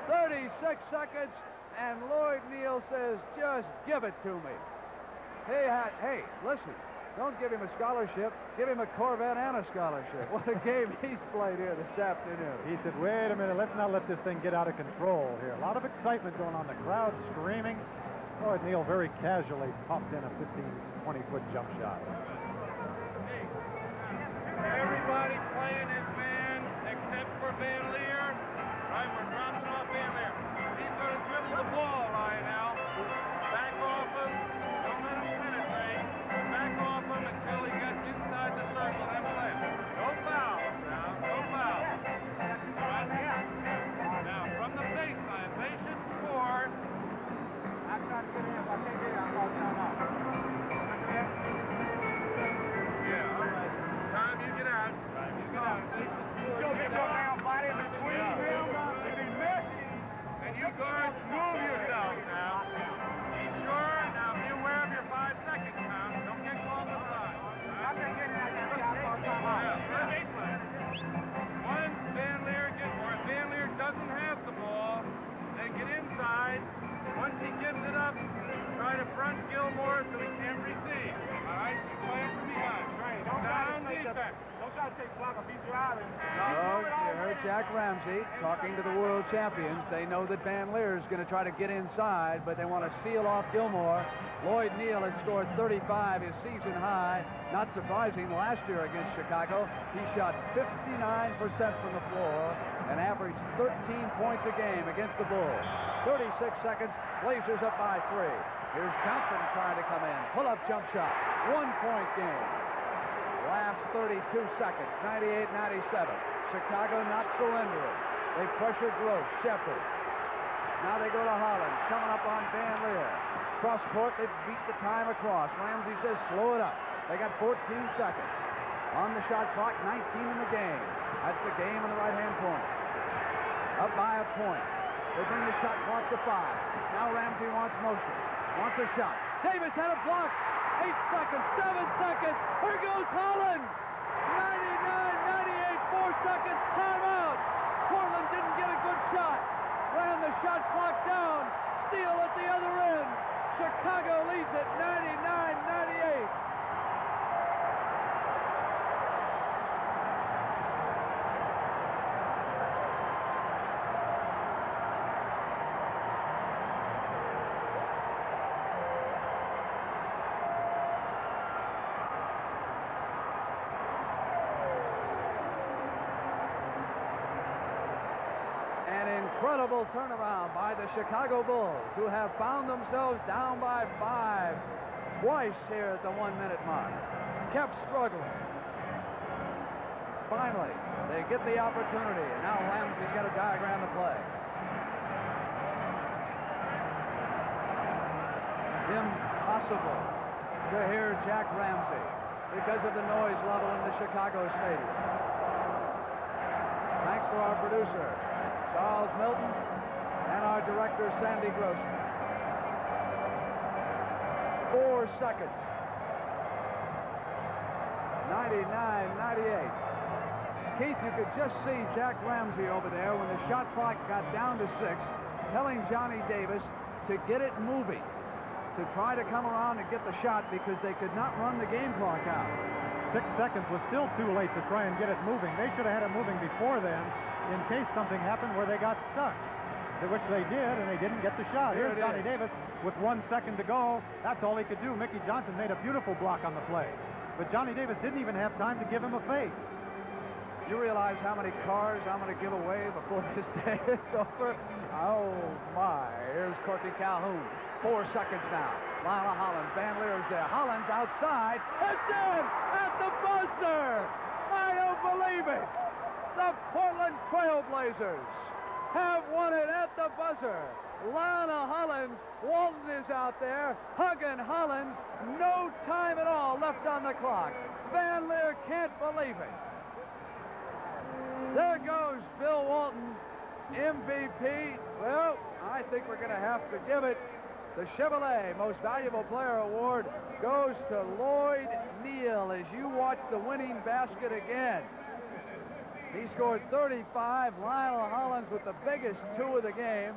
36 seconds, and Lloyd Neal says, just give it to me. Hey, listen, don't give him a scholarship. Give him a Corvette and a scholarship. What a game he's played here this afternoon. He said, wait a minute, let's not let this thing get out of control here. A lot of excitement going on. The crowd screaming. Lloyd Neal very casually popped in a 15, 20-foot jump shot. Everybody playing his man except for Van Leer. Right, we're dropping off Van Leer. He's going to dribble the ball right now. Back off him. Don't let him penetrate. Back off him until he gets inside the circle. Then play him. No foul now. No foul. Right. Now, from the baseline, they should score. I'm trying to get in. If I can't get in, I'm going to time out. Yeah, all right. Time you get out. Time you get out. Go get your down body in between him. If he misses, and you guards move yourselves now. Be sure. Now be aware of your 5-second count. Don't get called to the line. I'm not getting out there. I'm time out. Yeah, baseline. Once Van Leer gets, or if Van Leer doesn't have the ball, then get inside. Once he gives it up, try to front Gilmore so he can't receive. All right? You play it from behind. Right. Don't try to take block or beat your island. No, you heard Jack Ramsey talking to the world champions. They know that Van Leer is going to try to get inside, but they want to seal off Gilmore. Lloyd Neal has scored 35, his season high. Not surprising, last year against Chicago, he shot 59% from the floor and averaged 13 points a game against the Bulls. 36 seconds, Blazers up by 3. Here's Johnson trying to come in. Pull-up jump shot. 1-point game. Last 32 seconds, 98-97. Chicago not surrendering. They pressure Gross, Shepard. Now they go to Hollins, coming up on Van Leer. Cross court, they beat the time across. Ramsey says, slow it up. They got 14 seconds. On the shot clock, 19 in the game. That's the game in the right-hand corner. Up by a point. They bring the shot clock to 5. Now Ramsey wants motion. Wants a shot. Davis had a block. 8 seconds, 7 seconds. Here goes Holland. 99-98, 4 seconds. Timeout. Portland didn't get a good shot. Ran the shot clock down. Steal at the other end. Chicago leads it 99-98. Incredible turnaround by the Chicago Bulls, who have found themselves down by 5 twice here at the 1-minute mark. Kept struggling. Finally, they get the opportunity, and now Ramsey's got to diagram the play. Impossible to hear Jack Ramsey because of the noise level in the Chicago Stadium. Thanks to our producer, Charles Milton, and our director, Sandy Grossman. 4 seconds. 99-98. Keith, you could just see Jack Ramsey over there when the shot clock got down to 6, telling Johnny Davis to get it moving, to try to come around and get the shot because they could not run the game clock out. 6 seconds was still too late to try and get it moving. They should have had it moving before then, in case something happened where they got stuck, which they did, and they didn't get the shot. Here's Johnny Davis with 1 second to go. That's all he could do. Mickey Johnson made a beautiful block on the play, but Johnny Davis didn't even have time to give him a fake. You realize how many cars I'm going to give away before this day is over? Oh, my. Here's Corky Calhoun. 4 seconds now. Lila Hollins. Van Leer's there. Hollins outside. It's in at the buzzer. I don't believe it. The Portland Trailblazers have won it at the buzzer. Lana Hollins, Walton is out there, hugging Hollins. No time at all left on the clock. Van Leer can't believe it. There goes Bill Walton, MVP. Well, I think we're going to have to give it The Chevrolet Most Valuable Player Award goes to Lloyd Neal as you watch the winning basket again. He scored 35. Lionel Hollins with the biggest two of the game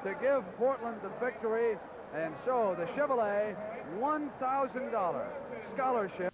to give Portland the victory. And so the Chevrolet $1,000 scholarship.